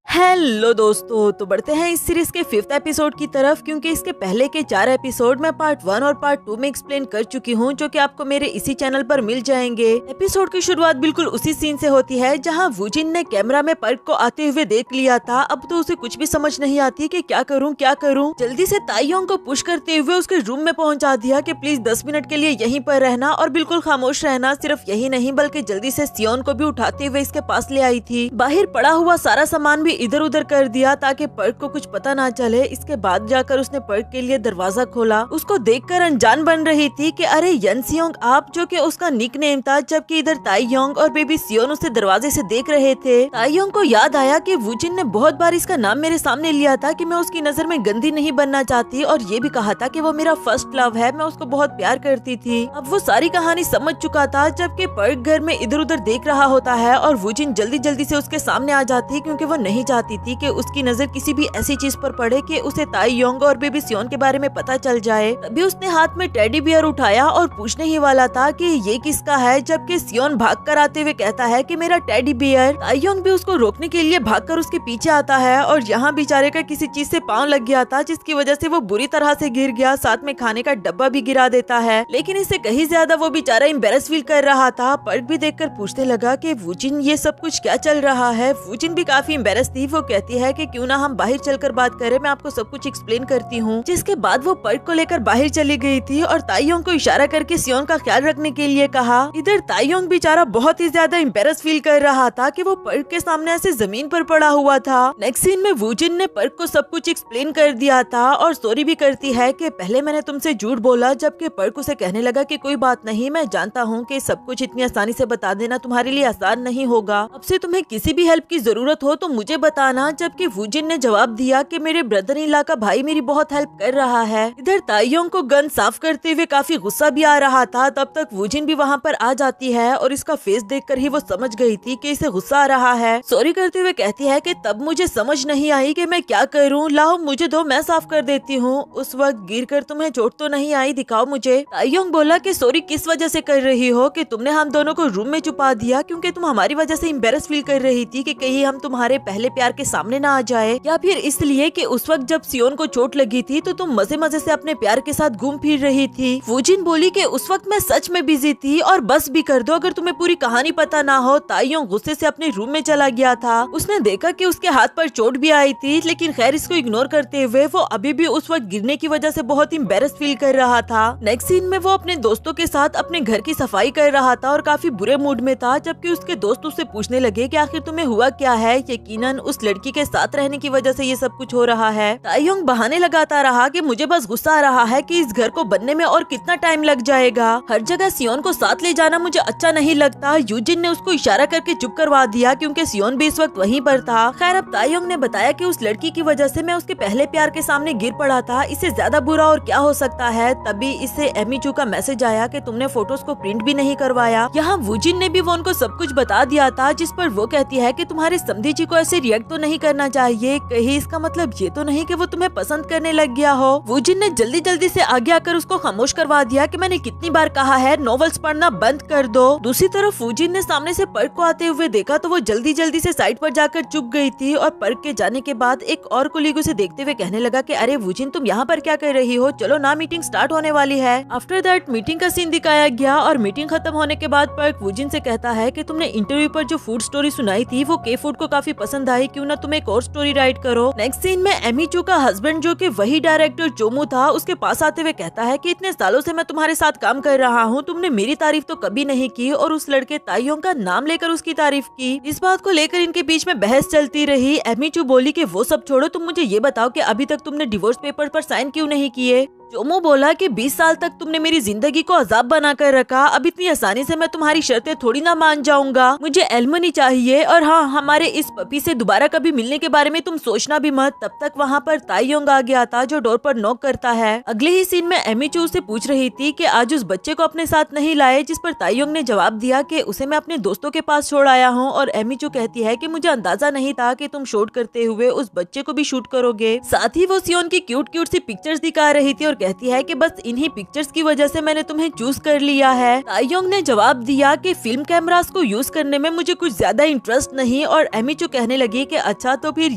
[SPEAKER 1] हेलो दोस्तों, तो बढ़ते हैं इस सीरीज के 5th एपिसोड की तरफ, क्योंकि इसके पहले के 4 एपिसोड मैं पार्ट 1 और पार्ट 2 में एक्सप्लेन कर चुकी हूँ, जो कि आपको मेरे इसी चैनल पर मिल जाएंगे। एपिसोड की शुरुआत बिल्कुल उसी सीन से होती है जहाँ वूजिन ने कैमरा में पर्क को आते हुए देख लिया था। अब तो उसे कुछ भी समझ नहीं आती कि क्या करूँ। जल्दी से ताइयोंग को पुश करते हुए उसके रूम में पहुँचा दिया कि प्लीज 10 मिनट के लिए यहीं पर रहना और बिल्कुल खामोश रहना। सिर्फ यही नहीं बल्कि जल्दी से सियोन को भी उठाते हुए इसके पास ले आई थी। बाहर पड़ा हुआ सारा सामान भी इधर उधर कर दिया ताकि पर्क को कुछ पता ना चले। इसके बाद जाकर उसने पर्क के लिए दरवाजा खोला। उसको देखकर अनजान बन रही थी कि अरे यनसियोंग आप, जो कि उसका निक नेम था, जबकि इधर ताइयोंग और बेबी सियोन उसे दरवाजे से देख रहे थे। ताइयोंग को याद आया कि वूजिन ने बहुत बार इसका नाम मेरे सामने लिया था कि मैं उसकी नजर में गंदी नहीं बनना चाहती, और ये भी कहा था कि वो मेरा फर्स्ट लव है, मैं उसको बहुत प्यार करती थी। अब वो सारी कहानी समझ चुका था, जबकि पर्क घर में इधर उधर देख रहा होता है और वूजिन जल्दी जल्दी से उसके सामने आ जाती क्योंकि वो नहीं चाहती थी कि उसकी नजर किसी भी ऐसी चीज पर पड़े कि उसे ताइयोंग और बेबी सियोन के बारे में पता चल जाए। तभी उसने हाथ में टेडी बियर उठाया और पूछने ही वाला था कि ये किसका है, जबकि सियोन भागकर आते हुए कहता है कि मेरा टेडी बियर। ताइयोंग भी उसको रोकने के लिए भागकर उसके पीछे आता है और यहाँ बेचारे का किसी चीज से पाँव लग गया था, जिसकी वजह से वो बुरी तरह से गिर गया। साथ में खाने का डब्बा भी गिरा देता है, लेकिन इससे कहीं ज्यादा वो बेचारा एम्बेरस फील कर रहा था। पर्क भी देखकर पूछने लगा कि वूजिन ये सब कुछ क्या चल रहा है। वूजिन भी काफी एम्बेरस थी। वो कहती है कि क्यों ना हम बाहर चलकर बात करें, मैं आपको सब कुछ एक्सप्लेन करती हूँ। जिसके बाद वो पर्क को लेकर बाहर चली गई थी और ताइयोंग को इशारा करके सियोन का ख्याल रखने के लिए कहा। इधर ताइयोंग बेचारा बहुत ही ज्यादा एम्बेरस फील कर रहा था कि वो पर्क के सामने ऐसे जमीन पर पड़ा हुआ था। नेक्स्ट सीन में वूजिन ने पर्क को सब कुछ एक्सप्लेन कर दिया था और सॉरी भी करती है कि पहले मैंने तुमसे झूठ बोला, जबकि पर्क उसे कहने लगा कि कोई बात नहीं, मैं जानता हूँ कि सब कुछ इतनी आसानी से बता देना तुम्हारे लिए आसान नहीं होगा। अब से तुम्हें किसी भी हेल्प की जरूरत हो तो मुझे बताना। जबकि वूजिन ने जवाब दिया कि मेरे ब्रदर इन लॉ का भाई मेरी बहुत हेल्प कर रहा है। इधर ताइयोंग को गन साफ करते हुए काफी गुस्सा भी आ रहा था। तब तक वूजिन भी वहाँ पर आ जाती है और इसका फेस देखकर ही वो समझ गई थी कि इसे गुस्सा आ रहा है। सॉरी करते हुए कहती है कि तब मुझे समझ नहीं आई कि मैं क्या करूँ, लाओ मुझे दो, मैं साफ कर देती हूँ। उस वक्त गिरकर तुम्हें चोट तो नहीं आई, दिखाओ मुझे। ताइयोंग बोला कि सॉरी किस वजह से कर रही हो, कि तुमने हम दोनों को रूम में छुपा दिया क्योंकि तुम हमारी वजह से एम्बेरस फील कर रही थी कि कहीं हम तुम्हारे पहले प्यार के सामने ना आ जाए, या फिर इसलिए कि उस वक्त जब सियोन को चोट लगी थी तो तुम मजे मजे से अपने प्यार के साथ घूम फिर रही थी। वूजिन बोली कि उस वक्त मैं सच में बिजी थी और बस भी कर दो अगर तुम्हें पूरी कहानी पता ना हो। ताइयोंग गुस्से से अपने रूम में चला गया था। उसने देखा कि उसके हाथ पर चोट भी आई थी, लेकिन खैर इसको इग्नोर करते हुए वो अभी भी उस वक्त गिरने की वजह से बहुत एम्बेरस फील कर रहा था। नेक्स्ट सीन में वो अपने दोस्तों के साथ अपने घर की सफाई कर रहा था और काफी बुरे मूड में था, जबकि उसके दोस्त उससे पूछने लगे कि आखिर तुम्हें हुआ क्या है। यकीनन उस लड़की के साथ रहने की वजह से ये सब कुछ हो रहा है। ताइयोंग बहाने लगाता रहा कि मुझे बस गुस्सा आ रहा है कि इस घर को बनने में और कितना टाइम लग जाएगा। हर जगह सियोन को साथ ले जाना मुझे अच्छा नहीं लगता। यूजिन ने उसको इशारा करके चुप करवा दिया क्योंकि सियोन भी इस वक्त वहीं पर था। खैर अब ताइयोंग ने बताया कि उस लड़की की वजह से मैं उसके पहले प्यार के सामने गिर पड़ा था, इससे ज्यादा बुरा और क्या हो सकता है। तभी इसे एमीचू का मैसेज आया कि तुमने फोटोज को प्रिंट भी नहीं करवाया। यहाँ वूजिन ने भी वो उनको सब कुछ बता दिया था, जिस पर वो कहती है कि तुम्हारे समधी जी को ऐसे रिएक्ट तो नहीं करना चाहिए, कहीं इसका मतलब ये तो नहीं कि वो तुम्हें पसंद करने लग गया हो। वूजिन ने जल्दी जल्दी से आगे आकर उसको खामोश करवा दिया कि मैंने कितनी बार कहा है नॉवेल्स पढ़ना बंद कर दो। दूसरी तरफ वूजिन ने सामने से पर्क को आते हुए देखा तो वो जल्दी जल्दी से साइड पर जाकर चुप गई थी और पर्क के जाने के बाद एक और कोलीग उसे देखते हुए कहने लगा कि अरे वूजिन तुम यहाँ पर क्या कर रही हो, चलो ना मीटिंग स्टार्ट होने वाली है। आफ्टर दैट मीटिंग का सीन दिखाया गया और मीटिंग खत्म होने के बाद पर्क वूजिन से कहता है कि तुमने इंटरव्यू पर जो फूड स्टोरी सुनाई थी वो के फूड को काफी पसंद आई, क्यों ना तुम एक और स्टोरी राइट करो। नेक्स्ट सीन में एमीचू का हस्बैंड जो कि वही डायरेक्टर जोमू था उसके पास आते हुए कहता है कि इतने सालों से मैं तुम्हारे साथ काम कर रहा हूँ, तुमने मेरी तारीफ तो कभी नहीं की और उस लड़के ताइयोंग का नाम लेकर उसकी तारीफ की। इस बात को लेकर इनके बीच में बहस चलती रही। एमीचू बोली कि वो सब छोड़ो, तुम मुझे ये बताओ कि अभी तक तुमने डिवोर्स पेपर पर साइन क्यों नहीं किए। जोमो बोला कि 20 साल तक तुमने मेरी जिंदगी को अजाब बना कर रखा, अब इतनी आसानी से मैं तुम्हारी शर्तें थोड़ी ना मान जाऊंगा। मुझे एलमनी चाहिए, और हाँ, हमारे इस पपी से दोबारा कभी मिलने के बारे में तुम सोचना भी मत। तब तक वहाँ पर ताइयोंग आ गया था जो डोर पर नॉक करता है। अगले ही सीन में एमी चू से पूछ रही थी कि आज उस बच्चे को अपने साथ नहीं लाए, जिस पर ताइयोंग ने जवाब दिया कि उसे मैं अपने दोस्तों के पास छोड़ आया हूँ। और एमी चू कहती है कि मुझे अंदाजा नहीं था कि तुम शूट करते हुए उस बच्चे को भी शूट करोगे। साथ ही वो सियोन की क्यूट क्यूट सी पिक्चर्स दिखा रही थी और कहती है कि बस इन्हीं पिक्चर्स की वजह से मैंने तुम्हें चूज कर लिया है। ताइयोंग ने जवाब दिया कि फिल्म कैमरास को यूज करने में मुझे कुछ ज्यादा इंटरेस्ट नहीं। और एमी चू कहने लगी कि अच्छा, तो फिर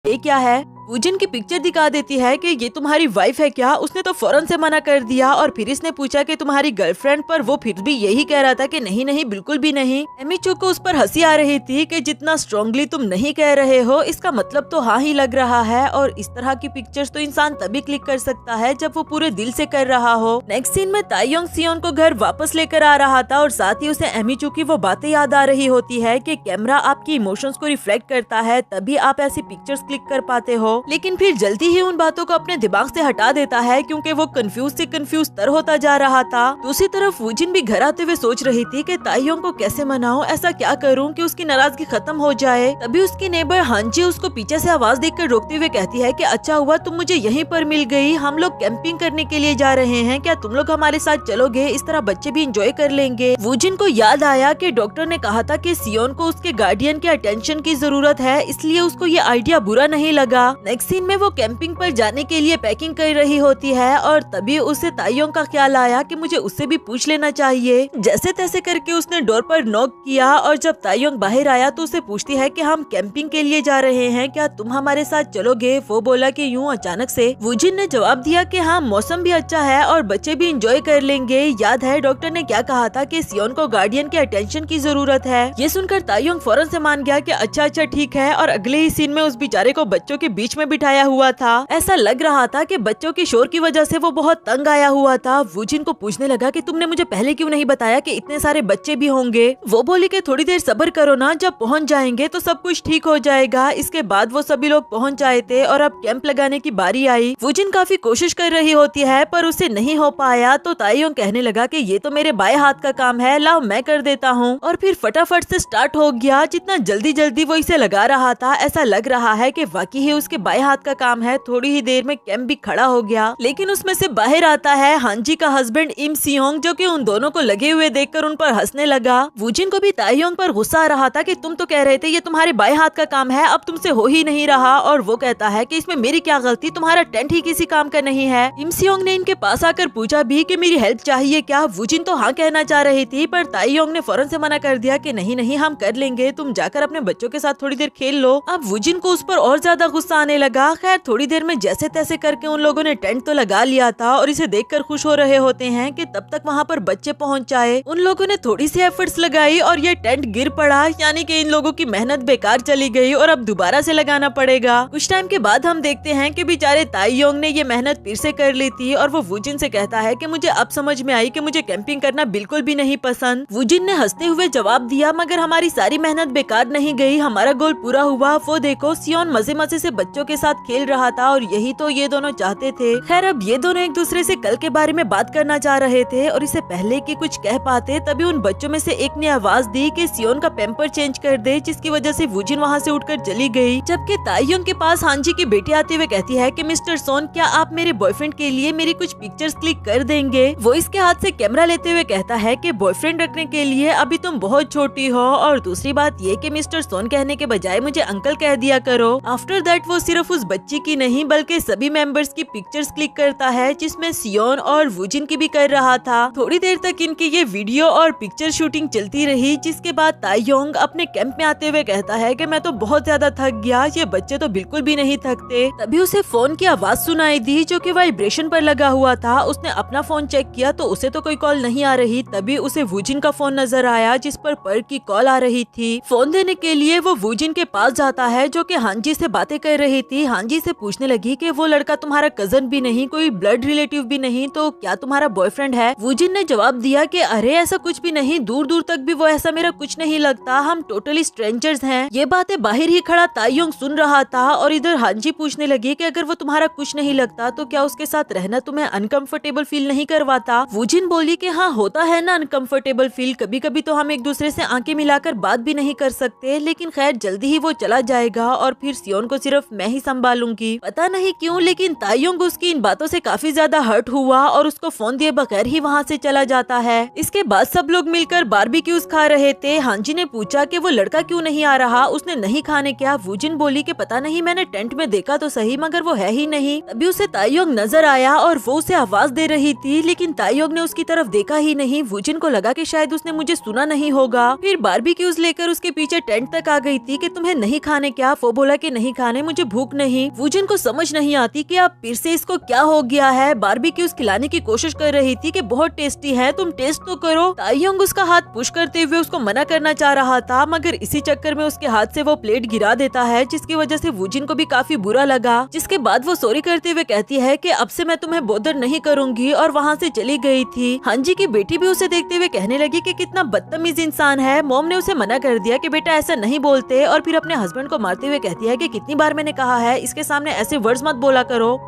[SPEAKER 1] ये क्या है। वूजिन की पिक्चर दिखा देती है कि ये तुम्हारी वाइफ है क्या। उसने तो फौरन से मना कर दिया और फिर इसने पूछा कि तुम्हारी गर्लफ्रेंड, पर वो फिर भी यही कह रहा था कि नहीं नहीं, बिल्कुल भी नहीं। एमी चू को उस पर हंसी आ रही थी कि जितना स्ट्रांगली तुम नहीं कह रहे हो, इसका मतलब तो हाँ ही लग रहा है। और इस तरह की पिक्चर्स तो इंसान तभी क्लिक कर सकता है जब वो पूरे दिल से कर रहा हो। नेक्स्ट सीन में ताइयोंग सियोन को घर वापस लेकर आ रहा था और साथ ही उसे एमी चू की वो बातें याद आ रही होती है कि कैमरा आपकी इमोशंस को रिफ्लेक्ट करता है, तभी आप ऐसी पिक्चर्स क्लिक कर पाते हो। लेकिन फिर जल्दी ही उन बातों को अपने दिमाग से हटा देता है क्योंकि वो कंफ्यूज से कंफ्यूज तर होता जा रहा था। दूसरी तरफ वूजिन भी घर आते हुए सोच रही थी कि ताइयोंग को कैसे मनाऊं, ऐसा क्या करूं कि उसकी नाराजगी खत्म हो जाए। तभी उसकी नेबर हांजी उसको पीछे से आवाज देकर रोकते हुए कहती है कि अच्छा हुआ तुम मुझे यहीं पर मिल गई, हम लोग कैंपिंग करने के लिए जा रहे हैं, क्या तुम लोग हमारे साथ चलोगे? इस तरह बच्चे भी एंजॉय कर लेंगे। वूजिन को याद आया कि डॉक्टर ने कहा था कि सियोन को उसके गार्डियन के अटेंशन की जरूरत है, इसलिए उसको ये आइडिया बुरा नहीं लगा। नेक्स्ट सीन में वो कैंपिंग पर जाने के लिए पैकिंग कर रही होती है और तभी उसे ताइयोंग का ख्याल आया कि मुझे उससे भी पूछ लेना चाहिए। जैसे तैसे करके उसने डोर पर नॉक किया और जब ताइयोंग बाहर आया तो उसे पूछती है कि हम कैंपिंग के लिए जा रहे हैं, क्या तुम हमारे साथ चलोगे? वो बोला कि यूं अचानक से। वूजिन ने जवाब दिया कि हाँ, मौसम भी अच्छा है और बच्चे भी एंजॉय कर लेंगे। याद है डॉक्टर ने क्या कहा था कि सियोन को गार्डियन के अटेंशन की जरूरत है। ये सुनकर ताइयोंग फौरन से मान गया कि अच्छा अच्छा ठीक है, और अगले ही सीन में उस बेचारे को बच्चों के बीच में बिठाया हुआ था। ऐसा लग रहा था कि बच्चों के शोर की वजह से वो बहुत तंग आया हुआ था। वूजिन को पूछने लगा कि तुमने मुझे पहले क्यों नहीं बताया कि इतने सारे बच्चे भी होंगे। वो बोली कि थोड़ी देर सब्र करो ना, जब पहुंच जाएंगे तो सब कुछ ठीक हो जाएगा। इसके बाद वो सभी लोग पहुंच जाए थे और अब कैंप लगाने की बारी आई। वूजिन काफी कोशिश कर रही होती है पर उसे नहीं हो पाया, तो ताइयोंग कहने लगा कि ये तो मेरे बाएं हाथ का काम है, लाओ मैं कर देता हूँ। और फिर फटाफट से स्टार्ट हो गया। जितना जल्दी जल्दी वो इसे लगा रहा था, ऐसा लग रहा है कि वाकई ही उसके बाएं हाथ का काम है। थोड़ी ही देर में कैंप भी खड़ा हो गया, लेकिन उसमें से बाहर आता है हांजी का हस्बैंड इम सियोंग, जो कि उन दोनों को लगे हुए देखकर उन पर हंसने लगा। वूजिन को भी ताइयोंग पर गुस्सा आ रहा था कि तुम तो कह रहे थे ये तुम्हारे बाएं हाथ का काम है, अब तुमसे हो ही नहीं रहा। और वो कहता है कि इसमें मेरी क्या गलती, तुम्हारा टेंट ही किसी काम का नहीं है। इम सियोंग ने इनके पास आकर पूछा भी कि मेरी हेल्प चाहिए क्या। वूजिन तो हाँ कहना चाह रही थी, पर ताइयोंग ने फौरन से मना कर दिया कि नहीं नहीं, हम कर लेंगे, तुम जाकर अपने बच्चों के साथ थोड़ी देर खेल लो। अब वूजिन को उस पर और ज्यादा गुस्सा आने लगा। खैर थोड़ी देर में जैसे तैसे करके उन लोगों ने टेंट तो लगा लिया था और इसे देखकर खुश हो रहे होते हैं कि तब तक वहाँ पर बच्चे पहुँच जाए। उन लोगों ने थोड़ी सी एफर्ट्स लगाई और ये टेंट गिर पड़ा, यानी कि इन लोगों की मेहनत बेकार चली गई और अब दोबारा से लगाना पड़ेगा। कुछ टाइम के बाद हम देखते हैं कि बेचारे ताइयोंग ने ये मेहनत फिर से कर ली थी और वो वूजिन से कहता है कि मुझे अब समझ में आई कि मुझे कैंपिंग करना बिल्कुल भी नहीं पसंद। वूजिन ने हंसते हुए जवाब दिया, मगर हमारी सारी मेहनत बेकार नहीं गई, हमारा गोल पूरा हुआ। वो देखो सियोन मजे मजे से बच्चों के साथ खेल रहा था और यही तो ये दोनों चाहते थे। खैर अब ये दोनों एक दूसरे से कल के बारे में बात करना चाह रहे थे और इससे पहले कि कुछ कह पाते तभी उन बच्चों में से एक ने आवाज दी कि सियोन का पैम्पर चेंज कर दे, जिसकी वजह से वूजिन वहाँ से उठकर चली गई। जबकि ताइयोंग के पास हांजी की बेटी आते हुए कहती है कि मिस्टर सोन, क्या आप मेरे बॉयफ्रेंड के लिए मेरी कुछ पिक्चर्स क्लिक कर देंगे। वो इसके हाथ से कैमरा लेते हुए कहता है कि बॉयफ्रेंड रखने के लिए अभी तुम बहुत छोटी हो, और दूसरी बात ये कि मिस्टर सोन कहने के बजाय मुझे अंकल कह दिया करो। आफ्टर दैट वो सिर्फ उस बच्ची की नहीं बल्कि सभी मेंबर्स की पिक्चर्स क्लिक करता है, जिसमें सियोन और वूजिन की भी कर रहा था। थोड़ी देर तक इनकी ये वीडियो और पिक्चर शूटिंग चलती रही, जिसके बाद ताइयोंग अपने कैंप में आते हुए कहता है कि मैं तो बहुत ज्यादा थक गया, ये बच्चे तो बिल्कुल भी नहीं थकते। तभी उसे फोन की आवाज सुनाई दी जो कि वाइब्रेशन पर लगा हुआ था। उसने अपना फोन चेक किया तो उसे तो कोई कॉल नहीं आ रही। तभी उसे वूजिन का फोन नजर आया जिस पर की कॉल आ रही थी। फोन देने के लिए वो वूजिन के पास जाता है जो कि हांजी से बातें कर रही रही थी हांजी से पूछने लगी कि वो लड़का तुम्हारा कजन भी नहीं, कोई ब्लड रिलेटिव भी नहीं, तो क्या तुम्हारा बॉयफ्रेंड है? वूजिन ने जवाब दिया कि अरे ऐसा कुछ भी नहीं, दूर दूर तक भी वो ऐसा मेरा कुछ नहीं लगता, हम टोटली स्ट्रेंजर्स हैं। ये बातें बाहर ही खड़ा ताइयोंग सुन रहा था और इधर हांजी पूछने लगी कि अगर वो तुम्हारा कुछ नहीं लगता तो क्या उसके साथ रहना तुम्हें अनकंफर्टेबल फील नहीं करवाता? वूजिन बोली कि हाँ होता है ना अनकंफर्टेबल फील, कभी कभी तो हम एक दूसरे से आंखें मिलाकर बात भी नहीं कर सकते, लेकिन खैर जल्दी ही वो चला जाएगा और फिर सियोन को सिर्फ मैं ही संभालूंगी। पता नहीं क्यों लेकिन ताइयोंग उसकी इन बातों से काफी ज्यादा हर्ट हुआ और उसको फोन दिए बगैर ही वहाँ से चला जाता है। इसके बाद सब लोग मिलकर बारबेक्यूज खा रहे थे। हांजी ने पूछा कि वो लड़का क्यों नहीं आ रहा, उसने नहीं खाने क्या? वूजिन बोली कि पता नहीं, मैंने टेंट में देखा तो सही मगर वो है ही नहीं। तभी उसे ताइयोंग नजर आया और वो उसे आवाज दे रही थी, लेकिन ताइयोंग ने उसकी तरफ देखा ही नहीं। वूजिन को लगा कि शायद उसने मुझे सुना नहीं होगा। फिर बारबेक्यूज लेकर उसके पीछे टेंट तक आ गई थी कि तुम्हें नहीं खाने क्या? वो बोला कि नहीं खाने, मुझे भूख नहीं। वूजिन को समझ नहीं आती कि अब फिर से इसको क्या हो गया है। बारबेक्यूज खिलाने की कोशिश कर रही थी कि बहुत टेस्टी है, तुम टेस्ट तो करो। ताइयोंग उसका हाथ पुश करते हुए उसको मना करना चाह रहा था मगर इसी चक्कर में उसके हाथ से वो प्लेट गिरा देता है, जिसकी वजह से वूजिन को भी काफी बुरा लगा। जिसके बाद वो सॉरी करते हुए कहती है कि अब से मैं तुम्हें बोदर नहीं करूंगी और वहाँ से चली गई थी। हांजी की बेटी भी उसे देखते हुए कहने लगी कि कितना बदतमीज इंसान है। मॉम ने उसे मना कर दिया कि बेटा ऐसा नहीं बोलते और फिर अपने हस्बैंड को मारते हुए कहती है कि कितनी बार मैंने कहा है इसके सामने ऐसे वर्ड्स मत बोला करो।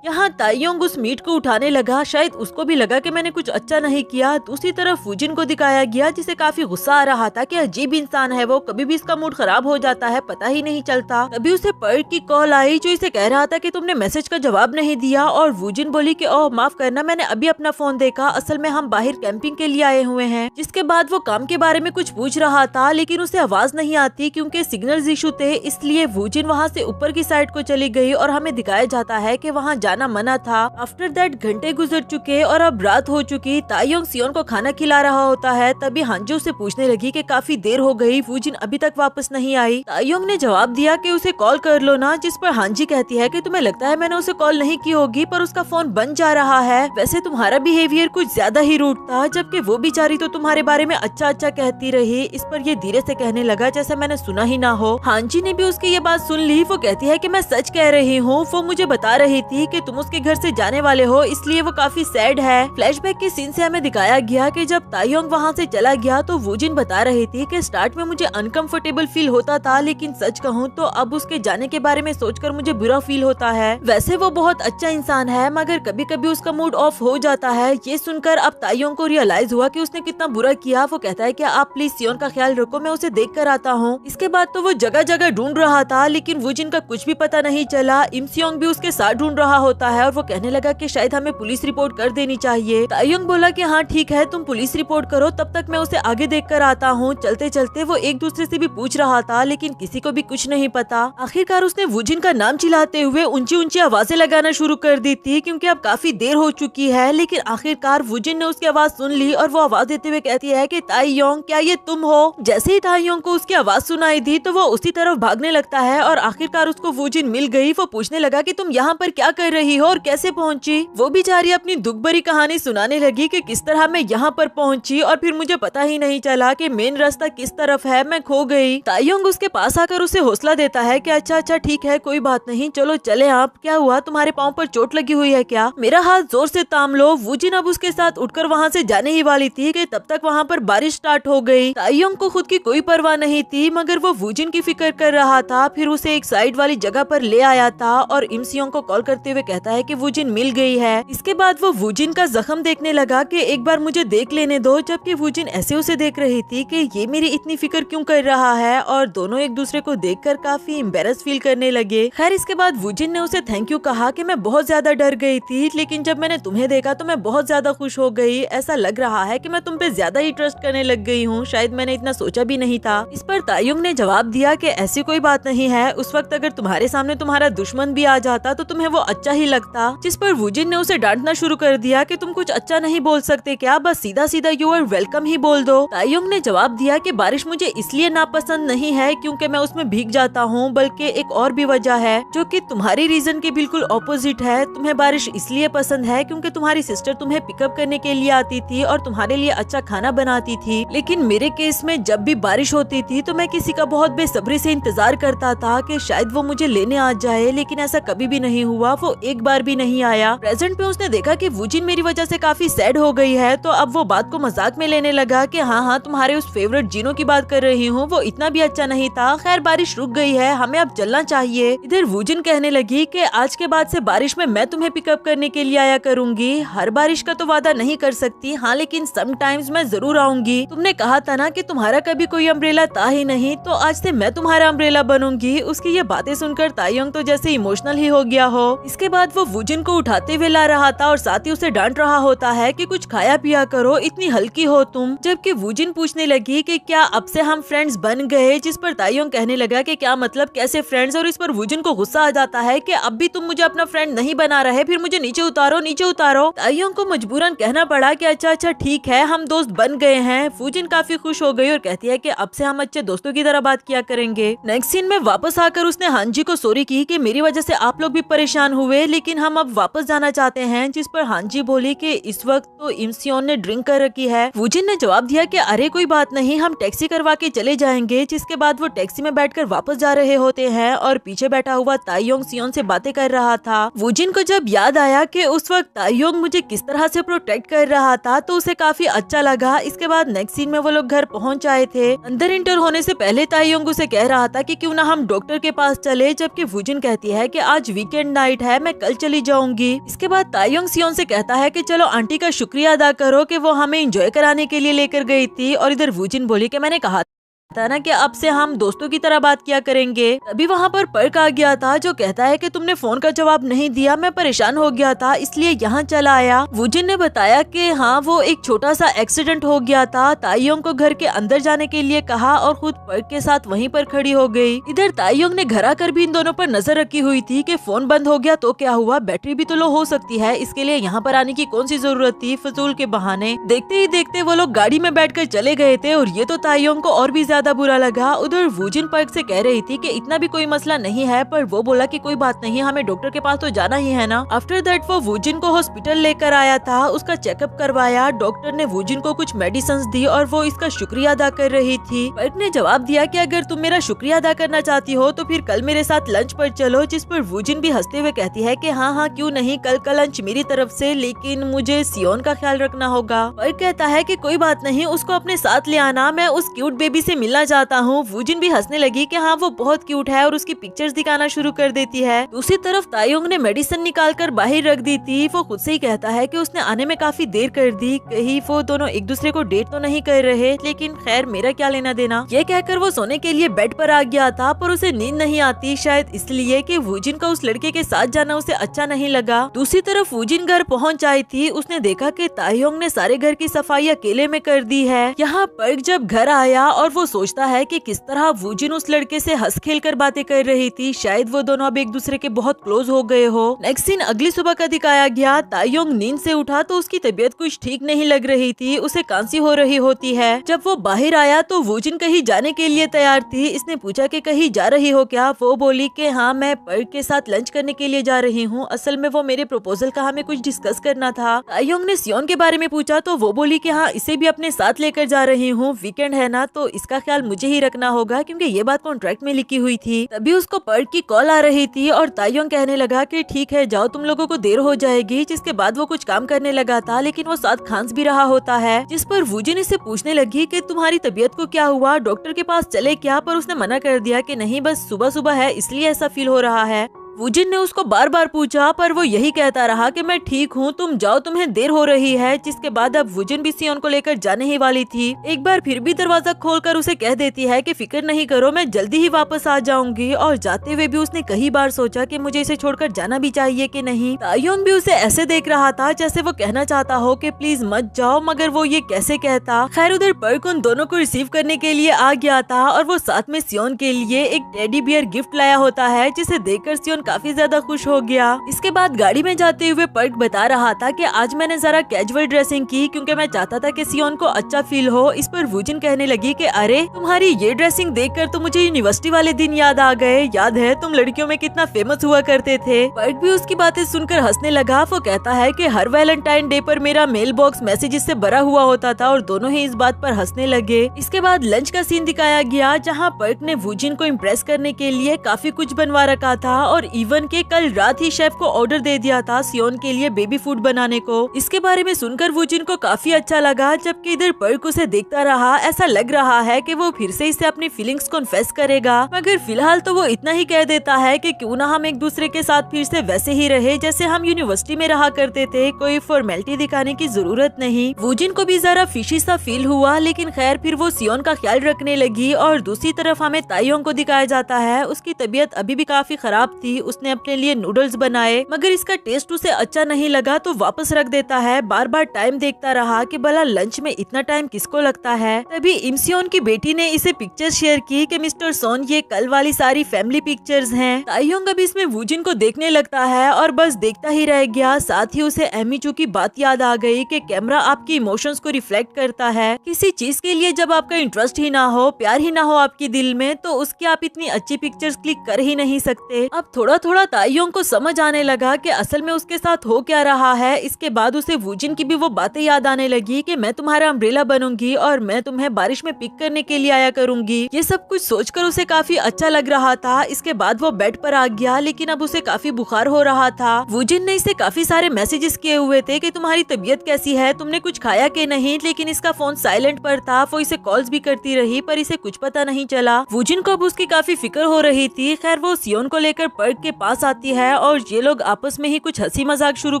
[SPEAKER 1] यहाँ ताइयोंग उस मीट को उठाने लगा, शायद उसको भी लगा कि मैंने कुछ अच्छा नहीं किया। दूसरी तरफ वूजिन को दिखाया गया जिसे काफी गुस्सा आ रहा था कि अजीब इंसान है वो, कभी भी इसका मूड खराब हो जाता है, पता ही नहीं चलता। तभी उसे पर्ट की कॉल आई जो इसे कह रहा था कि तुमने मैसेज का जवाब नहीं दिया और वूजिन बोली कि ओह माफ करना, मैंने अभी अपना फोन देखा, असल में हम बाहर कैंपिंग के लिए आए हुए हैं। जिसके बाद वो काम के बारे में कुछ पूछ रहा था लेकिन उसे आवाज नहीं आती क्योंकि सिग्नल्स इशू थे, इसलिए वूजिन वहाँ से ऊपर की साइड को चली गई और हमें दिखाया जाता है कि वहाँ जाना मना था। आफ्टर दैट घंटे गुजर चुके और अब रात हो चुकी। ताइयोंग सियोन को खाना खिला रहा होता है, तभी हांजी से पूछने लगी कि काफी देर हो गई, वूजिन अभी तक वापस नहीं आई। ताइयोंग ने जवाब दिया कि उसे कॉल कर लो ना, जिस पर हांजी कहती है कि तुम्हें लगता है मैंने उसे कॉल नहीं की होगी पर उसका फोन बंद जा रहा है। वैसे तुम्हारा बिहेवियर कुछ ज्यादा ही रूड था, जबकि वो बेचारी तो तुम्हारे बारे में अच्छा अच्छा कहती रही। इस पर ये धीरे से कहने लगा जैसे मैंने सुना ही ना हो। हांजी ने भी उसकी ये बात सुन ली। वो कहती है कि मैं सच कह रही हूँ, वो मुझे बता रही थी कि तुम उसके घर से जाने वाले हो, इसलिए वो काफी सैड है। फ्लैशबैक के सीन से हमें दिखाया गया कि जब ताइयोंग वहाँ से चला गया तो वूजिन बता रही थी कि स्टार्ट में मुझे अनकंफर्टेबल फील होता था, लेकिन सच कहूँ तो अब उसके जाने के बारे में सोचकर मुझे बुरा फील होता है। वैसे वो बहुत अच्छा इंसान है मगर कभी कभी उसका मूड ऑफ हो जाता है। ये सुनकर अब ताइयोंग को रियलाइज हुआ कि उसने कितना बुरा किया। वो कहता है कि आप प्लीज सियोन का ख्याल रखो, मैं उसे देख कर आता हूँ। इसके बाद तो वो जगह जगह ढूंढ रहा था लेकिन वूजिन का कुछ भी पता नहीं चला। इमसियोंग भी उसके साथ ढूंढ रहा होता है और वो कहने लगा कि शायद हमें पुलिस रिपोर्ट कर देनी चाहिए। ताइयोंग बोला कि हाँ ठीक है तुम पुलिस रिपोर्ट करो, तब तक मैं उसे आगे देख कर आता हूँ। चलते चलते वो एक दूसरे से भी पूछ रहा था लेकिन किसी को भी कुछ नहीं पता। आखिरकार उसने वूजिन का नाम चिल्लाते हुए ऊंची ऊंची आवाजें लगाना शुरू कर दी थी क्योंकि अब काफी देर हो चुकी है। लेकिन आखिरकार वूजिन ने उसकी आवाज सुन ली और वो आवाज देते हुए कहती है कि ताइयोंग क्या ये तुम हो? जैसे ही ताइयोंग को उसकी आवाज सुनाई दी तो वो उसी तरफ भागने लगता है और आखिरकार उसको वूजिन मिल गई। वो पूछने लगा कि तुम यहाँ पर क्या कर रही हो और कैसे पहुँची? वो बेचारी अपनी दुख भरी कहानी सुनाने लगी कि किस तरह मैं यहाँ पर पहुँची और फिर मुझे पता ही नहीं चला कि मेन रास्ता किस तरफ है, मैं खो गई। ताइयोंग उसके पास आकर उसे हौसला देता है कि अच्छा अच्छा ठीक है कोई बात नहीं, चलो चले। आप क्या हुआ, तुम्हारे पाँव पर चोट लगी हुई है क्या? मेरा हाथ जोर से थाम लो। वूजिन अब उसके साथ उठकर वहाँ से जाने ही वाली थी कि तब तक वहाँ पर बारिश स्टार्ट हो गई। ताइयोंग को खुद की कोई परवाह नहीं थी मगर वो वूजिन की फिक्र कर रहा था। फिर उसे एक साइड वाली जगह पर ले आया था और इमसियोंग को कॉल करते हुए कहता है कि वूजिन मिल गई है। इसके बाद वो वूजिन का जख्म देखने लगा कि एक बार मुझे देख लेने दो, जबकि वूजिन ऐसे उसे देख रही थी कि ये मेरी इतनी फिक्र क्यों कर रहा है और दोनों एक दूसरे को देखकर काफी एम्बेरस फील करने लगे। खैर इसके बाद वूजिन ने उसे थैंक यू कहा कि मैं बहुत ज्यादा डर गई थी लेकिन जब मैंने तुम्हें देखा तो मैं बहुत ज्यादा खुश हो गई। ऐसा लग रहा है कि मैं तुम पे ज्यादा ही ट्रस्ट करने लग गई हूँ, शायद मैंने इतना सोचा भी नहीं था। इस पर ताइयोंग ने जवाब दिया कि ऐसी कोई बात नहीं है, उस वक्त अगर तुम्हारे सामने तुम्हारा दुश्मन भी आ जाता तो तुम्हें वो अच्छा ही लगता। जिस पर वूजिन ने उसे डांटना शुरू कर दिया कि तुम कुछ अच्छा नहीं बोल सकते क्या, बस सीधा सीधा यू आर वेलकम ही बोल दो। तायुंग ने जवाब दिया कि बारिश मुझे इसलिए नापसंद नहीं है क्योंकि मैं उसमें भीग जाता हूँ, बल्कि एक और भी वजह है जो कि तुम्हारी रीजन के बिल्कुल ऑपोजिट है। तुम्हें बारिश इसलिए पसंद है क्योंकि तुम्हारी सिस्टर तुम्हें पिकअप करने के लिए आती थी और तुम्हारे लिए अच्छा खाना बनाती थी, लेकिन मेरे केस में जब भी बारिश होती थी तो मैं किसी का बहुत बेसब्री से इंतजार करता था कि शायद वो मुझे लेने आ जाए, लेकिन ऐसा कभी भी नहीं हुआ। वो एक बार भी नहीं आया। प्रेजेंट पे उसने देखा कि वूजिन मेरी वजह से काफी सैड हो गई है, तो अब वो बात को मजाक में लेने लगा कि हाँ तुम्हारे उस फेवरेट जिनो की बात कर रही हूँ, वो इतना भी अच्छा नहीं था। खैर बारिश रुक गई है, हमें अब चलना चाहिए। इधर वूजिन कहने लगी कि आज के बाद से बारिश में मैं तुम्हें पिकअप करने के लिए आया करूंगी। हर बारिश का तो वादा नहीं कर सकती, हाँ लेकिन समटाइम्स मैं जरूर आऊंगी। तुमने कहा था ना कि तुम्हारा कभी कोई अम्ब्रेला था ही नहीं, तो आज से मैं तुम्हारा अम्ब्रेला बनूंगी। उसकी ये बातें सुनकर तायुंग तो जैसे इमोशनल ही हो गया हो। इसके बाद वो वूजिन को उठाते हुए ला रहा था और साथ ही उसे डांट रहा होता है कि कुछ खाया पिया करो, इतनी हल्की हो तुम। जबकि वूजिन पूछने लगी कि क्या अब से हम फ्रेंड्स बन गए, जिस पर तायुंग कहने लगा कि क्या मतलब, कैसे फ्रेंड्स। और इस पर वूजिन को गुस्सा आ जाता है कि अब भी तुम मुझे अपना फ्रेंड नहीं बना रहे, फिर मुझे नीचे उतारो नीचे उतारो। तायुंग को मजबूरन कहना पड़ा कि अच्छा ठीक है, हम दोस्त बन गए हैं। वूजिन काफी खुश हो गई और कहती है कि अब से हम अच्छे दोस्तों की तरह बात किया करेंगे। नेक्स्ट सीन में वापस आकर उसने हांजी को सॉरी की कि मेरी वजह से आप लोग भी परेशान हुए, लेकिन हम अब वापस जाना चाहते हैं। जिस पर हांजी बोली कि इस वक्त तो इमसियोन ने ड्रिंक कर रखी है। वूजिन ने जवाब दिया कि अरे कोई बात नहीं, हम टैक्सी करवा के चले जाएंगे। जिसके बाद वो टैक्सी में बैठकर वापस जा रहे होते हैं और पीछे बैठा हुआ तायुंग सियोन से बातें कर रहा था। वूजिन को जब याद आया कि उस वक्त तायुंग मुझे किस तरह से प्रोटेक्ट कर रहा था, तो उसे काफी अच्छा लगा। इसके बाद नेक्स्ट सीन में वो लोग घर पहुंच आए थे। अंदर इंटर होने से पहले तायुंग उसे कह रहा था कि क्यों ना हम डॉक्टर के पास चले, जबकि वूजिन कहती है कि आज वीकेंड नाइट है, मैं कल चली जाऊंगी। इसके बाद तायुंग सियोन से कहता है कि चलो आंटी का शुक्रिया अदा करो कि वो हमें एंजॉय कराने के लिए लेकर गई थी। और इधर वूजिन बोली कि मैंने कहा था ना कि अब से हम दोस्तों की तरह बात किया करेंगे। तभी वहाँ पर पर्क आ गया था जो कहता है कि तुमने फोन का जवाब नहीं दिया, मैं परेशान हो गया था इसलिए यहाँ चला आया। वूजिन ने बताया कि हाँ वो एक छोटा सा एक्सीडेंट हो गया था। तायुंग को घर के अंदर जाने के लिए कहा और खुद पर्क के साथ वहीं पर खड़ी हो गई। इधर तायुंग ने घर आकर भी इन दोनों पर नजर रखी हुई थी कि फोन बंद हो गया तो क्या हुआ, बैटरी भी तो लो हो सकती है, इसके लिए यहाँ पर आने की कौन सी जरूरत थी फजूल के बहाने। देखते ही देखते वो लोग गाड़ी में बैठकर चले गए थे और ये तो तायुंग को और भी ज्यादा बुरा लगा। उधर वूजिन पर्क से कह रही थी कि इतना भी कोई मसला नहीं है, पर वो बोला कि कोई बात नहीं, हमें डॉक्टर के पास तो जाना ही है ना। आफ्टर दैट वो वूजिन को हॉस्पिटल लेकर आया था, उसका चेकअप करवाया। डॉक्टर ने वूजिन को कुछ मेडिसिन दी और वो इसका शुक्रिया अदा कर रही थी। पर्क ने जवाब दिया कि अगर तुम मेरा शुक्रिया अदा करना चाहती हो तो फिर कल मेरे साथ लंच पर चलो। जिस पर वूजिन भी हंसते हुए कहती है कि हाँ क्यों नहीं, कल का लंच मेरी तरफ से, लेकिन मुझे सियोन का ख्याल रखना होगा। पर्क कहता है कि कोई बात नहीं, उसको अपने साथ ले आना, मैं उस क्यूट बेबी से मिलना चाहता हूँ। वूजिन भी हंसने लगी कि हाँ वो बहुत क्यूट है और उसकी पिक्चर्स दिखाना शुरू कर देती है। दूसरी तरफ तायुंग ने मेडिसिन निकाल कर बाहर रख दी थी। वो खुद से ही कहता है कि उसने आने में काफी देर कर दी, कहीं वो दोनों एक दूसरे को डेट तो नहीं कर रहे, लेकिन खैर मेरा क्या लेना देना। ये कहकर वो सोने के लिए बेड पर आ गया था, पर उसे नींद नहीं आती, शायद इसलिए कि वूजिन का उस लड़के के साथ जाना उसे अच्छा नहीं लगा। दूसरी तरफ वूजिन घर पहुँच आई थी। उसने देखा कि तायुंग ने सारे घर की सफाई अकेले में कर दी है। यहाँ पर्क जब घर आया और वो सोचता है कि किस तरह वूजिन उस लड़के से हंस खेल कर बातें कर रही थी, शायद वो दोनों अब एक दूसरे के बहुत क्लोज हो गए हो। नेक्स्ट सीन अगली सुबह का दिखाया गया। तायुंग नींद से उठा तो उसकी तबीयत कुछ ठीक नहीं लग रही थी, उसे खांसी हो रही होती है। जब वो बाहर आया तो वूजिन कहीं जाने के लिए तैयार थी। इसने पूछा कि कहीं जा रही हो क्या। वो बोली कि हाँ मैं पर्क के साथ लंच करने के लिए जा रही हूँ, असल में वो मेरे प्रपोजल का हमें कुछ डिस्कस करना था। तायुंग ने सियोन के बारे में पूछा तो वो बोली कि हाँ इसे भी अपने साथ लेकर जा रही हूँ, वीकेंड है ना तो इसका ख्याल मुझे ही रखना होगा, क्योंकि ये बात कॉन्ट्रैक्ट में लिखी हुई थी। तभी उसको पर्क की कॉल आ रही थी और तायुंग कहने लगा कि ठीक है जाओ, तुम लोगों को देर हो जाएगी। जिसके बाद वो कुछ काम करने लगा था, लेकिन वो साथ खांस भी रहा होता है। जिस पर वूजिन इससे पूछने लगी कि तुम्हारी तबीयत को क्या हुआ, डॉक्टर के पास चले क्या, पर उसने मना कर दिया कि नहीं बस सुबह सुबह है इसलिए ऐसा फील हो रहा है। वूजिन ने उसको बार बार पूछा पर वो यही कहता रहा कि मैं ठीक हूँ, तुम जाओ तुम्हें देर हो रही है। जिसके बाद अब वूजिन भी सियोन को लेकर जाने ही वाली थी। एक बार फिर भी दरवाजा खोलकर उसे कह देती है कि फिक्र नहीं करो, मैं जल्दी ही वापस आ जाऊंगी। और जाते हुए भी उसने कई बार सोचा कि मुझे इसे छोड़कर जाना भी चाहिए कि नहीं। तायुंग भी उसे ऐसे देख रहा था जैसे वो कहना चाहता हो कि प्लीज मत जाओ, मगर वो ये कैसे कहता। खैर उधर पर्क उन दोनों को रिसीव करने के लिए आ गया था और वो साथ में सियोन के लिए एक टेडी बियर गिफ्ट लाया होता है, जिसे देखकर सियोन काफी ज्यादा खुश हो गया। इसके बाद गाड़ी में जाते हुए पर्क बता रहा था कि आज मैंने जरा कैजुअल ड्रेसिंग की क्योंकि मैं चाहता था कि सियोन को अच्छा फील हो। इस पर वूजिन कहने लगी कि अरे तुम्हारी ये ड्रेसिंग देखकर तो मुझे यूनिवर्सिटी वाले दिन याद आ गए। याद है तुम लड़कियों में कितना फेमस हुआ करते थे। पर्क भी उसकी बातें सुनकर हंसने लगा। वो कहता है कि हर वैलेंटाइन डे पर मेरा मेल बॉक्स मैसेजेस से भरा हुआ होता था और दोनों ही इस बात पर हंसने लगे। इसके बाद लंच का सीन दिखाया गया जहाँ पर्क ने वूजिन को इम्प्रेस करने के लिए काफी कुछ बनवा रखा था और इवन के कल रात ही शेफ को ऑर्डर दे दिया था सियोन के लिए बेबी फूड बनाने को। इसके बारे में सुनकर वूजिन को काफी अच्छा लगा, जबकि इधर पर्क उसे देखता रहा। ऐसा लग रहा है कि वो फिर से इसे अपनी फीलिंग्स कॉन्फेस करेगा, मगर फिलहाल तो वो इतना ही कह देता है कि क्यों ना हम एक दूसरे के साथ फिर से वैसे ही रहे जैसे हम यूनिवर्सिटी में रहा करते थे। कोई फॉर्मेलिटी दिखाने की जरूरत नहीं। वूजिन को भी जरा फिशी सा फील हुआ, लेकिन खैर फिर वो सियोन का ख्याल रखने लगी। और दूसरी तरफ हमें ताइयोंग को दिखाया जाता है। उसकी तबीयत अभी भी काफी खराब थी। उसने अपने लिए नूडल्स बनाए, मगर इसका टेस्ट उसे अच्छा नहीं लगा तो वापस रख देता है। बार बार टाइम देखता रहा कि भला लंच में इतना टाइम किसको लगता है। तभी इमसियोन की बेटी ने इसे पिक्चर्स शेयर की कि मिस्टर सोन ये कल वाली सारी फैमिली पिक्चर्स हैं। ताइयोंग अब इसमें वूजिन को देखने लगता है और बस देखता ही रह गया। साथ ही उसे एमीचू की बात याद आ गई कि कैमरा आपकी इमोशंस को रिफ्लेक्ट करता है। किसी चीज के लिए जब आपका इंटरेस्ट ही ना हो, प्यार ही ना हो आपके दिल में, तो उसकी आप इतनी अच्छी पिक्चर्स क्लिक कर ही नहीं सकते। अब थोड़ा थोड़ा ताइयोंग को समझ आने लगा कि असल में उसके साथ हो क्या रहा है। इसके बाद उसे वूजिन की भी वो बातें याद आने लगी कि मैं तुम्हारा अम्ब्रेला बनूंगी और मैं तुम्हें बारिश में पिक करने के लिए आया करूंगी। ये सब कुछ सोचकर उसे काफी अच्छा लग रहा था। इसके बाद वो बेड पर आ गया, लेकिन अब उसे काफी बुखार हो रहा था। वूजिन ने इसे काफी सारे मैसेजेस किए हुए थे कि तुम्हारी तबीयत कैसी है, तुमने कुछ खाया कि नहीं, लेकिन इसका फोन साइलेंट पर था। वो इसे कॉल्स भी करती रही पर इसे कुछ पता नहीं चला। वूजिन को अब उसकी काफी फिक्र हो रही थी। खैर वो सियोन को लेकर पर्क के पास आती है और ये लोग आपस में ही कुछ हंसी मजाक शुरू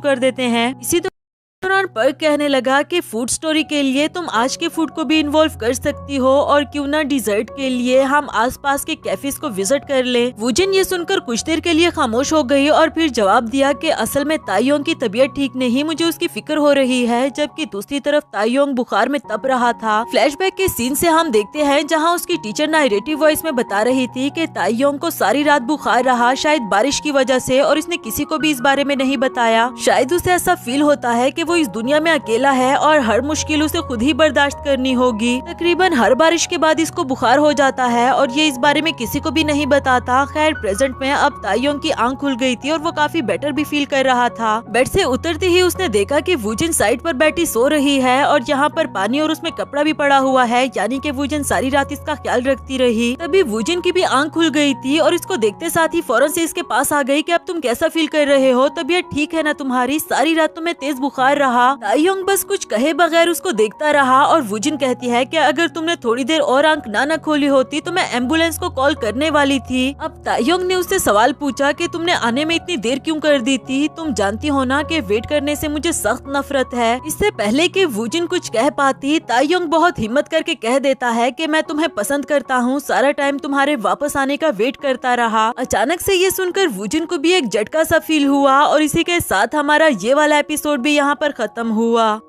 [SPEAKER 1] कर देते हैं। इसी दौरान पर्क कहने लगा कि फूड स्टोरी के लिए तुम आज के फूड को भी इन्वॉल्व कर सकती हो और क्यों ना डिजर्ट के लिए हम आसपास के कैफेज को विजिट कर लें। वूजिन ये सुनकर कुछ देर के लिए खामोश हो गई और फिर जवाब दिया कि असल में ताइयोंग की तबीयत ठीक नहीं, मुझे उसकी फिक्र हो रही है। जबकि दूसरी तरफ ताइयोंग बुखार में तप रहा था। फ्लैशबैक के सीन से हम देखते हैं जहाँ उसकी टीचर नारेटिव वॉइस में बता रही थी कि ताइयोंग को सारी रात बुखार रहा, शायद बारिश की वजह से, और इसने किसी को भी इस बारे में नहीं बताया। शायद उसे ऐसा फील होता है कि वो इस दुनिया में अकेला है और हर मुश्किल उसे खुद ही बर्दाश्त करनी होगी। तकरीबन हर बारिश के बाद इसको बुखार हो जाता है और ये इस बारे में किसी को भी नहीं बताता। खैर प्रेजेंट में अब ताइयोंग की आंख खुल गई थी और वो काफी बेटर भी फील कर रहा था। बेड से उतरते ही उसने देखा कि वूजिन साइड पर बैठी सो रही है और यहाँ पर पानी और उसमें कपड़ा भी पड़ा हुआ है, यानी कि वूजिन सारी रात इसका ख्याल रखती रही। तभी वूजिन की भी आंख खुल गई थी और इसको देखते साथ ही फौरन से इसके पास आ गई कि अब तुम कैसा फील कर रहे हो, तबीयत ठीक है ना तुम्हारी, सारी रात तुम्हें तेज बुखार रहा। ताइयोंग बस कुछ कहे बगैर उसको देखता रहा और वूजिन कहती है कि अगर तुमने थोड़ी देर और आंख ना खोली होती तो मैं एम्बुलेंस को कॉल करने वाली थी। अब ताइयोंग ने उससे सवाल पूछा कि तुमने आने में इतनी देर क्यों कर दी थी, तुम जानती हो ना कि वेट करने से मुझे सख्त नफरत है। इससे पहले कि वूजिन कुछ कह पाती, ताइयोंग बहुत हिम्मत करके कह देता है कि मैं तुम्हें पसंद करता हूँ, सारा टाइम तुम्हारे वापस आने का वेट करता रहा। अचानक से ये सुनकर वूजिन को भी एक झटका सा फील हुआ और इसी के साथ हमारा ये वाला एपिसोड भी यहाँ पर खत्म हुआ।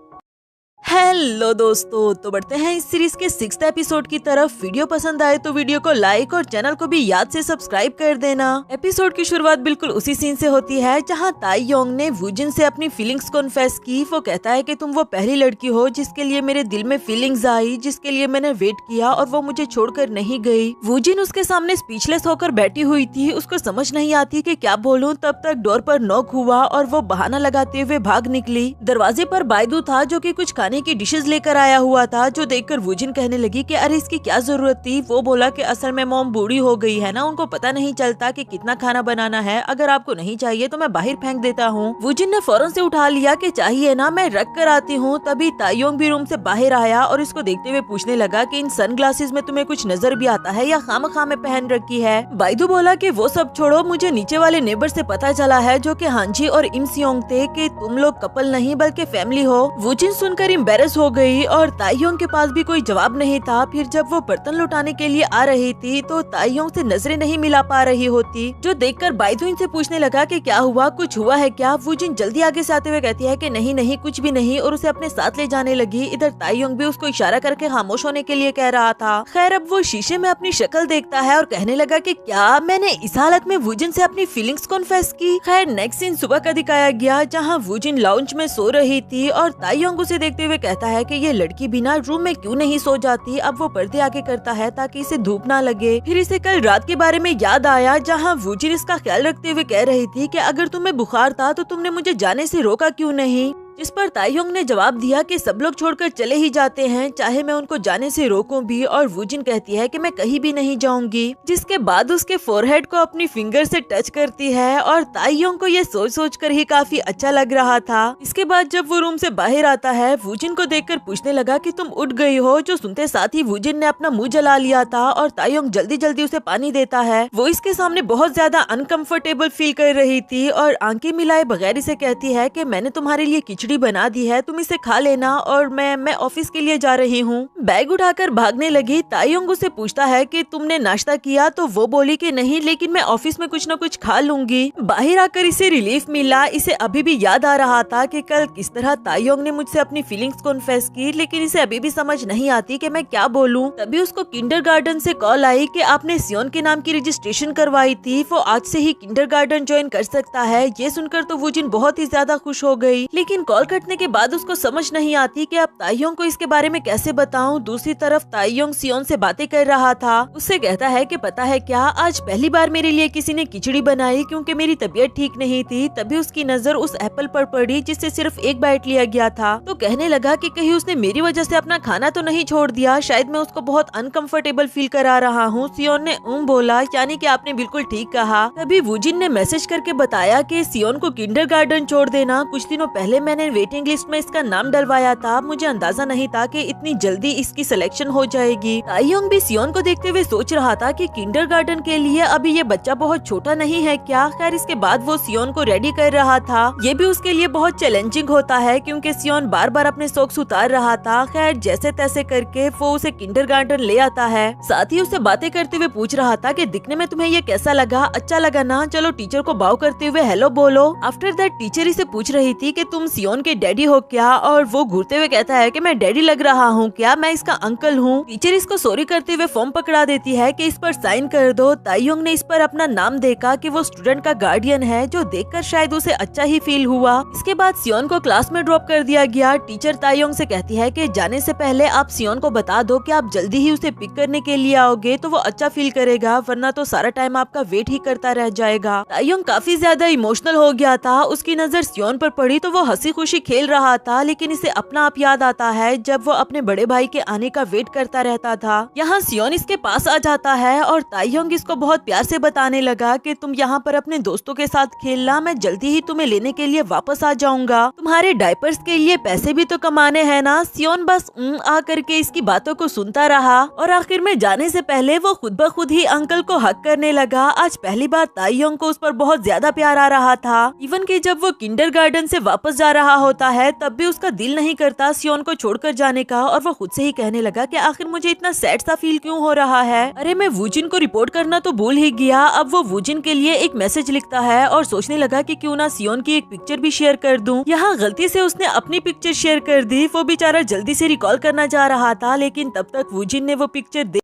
[SPEAKER 1] हेलो दोस्तों, तो बढ़ते हैं इस सीरीज के 6th एपिसोड की तरफ। वीडियो पसंद आए तो वीडियो को लाइक और चैनल को भी याद से सब्सक्राइब कर देना। एपिसोड की शुरुआत बिल्कुल उसी सीन से होती है जहां ताइयोंग ने वूजिन से अपनी फीलिंग्स कॉन्फेस की। वो कहता है कि तुम वो पहली लड़की हो जिसके लिए मेरे दिल में फीलिंग्स आई, जिसके लिए मैंने वेट किया और वो मुझे छोड़कर नहीं गई। वूजिन उसके सामने स्पीचलेस होकर बैठी हुई थी। उसको समझ नहीं आती कि क्या बोलूं। तब तक डोर पर नॉक हुआ और वो बहाना लगाते हुए भाग निकली। दरवाजे पर बायदू था जो कि कुछ खाने की डिशेस लेकर आया हुआ था, जो देखकर वूजिन कहने लगी कि अरे इसकी क्या जरूरत थी। वो बोला कि असल में मॉम बूढ़ी हो गई है ना, उनको पता नहीं चलता कि कितना खाना बनाना है, अगर आपको नहीं चाहिए तो मैं बाहर फेंक देता हूँ। वूजिन ने फौरन से उठा लिया कि चाहिए ना, मैं रख कर आती हूँ। तभी ताइयोंग भी रूम से बाहर आया और इसको देखते हुए पूछने लगा कि इन सनग्लासेस में तुम्हें कुछ नजर भी आता है या खामखा में पहन रखी है। बायदू बोला कि वो सब छोड़ो, मुझे नीचे वाले नेबर से पता चला है जो कि हांजी और इमसियोंग थे कि तुम लोग कपल नहीं बल्कि फैमिली हो। वूजिन सुनकर ही एम्बेरस हो गई और ताइयोंग के पास भी कोई जवाब नहीं था। फिर जब वो बर्तन लौटाने के लिए आ रही थी तो ताइयोंग से नजरें नहीं मिला पा रही होती, जो देखकर बाइजुन से पूछने लगा कि क्या हुआ, कुछ हुआ है क्या। वूजिन जल्दी आगे से आते हुए कहती है कि नहीं नहीं कुछ भी नहीं, और उसे अपने साथ ले जाने लगी। इधर ताइयोंग भी उसको इशारा करके खामोश होने के लिए कह रहा था। खैर अब वो शीशे में अपनी शक्ल देखता है और कहने लगा कि क्या मैंने इस हालत में वूजिन से अपनी फीलिंग्स कॉन्फेस की। खैर नेक्स्ट सीन सुबह का दिखाया गया, जहाँ वूजिन लाउंज में सो रही थी और ताइयोंग उसे देखते हुए कहता है कि ये लड़की बिना रूम में क्यों नहीं सो जाती। अब वो पर्दे आगे करता है ताकि इसे धूप ना लगे। फिर इसे कल रात के बारे में याद आया, जहाँ वूजिन इसका ख्याल रखते हुए कह रही थी कि अगर तुम्हें बुखार था तो तुमने मुझे जाने से रोका क्यों नहीं। जिस पर ताइयोंग ने जवाब दिया कि सब लोग छोड़कर चले ही जाते हैं, चाहे मैं उनको जाने से रोकूं भी। और वूजिन कहती है कि मैं कहीं भी नहीं जाऊंगी, जिसके बाद उसके फोरहेड को अपनी फिंगर से टच करती है और ताइयोंग को ये सोच सोच कर ही काफी अच्छा लग रहा था। इसके बाद जब वो रूम से बाहर आता है, वूजिन को देखकर पूछने लगा कि तुम उठ गई हो, जो सुनते साथ ही वूजिन ने अपना मुंह जला लिया था और ताइयोंग जल्दी जल्दी उसे पानी देता है। वो इसके सामने बहुत ज्यादा अनकंफर्टेबल फील कर रही थी और आंखें मिलाए बगैर इसे कहती है कि मैंने तुम्हारे लिए खिचड़ी बना दी है, तुम इसे खा लेना और मैं ऑफिस के लिए जा रही हूँ। बैग उठाकर भागने लगी। ताइयोंग उसे पूछता है कि तुमने नाश्ता किया, तो वो बोली कि नहीं, लेकिन मैं ऑफिस में कुछ न कुछ खा लूंगी। बाहर आकर इसे रिलीफ मिला। इसे अभी भी याद आ रहा था कि कल किस तरह ताइयोंग ने मुझसे अपनी फीलिंग्स कॉन्फेस की, लेकिन इसे अभी भी समझ नहीं आती कि मैं क्या बोलूं। तभी उसको किंडरगार्टन से कॉल आई कि आपने सियोन के नाम की रजिस्ट्रेशन करवाई थी, वो आज से ही किंडरगार्टन ज्वाइन कर सकता है। ये सुनकर तो वूजिन बहुत ही ज्यादा खुश हो गई, लेकिन कॉल कटने के बाद उसको समझ नहीं आती कि अब ताइयोंग को इसके बारे में कैसे बताऊं। दूसरी तरफ ताइयोंग सियोन से बातें कर रहा था। उससे कहता है कि पता है क्या, आज पहली बार मेरे लिए किसी ने खिचड़ी बनाई क्योंकि मेरी तबीयत ठीक नहीं थी। तभी उसकी नजर उस एप्पल पर पड़ी जिससे सिर्फ एक बाइट लिया गया था, तो कहने लगा कि कहीं उसने मेरी वजह से अपना खाना तो नहीं छोड़ दिया, शायद मैं उसको बहुत अनकंफर्टेबल फील करा रहा हूँ। सियोन ने बोला, यानी कि आपने बिल्कुल ठीक कहा। तभी वूजिन ने मैसेज करके बताया कि सियोन को किंडरगार्टन छोड़ देना। कुछ दिनों पहले मैंने वेटिंग लिस्ट में इसका नाम डलवाया था, मुझे अंदाजा नहीं था कि इतनी जल्दी इसकी सिलेक्शन हो जाएगी। ताइयोंग भी सियोन को देखते हुए सोच रहा था कि किंडरगार्टन के लिए अभी ये बच्चा बहुत छोटा नहीं है क्या। खैर इसके बाद वो सियोन को रेडी कर रहा था। ये भी उसके लिए बहुत चैलेंजिंग होता है क्योंकि सियोन बार बार अपने सॉक्स उतार रहा था। खैर जैसे तैसे करके वो उसे किंडरगार्टन ले आता है। साथ ही उससे बातें करते हुए पूछ रहा था कि दिखने में तुम्हें ये कैसा लगा, अच्छा लगा ना, चलो टीचर को बाव करते हुए हेलो बोलो। आफ्टर दैट टीचर इसे पूछ रही थी कि तुम सियोन के डैडी हो क्या, और वो घूरते हुए कहता है कि मैं डैडी लग रहा हूँ क्या, मैं इसका अंकल हूँ। टीचर इसको सॉरी करते हुए फॉर्म पकड़ा देती है कि इस पर साइन कर दो। ताइयोंग ने इस पर अपना नाम देखा कि वो स्टूडेंट का गार्डियन है, जो देखकर शायद उसे अच्छा ही फील हुआ। इसके बाद सियोन को क्लास में ड्रॉप कर दिया गया। टीचर ताइयोंग से कहती है कि जाने से पहले आप सियोन को बता दो कि आप जल्दी ही उसे पिक करने के लिए आओगे तो वो अच्छा फील करेगा, वरना तो सारा टाइम आपका वेट ही करता रह जाएगा। ताइयोंग काफी ज्यादा इमोशनल हो गया था। उसकी नजर सियोन पर पड़ी तो वो हंसी खुशी खेल रहा था, लेकिन इसे अपना आप याद आता है जब वो अपने बड़े भाई के आने का वेट करता रहता था। यहाँ सियोन इसके पास आ जाता है और ताइयोंग इसको बहुत प्यार से बताने लगा कि तुम यहाँ पर अपने दोस्तों के साथ खेलना, मैं जल्दी ही तुम्हें लेने के लिए वापस आ जाऊंगा। तुम्हारे डायपर्स के लिए पैसे भी तो कमाने हैं ना। सियोन बस आ करके इसकी बातों को सुनता रहा और आखिर में जाने से पहले वो खुद ब खुद ही अंकल को हक करने लगा। आज पहली बार ताइयोंग को उस पर बहुत ज्यादा प्यार आ रहा था। इवन कि जब वो किंडरगार्टन से वापस जा रहा होता है तब भी उसका दिल नहीं करता सियोन को छोड़कर जाने का, और वो खुद से ही कहने लगा कि आखिर मुझे इतना सैड सा फील क्यों हो रहा है। अरे मैं वूजिन को रिपोर्ट करना तो भूल ही गया। अब वो वूजिन के लिए एक मैसेज लिखता है और सोचने लगा कि क्यों ना सियोन की एक पिक्चर भी शेयर कर दूं। यहाँ गलती से उसने अपनी पिक्चर शेयर कर दी। वो बेचारा जल्दी से रिकॉल करना जा रहा था, लेकिन तब तक वूजिन ने वो पिक्चर देख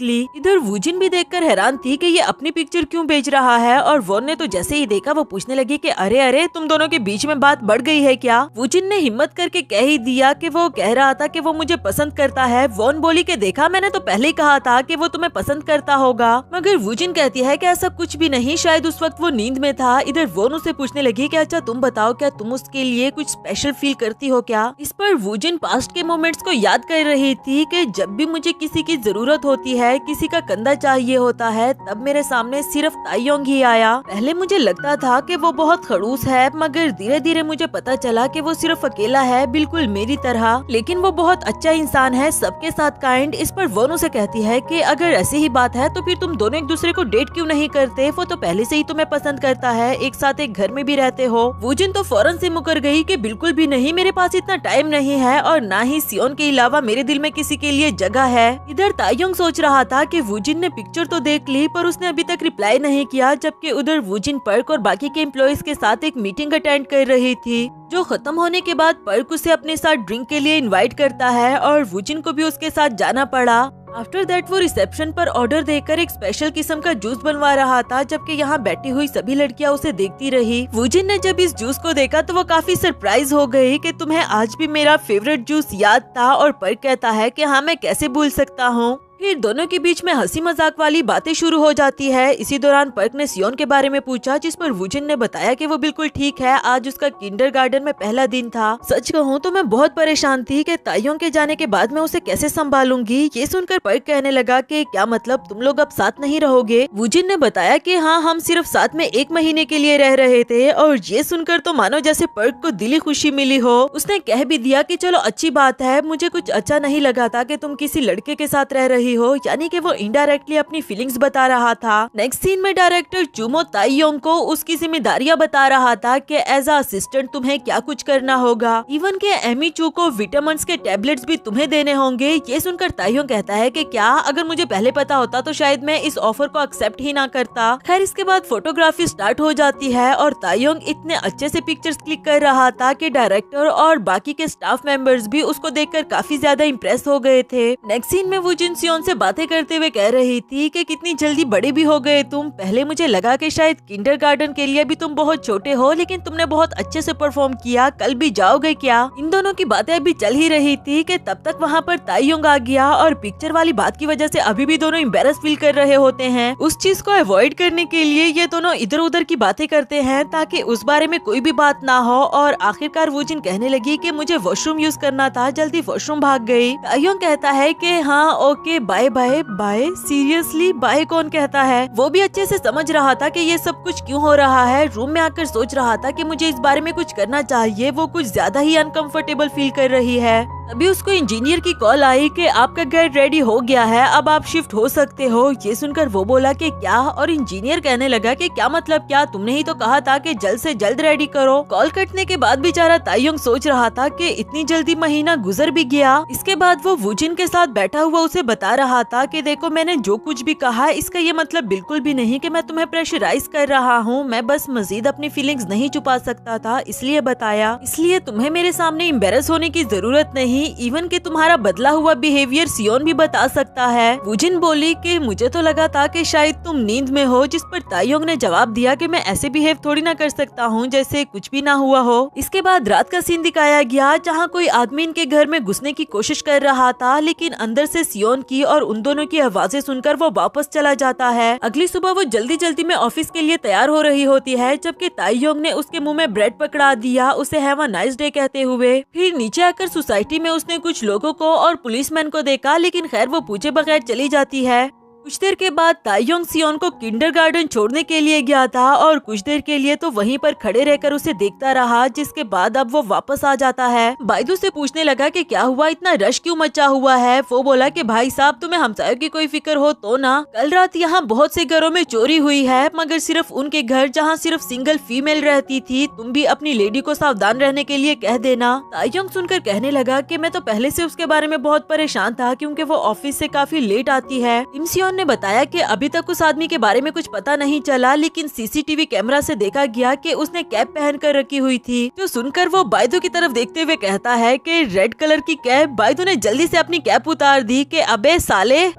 [SPEAKER 1] ली। इधर वूजिन भी देखकर हैरान थी कि ये अपनी पिक्चर क्यों भेज रहा है, और वॉन ने तो जैसे ही देखा वो पूछने लगी कि अरे अरे तुम दोनों के बीच में बात बढ़ गई है क्या। वूजिन ने हिम्मत करके कह ही दिया कि वो कह रहा था कि वो मुझे पसंद करता है। वॉन बोली कि देखा, मैंने तो पहले ही कहा था कि वो तुम्हें पसंद करता होगा। मगर वूजिन कहती है कि ऐसा कुछ भी नहीं, शायद उस वक्त वो नींद में था। इधर वॉन उसे पूछने लगी कि अच्छा तुम बताओ, क्या तुम उसके लिए कुछ स्पेशल फील करती हो क्या। इस पर वूजिन पास्ट के मोमेंट्स को याद कर रही थी कि जब भी मुझे किसी की जरूरत होती होती है, किसी का कंधा चाहिए होता है, तब मेरे सामने सिर्फ ताइयोंग ही आया। पहले मुझे लगता था कि वो बहुत खड़ूस है, मगर धीरे धीरे मुझे पता चला कि वो सिर्फ अकेला है, बिल्कुल मेरी तरह। लेकिन वो बहुत अच्छा इंसान है, सबके साथ काइंड। इस पर वोन उसे कहती है कि अगर ऐसी ही बात है तो फिर तुम दोनों एक दूसरे को डेट क्यों नहीं करते? वो तो पहले से ही तुम्हें पसंद करता है, एक साथ एक घर में भी रहते हो। वूजिन तो फौरन से मुकर गई कि बिल्कुल भी नहीं, मेरे पास इतना टाइम नहीं है और ना ही सियोन के अलावा मेरे दिल में किसी के लिए जगह है। इधर ताइयोंग सोच रहा था कि वूजिन ने पिक्चर तो देख ली पर उसने अभी तक रिप्लाई नहीं किया, जबकि उधर वूजिन पर्क और बाकी के एम्प्लॉइज के साथ एक मीटिंग अटेंड कर रही थी, जो खत्म होने के बाद पर्क उसे अपने साथ ड्रिंक के लिए इनवाइट करता है और वूजिन को भी उसके साथ जाना पड़ा। आफ्टर दैट वो रिसेप्शन पर ऑर्डर देकर एक स्पेशल किस्म का जूस बनवा रहा था, जबकि यहाँ बैठी हुई सभी लड़कियाँ उसे देखती रही। वूजिन ने जब इस जूस को देखा तो वो काफी सरप्राइज हो गई कि तुम्हें आज भी मेरा फेवरेट जूस याद था, और पर्क कहता है कि हाँ मैं कैसे भूल सकता हूँ। फिर दोनों के बीच में हंसी मजाक वाली बातें शुरू हो जाती है। इसी दौरान पर्क ने सियोन के बारे में पूछा, जिस पर वूजिन ने बताया कि वो बिल्कुल ठीक है, आज उसका किंडरगार्टन में पहला दिन था। सच कहूँ तो मैं बहुत परेशान थी कि ताइयोंग के जाने के बाद मैं उसे कैसे संभालूंगी। ये सुनकर पर्क कहने लगा कि क्या मतलब, तुम लोग अब साथ नहीं रहोगे? वूजिन ने बताया कि हाँ, हम सिर्फ साथ में 1 महीने के लिए रह रहे थे, और ये सुनकर तो मानो जैसे पर्क को दिली खुशी मिली हो। उसने कह भी दिया कि चलो अच्छी बात है, मुझे कुछ अच्छा नहीं लगा था कि तुम किसी लड़के के साथ रह रही हो, यानी कि वो इनडायरेक्टली अपनी फीलिंग्स बता रहा था। नेक्स्ट सीन में डायरेक्टर चुमो ताइयोंग को उसकी जिम्मेदारियां बता रहा था कि एज अ असिस्टेंट तुम्हें क्या कुछ करना होगा, इवन के एमी चू को विटामिन्स के टैबलेट्स भी तुम्हें देने होंगे। ये सुनकर ताइयोंग कहता है कि क्या, अगर मुझे पहले पता होता तो शायद मैं इस ऑफर को एक्सेप्ट ही ना करता। खैर इसके बाद फोटोग्राफी स्टार्ट हो जाती है और ताइयोंग इतने अच्छे से पिक्चर्स क्लिक कर रहा था कि डायरेक्टर और बाकी के स्टाफ मेंबर्स भी उसको देखकर काफी ज्यादा इम्प्रेस हो गए थे। नेक्स्ट सीन में वूजिन सियोन से बातें करते हुए कह रही थी कि कितनी जल्दी बड़े भी हो गए तुम। पहले मुझे लगा कि शायद किंडरगार्टन के लिए भी तुम बहुत छोटे हो, लेकिन तुमने बहुत अच्छे से परफॉर्म किया, कल भी जाओगे क्या? इन दोनों की बातें अभी चल ही रही थी कि तब तक वहाँ पर ताइयोंग आ गया, और पिक्चर वाली बात की वजह से अभी भी दोनों एम्बैरस फील कर रहे होते हैं। उस चीज को अवॉइड करने के लिए ये दोनों इधर उधर की बातें करते हैं ताकि उस बारे में कोई भी बात ना हो, और आखिरकार वूजिन कहने लगी कि मुझे वॉशरूम यूज करना था, जल्दी वॉशरूम भाग गई। ताइयोंग कहता है कि हाँ okay bye bye bye. Seriously bye कौन कहता है? वो भी अच्छे से समझ रहा था कि ये सब कुछ क्यों हो रहा है। रूम में आकर सोच रहा था कि मुझे इस बारे में कुछ करना चाहिए। वो कुछ ज्यादा ही अनकंफर्टेबल फील कर रही है। तभी उसको इंजीनियर की कॉल आई कि आपका घर रेडी हो गया है, अब आप शिफ्ट हो सकते हो। ये सुनकर वो बोला कि क्या, और इंजीनियर कहने लगा कि क्या मतलब क्या, तुमने ही तो कहा था कि जल्द से जल्द रेडी करो। कॉल कटने के बाद बेचारा ताइयोंग सोच रहा था कि इतनी जल्दी महीना गुजर भी गया। इसके बाद वो वूजिन के साथ बैठा हुआ उसे बता रहा था कि देखो मैंने जो कुछ भी कहा इसका ये मतलब बिल्कुल भी नहीं कि मैं तुम्हें प्रेशराइज कर रहा हूँ, मैं बस मजीद अपनी फीलिंग्स नहीं छुपा सकता था इसलिए बताया। इसलिए तुम्हें मेरे सामने एम्बैरस होने की जरूरत नहीं, इवन कि तुम्हारा बदला हुआ बिहेवियर सियोन भी बता सकता है। वूजिन बोली कि मुझे तो लगा था कि शायद तुम नींद में हो, जिस पर ताइयोंग ने जवाब दिया कि मैं ऐसे बिहेव थोड़ी ना कर सकता हूँ जैसे कुछ भी ना हुआ हो। इसके बाद रात का सीन दिखाया गया जहाँ कोई आदमी इनके घर में घुसने की कोशिश कर रहा था, लेकिन अंदर से सियोन की और उन दोनों की आवाजें सुनकर वो वापस चला जाता है। अगली सुबह वो जल्दी जल्दी में ऑफिस के लिए तैयार हो रही होती है, जबकि ताइयोंग ने उसके मुंह में ब्रेड पकड़ा दिया उसे हैव अ नाइस डे कहते हुए। फिर नीचे आकर सोसाइटी में उसने कुछ लोगों को और पुलिसमैन को देखा, लेकिन खैर वो पूछे बगैर चली जाती है। कुछ देर के बाद ताइयोंग सियोन को किंडरगार्टन छोड़ने के लिए गया था और कुछ देर के लिए तो वहीं पर खड़े रहकर उसे देखता रहा, जिसके बाद अब वो वापस आ जाता है। बाइदू से पूछने लगा कि क्या हुआ, इतना रश क्यों मचा हुआ है। वो बोला कि भाई साहब तुम्हें हमसायों की कोई फिक्र हो तो ना, कल रात यहाँ बहुत से घरों में चोरी हुई है, मगर सिर्फ उनके घर जहाँ सिर्फ सिंगल फीमेल रहती थी। तुम भी अपनी लेडी को सावधान रहने के लिए कह देना। ताइयोंग सुनकर कहने लगा कि मैं तो पहले से उसके बारे में बहुत परेशान था, क्योंकि वो ऑफिस से काफी लेट आती है। सियोन ने बताया कि अभी तक उस आदमी के बारे में कुछ पता नहीं चला, लेकिन सीसीटीवी कैमरा से देखा गया कि उसने कैप पहन कर रखी हुई थी। जो सुनकर वो बाइदू की तरफ देखते हुए कहता है कि रेड कलर की कैप। बाइदू ने जल्दी से अपनी कैप उतार दी कि अबे साले।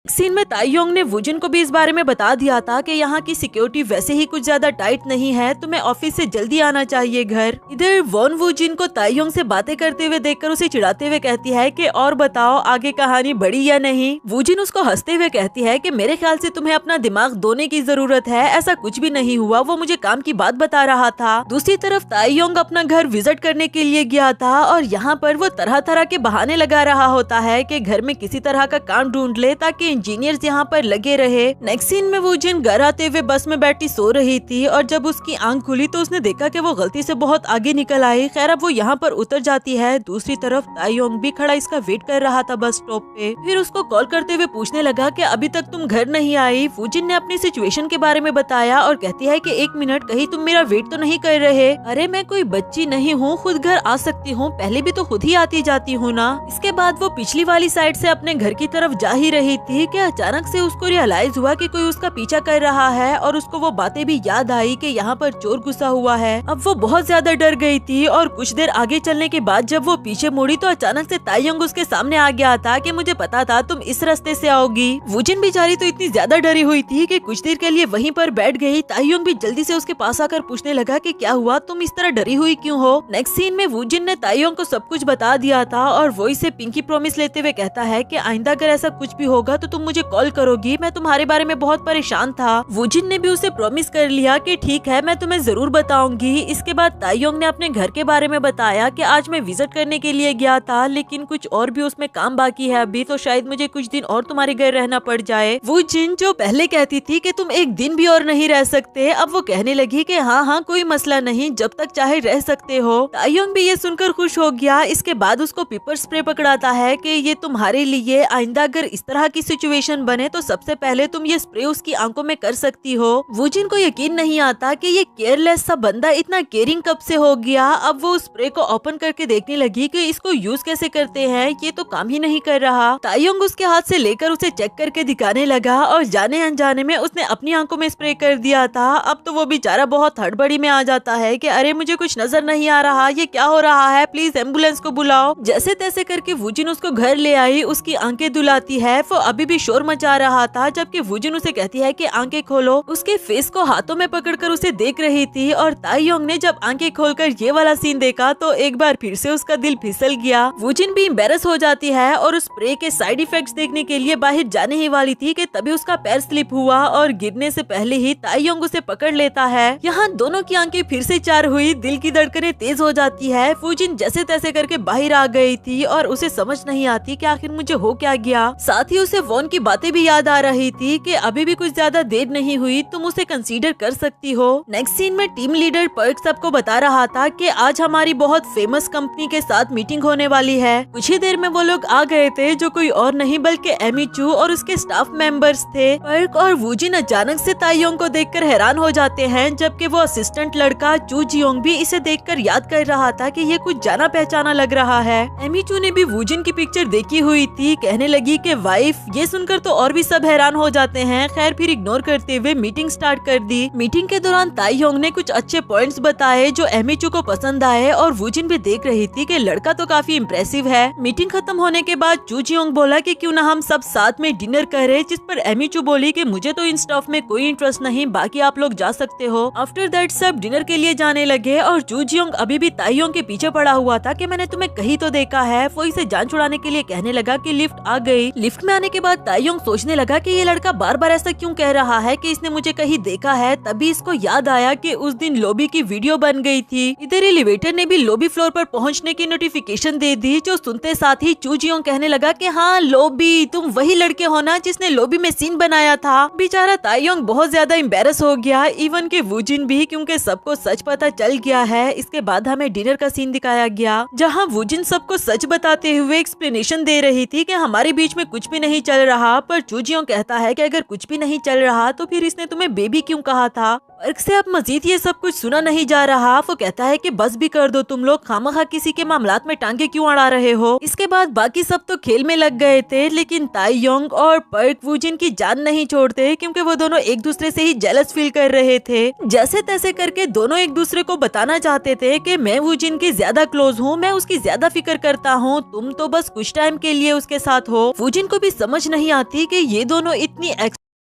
[SPEAKER 1] सीन में ताइयोंग ने वूजिन को भी इस बारे में बता दिया था कि यहाँ की सिक्योरिटी वैसे ही कुछ ज्यादा टाइट नहीं है, तुम्हें ऑफिस से जल्दी आना चाहिए घर। इधर वॉन वूजिन को ताइयोंग से बातें करते हुए देखकर उसे चिढ़ाते हुए कहती है कि और बताओ आगे कहानी बढ़ी या नहीं। वूजिन उसको हंसते हुए कहती है कि मेरे ख्याल से तुम्हें अपना दिमाग धोने की जरूरत है, ऐसा कुछ भी नहीं हुआ, वो मुझे काम की बात बता रहा था। दूसरी तरफ ताइयोंग अपना घर विजिट करने के लिए गया था और यहाँ पर वो तरह तरह के बहाने लगा रहा होता है कि घर में किसी तरह का काम ढूंढ ले ताकि इंजीनियर्स यहाँ पर लगे रहे। नेक्स्ट सीन में वूजिन घर आते हुए बस में बैठी सो रही थी और जब उसकी आंख खुली तो उसने देखा कि वो गलती से बहुत आगे निकल आई। खैर अब वो यहाँ पर उतर जाती है। दूसरी तरफ ताइयोंग भी खड़ा इसका वेट कर रहा था बस स्टॉप पे। फिर उसको कॉल करते हुए पूछने लगा कि अभी तक तुम घर नहीं आई। वूजिन ने अपनी सिचुएशन के बारे में बताया और कहती है कि 1 मिनट, कहीं तुम मेरा वेट तो नहीं कर रहे? अरे मैं कोई बच्ची नहीं हूँ, खुद घर आ सकती हूँ, पहले भी तो खुद ही आती जाती हूँ ना। इसके बाद वो पिछली वाली साइड से अपने घर की तरफ जा ही रही थी कि अचानक से उसको रियलाइज हुआ कि कोई उसका पीछा कर रहा है और उसको वो बातें भी याद आई कि यहाँ पर चोर घुसा हुआ है। अब वो बहुत ज्यादा डर गई थी और कुछ देर आगे चलने के बाद जब वो पीछे मुड़ी तो अचानक से ताइयोंग उसके सामने आ गया था कि मुझे पता था तुम इस रास्ते से आओगी। वूजिन बेचारी तो इतनी ज्यादा डरी हुई थी कि कुछ देर के लिए वहीं पर बैठ गई। ताइयोंग भी जल्दी से उसके पास आकर पूछने लगा कि क्या हुआ, तुम इस तरह डरी हुई क्यों हो? नेक्स्ट सीन में वूजिन ने ताइयोंग को सब कुछ बता दिया था और वो इसे पिंकी प्रॉमिस लेते हुए कहता है कि आइंदा अगर ऐसा कुछ भी होगा तो तुम मुझे कॉल करोगी, मैं तुम्हारे बारे में बहुत परेशान था। वूजिन ने भी उसे प्रॉमिस कर लिया कि ठीक है मैं तुम्हें जरूर बताऊंगी। इसके बाद ताइयोंग ने अपने घर के बारे में बताया कि आज मैं विजिट करने के लिए गया था लेकिन कुछ और भी उसमें काम बाकी है अभी, तो शायद मुझे कुछ दिन और तुम्हारे घर रहना पड़ जाए। वूजिन जो पहले कहती थी कि तुम एक दिन भी और नहीं रह सकते, अब वो कहने लगी कि हाँ हाँ कोई मसला नहीं, जब तक चाहे रह सकते हो। ताइयोंग भी ये सुनकर खुश हो गया। इसके बाद उसको पेपर स्प्रे पकड़ाता है कि ये तुम्हारे लिए, आइंदा अगर इस तरह की सिचुएशन बने तो सबसे पहले तुम ये स्प्रे उसकी आंखों में कर सकती हो। वूजिन को यकीन नहीं आता कि ये केयरलेस सा बंदा इतना केयरिंग कब से हो गया। अब वो स्प्रे को ओपन करके देखने लगी कि इसको यूज कैसे करते हैं, ये तो काम ही नहीं कर रहा। ताइयोंग उसके हाथ से लेकर उसे चेक करके दिखाने लगा और जाने अनजाने में उसने अपनी आंखों में स्प्रे कर दिया था। अब तो वो बेचारा बहुत हड़बड़ी में आ जाता है कि अरे मुझे कुछ नजर नहीं आ रहा, ये क्या हो रहा है, प्लीज एम्बुलेंस को बुलाओ। जैसे तैसे करके वूजिन उसको घर ले आई। उसकी आंखें दुलाती है। वो अभी भी शोर मचा रहा था जबकि वूजिन उसे कहती है कि आंखें खोलो। उसके फेस को हाथों में पकड़कर उसे देख रही थी और ताइयोंग ने जब आंखें खोलकर ये वाला सीन देखा तो एक बार फिर से उसका दिल फिसल गया। वूजिन भी एम्बेरस हो जाती है और उस स्प्रे के साइड इफेक्ट्स देखने के लिए बाहर जाने ही वाली थी कि तभी उसका पैर स्लिप हुआ और गिरने से पहले ही ताइयोंग उसे पकड़ लेता है। यहाँ दोनों की आंखें फिर से चार हुई, दिल की धड़कनें तेज हो जाती है। वूजिन जैसे तैसे करके बाहर आ गई थी और उसे समझ नहीं आती कि आखिर मुझे हो क्या गया। साथ ही उसे वॉन की बातें भी याद आ रही थी कि अभी भी कुछ ज्यादा देर नहीं हुई, तुम उसे कंसीडर कर सकती हो। नेक्स्ट सीन में टीम लीडर पर्क सबको बता रहा था कि आज हमारी बहुत फेमस कंपनी के साथ मीटिंग होने वाली है। कुछ ही देर में वो लोग आ गए थे जो कोई और नहीं बल्कि एमी चू और उसके स्टाफ मेंबर्स थे। पर्क और वूजिन अचानक से ताइयोंग को देखकर हैरान हो जाते हैं जबकि वो असिस्टेंट लड़का चू जियोंग भी इसे देखकर याद कर रहा था कि ये कुछ जाना पहचाना लग रहा है। एमी चू ने भी वूजिन की पिक्चर देखी हुई थी, कहने लगी कि वाइफ। ये सुनकर तो और भी सब हैरान हो जाते हैं। खैर फिर इग्नोर करते हुए मीटिंग स्टार्ट कर दी। मीटिंग के दौरान ताइयोंग ने कुछ अच्छे पॉइंट्स बताए जो एमी चू को पसंद आए और वूजिन भी देख रही थी कि लड़का तो काफी इम्प्रेसिव है। मीटिंग खत्म होने के बाद चू जियोंग बोला कि क्यों ना हम सब साथ में डिनर करें, जिस पर एमी चू बोली कि मुझे तो इन स्टफ में कोई इंटरेस्ट नहीं, बाकी आप लोग जा सकते हो। आफ्टर दैट सब डिनर के लिए जाने लगे और चू जियोंग अभी भी ताइयोंग के पीछे पड़ा हुआ था कि मैंने तुम्हें कहीं तो देखा है। वो इसे जान छुड़ाने के लिए कहने लगा कि लिफ्ट आ गई। लिफ्ट में आने के बाद ताइयोंग सोचने लगा कि ये लड़का बार बार ऐसा क्यों कह रहा है कि इसने मुझे कहीं देखा है। तभी इसको याद आया कि उस दिन लॉबी की वीडियो बन गई थी। इधर एलिवेटर ने भी लॉबी फ्लोर पर पहुंचने की नोटिफिकेशन दे दी, जो सुनते साथ ही चू जियोंग कहने लगा कि हाँ लॉबी, तुम वही लड़के हो ना जिसने लॉबी में सीन बनाया था। बेचारा ताइयोंग बहुत ज्यादा एम्बेरस हो गया, इवन के वूजिन भी, क्योंकि सबको सच पता चल गया है। इसके बाद हमें डिनर का सीन दिखाया गया जहाँ वूजिन सबको सच बताते हुए एक्सप्लेनेशन दे रही थी कि हमारे बीच में कुछ भी नहीं चल रहा, पर चू जियोंग कहता है कि अगर कुछ भी नहीं चल रहा तो फिर इसने तुम्हें बेबी क्यों कहा था। पर्क से अब मजीद ये सब कुछ सुना नहीं जा रहा। वो कहता है कि बस भी कर दो तुम लोग, खामखा किसी के मामलात में टांगे क्यों अड़ा रहे हो। इसके बाद बाकी सब तो खेल में लग गए थे, लेकिन ताइयोंग और पर्क वूजिन की जान नहीं छोड़ते क्योंकि वो दोनों एक दूसरे से ही जेलस फील कर रहे थे। जैसे तैसे करके दोनों एक दूसरे को बताना चाहते थे कि मैं वूजिन की ज्यादा क्लोज हूँ, मैं उसकी ज्यादा फिक्र करता हूँ, तुम तो बस कुछ टाइम के लिए उसके साथ हो। वूजिन को भी समझ नहीं आती कि ये दोनों इतनी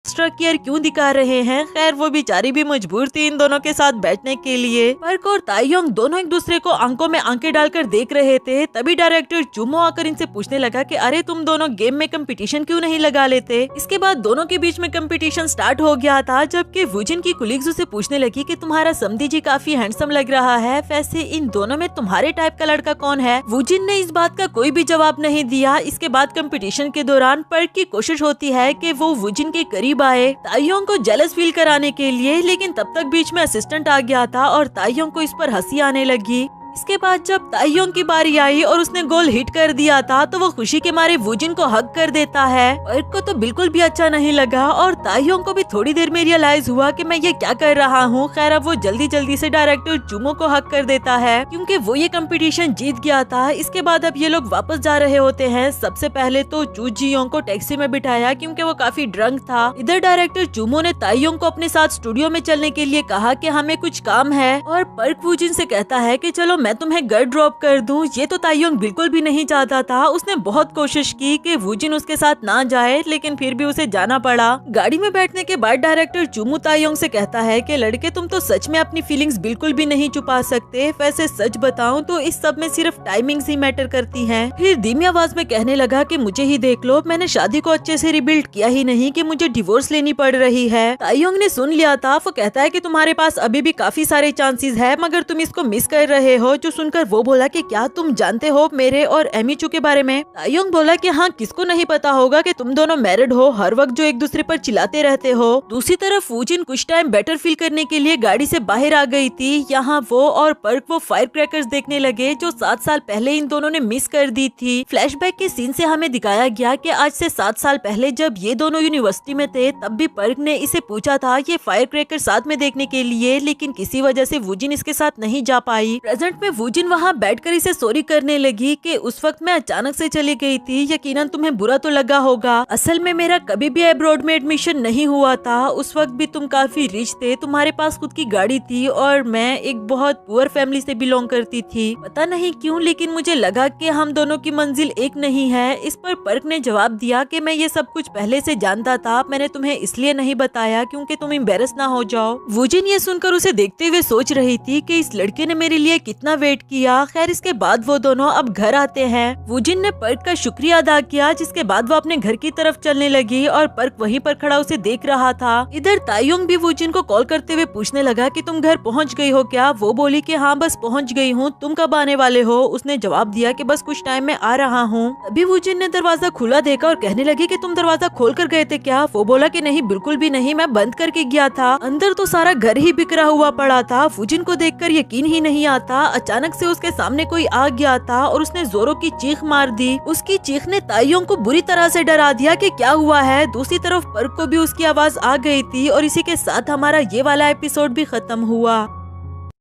[SPEAKER 1] एक्स्ट्रा केयर क्यों दिखा रहे हैं। खैर वो बेचारी भी मजबूर थी इन दोनों के साथ बैठने के लिए। पर्क और ताइयोंग दोनों एक दूसरे को आंखों में आंखें डालकर देख रहे थे। तभी डायरेक्टर चुमो आकर इनसे पूछने लगा कि अरे तुम दोनों गेम में कंपटीशन क्यों नहीं लगा लेते। इसके बाद दोनों के बीच में कंपटीशन स्टार्ट हो गया था, जबकि वूजिन की कुलीग्स उसे पूछने लगी कि तुम्हारा समधी जी काफी हैंडसम लग रहा है, वैसे इन दोनों में तुम्हारे टाइप का लड़का कौन है। वूजिन ने इस बात का कोई भी जवाब नहीं दिया। इसके बाद कंपटीशन के दौरान पर्क की कोशिश होती है कि वो वूजिन के करीब आए ताइयोंग को जेलस फील कराने के लिए, लेकिन तब तक बीच में असिस्टेंट आ गया था और ताइयोंग को इस पर हंसी आने लगी। इसके बाद जब ताइयोंग की बारी आई और उसने गोल हिट कर दिया था तो वो खुशी के मारे वूजिन को हग कर देता है। पर्क को तो बिल्कुल भी अच्छा नहीं लगा और ताइयोंग को भी थोड़ी देर में रियलाइज हुआ कि मैं ये क्या कर रहा हूँ। खैर अब वो जल्दी जल्दी से डायरेक्टर चुमो को हग कर देता है क्योंकि वो ये कंपटीशन जीत गया था। इसके बाद अब ये लोग वापस जा रहे होते हैं। सबसे पहले तो चू जियोंग को टैक्सी में बिठाया क्योंकि वो काफी ड्रंक था। इधर डायरेक्टर चुमो ने ताइयोंग को अपने साथ स्टूडियो में चलने के लिए कहा कि हमें कुछ काम है और पर्क वूजिन से कहता है कि चलो मैं तुम्हें घर ड्रॉप कर दूं। ये तो ताइयोंग बिल्कुल भी नहीं चाहता था। उसने बहुत कोशिश की कि वूजिन उसके साथ ना जाए, लेकिन फिर भी उसे जाना पड़ा। गाड़ी में बैठने के बाद डायरेक्टर चुमो ताइयोंग से कहता है कि लड़के तुम तो सच में अपनी फीलिंग्स बिल्कुल भी नहीं छुपा सकते। वैसे सच बताऊं तो इस सब में सिर्फ टाइमिंग्स ही मैटर करती हैं। फिर धीमी आवाज में कहने लगा कि मुझे ही देख लो, मैंने शादी को अच्छे से रिबिल्ड किया ही नहीं कि मुझे डिवोर्स लेनी पड़ रही है। ताइयोंग ने सुन लिया था। वो कहता है कि तुम्हारे पास अभी भी काफी सारे चांसेस है मगर तुम इसको मिस कर रहे हो। जो सुनकर वो बोला कि क्या तुम जानते हो मेरे और एमिचू के बारे में। ताइयोंग बोला कि हाँ, किसको नहीं पता होगा कि तुम दोनों मैरिड हो, हर वक्त जो एक दूसरे पर चिल्लाते रहते हो। दूसरी तरफ वूजिन कुछ टाइम बेटर फील करने के लिए गाड़ी से बाहर आ गई थी। यहाँ वो और पर्क वो फायर क्रैकर्स देखने लगे जो 7 साल पहले इन दोनों ने मिस कर दी थी। फ्लैशबैक के सीन से हमें दिखाया गया कि आज से 7 साल पहले जब ये दोनों यूनिवर्सिटी में थे तब भी पर्क ने इसे पूछा था ये फायर क्रैकर साथ में देखने के लिए, लेकिन किसी वजह से वूजिन इसके साथ नहीं जा पाई। प्रेजेंट में वूजिन वहाँ बैठकर इसे सॉरी करने लगी कि उस वक्त मैं अचानक से चली गई थी, यकीनन तुम्हें बुरा तो लगा होगा। असल में मेरा कभी भी अब्रॉड में एडमिशन नहीं हुआ था। उस वक्त भी तुम काफी रिच थे, तुम्हारे पास खुद की गाड़ी थी और मैं एक बहुत पुअर फैमिली से बिलोंग करती थी। पता नहीं क्यों लेकिन मुझे लगा कि हम दोनों की मंजिल एक नहीं है। इस पर पर्क ने जवाब दिया कि मैं ये सब कुछ पहले से जानता था, मैंने तुम्हें इसलिए नहीं बताया क्योंकि तुम एम्बैरेस ना हो जाओ। वूजिन ये सुनकर उसे देखते हुए सोच रही थी कि इस लड़के ने मेरे लिए कितना वेट किया। खैर इसके बाद वो दोनों अब घर आते हैं। वूजिन ने पर्क का शुक्रिया अदा किया, जिसके बाद वो अपने घर की तरफ चलने लगी और पर्क वहीं पर खड़ा उसे देख रहा था। इधर ताइयोंग भी वूजिन को कॉल करते हुए पूछने लगा कि तुम घर पहुंच गई हो क्या। वो बोली कि हाँ बस पहुंच गई हूँ, तुम कब आने वाले हो। उसने जवाब दिया कि बस कुछ टाइम में आ रहा हूँ। तभी वूजिन ने दरवाजा खुला देखा और कहने लगी कि तुम दरवाजा खोल कर गए थे क्या। वो बोला कि नहीं बिल्कुल भी नहीं, मैं बंद करके गया था। अंदर तो सारा घर ही बिखरा हुआ पड़ा था। वूजिन को देखकर यकीन ही नहीं आता। अचानक से उसके सामने कोई आ गया था और उसने जोरों की चीख मार दी। उसकी चीख ने ताइयोंग को बुरी तरह से डरा दिया कि क्या हुआ है। दूसरी तरफ पर्क को भी उसकी आवाज आ गई थी और इसी के साथ हमारा ये वाला एपिसोड भी खत्म हुआ।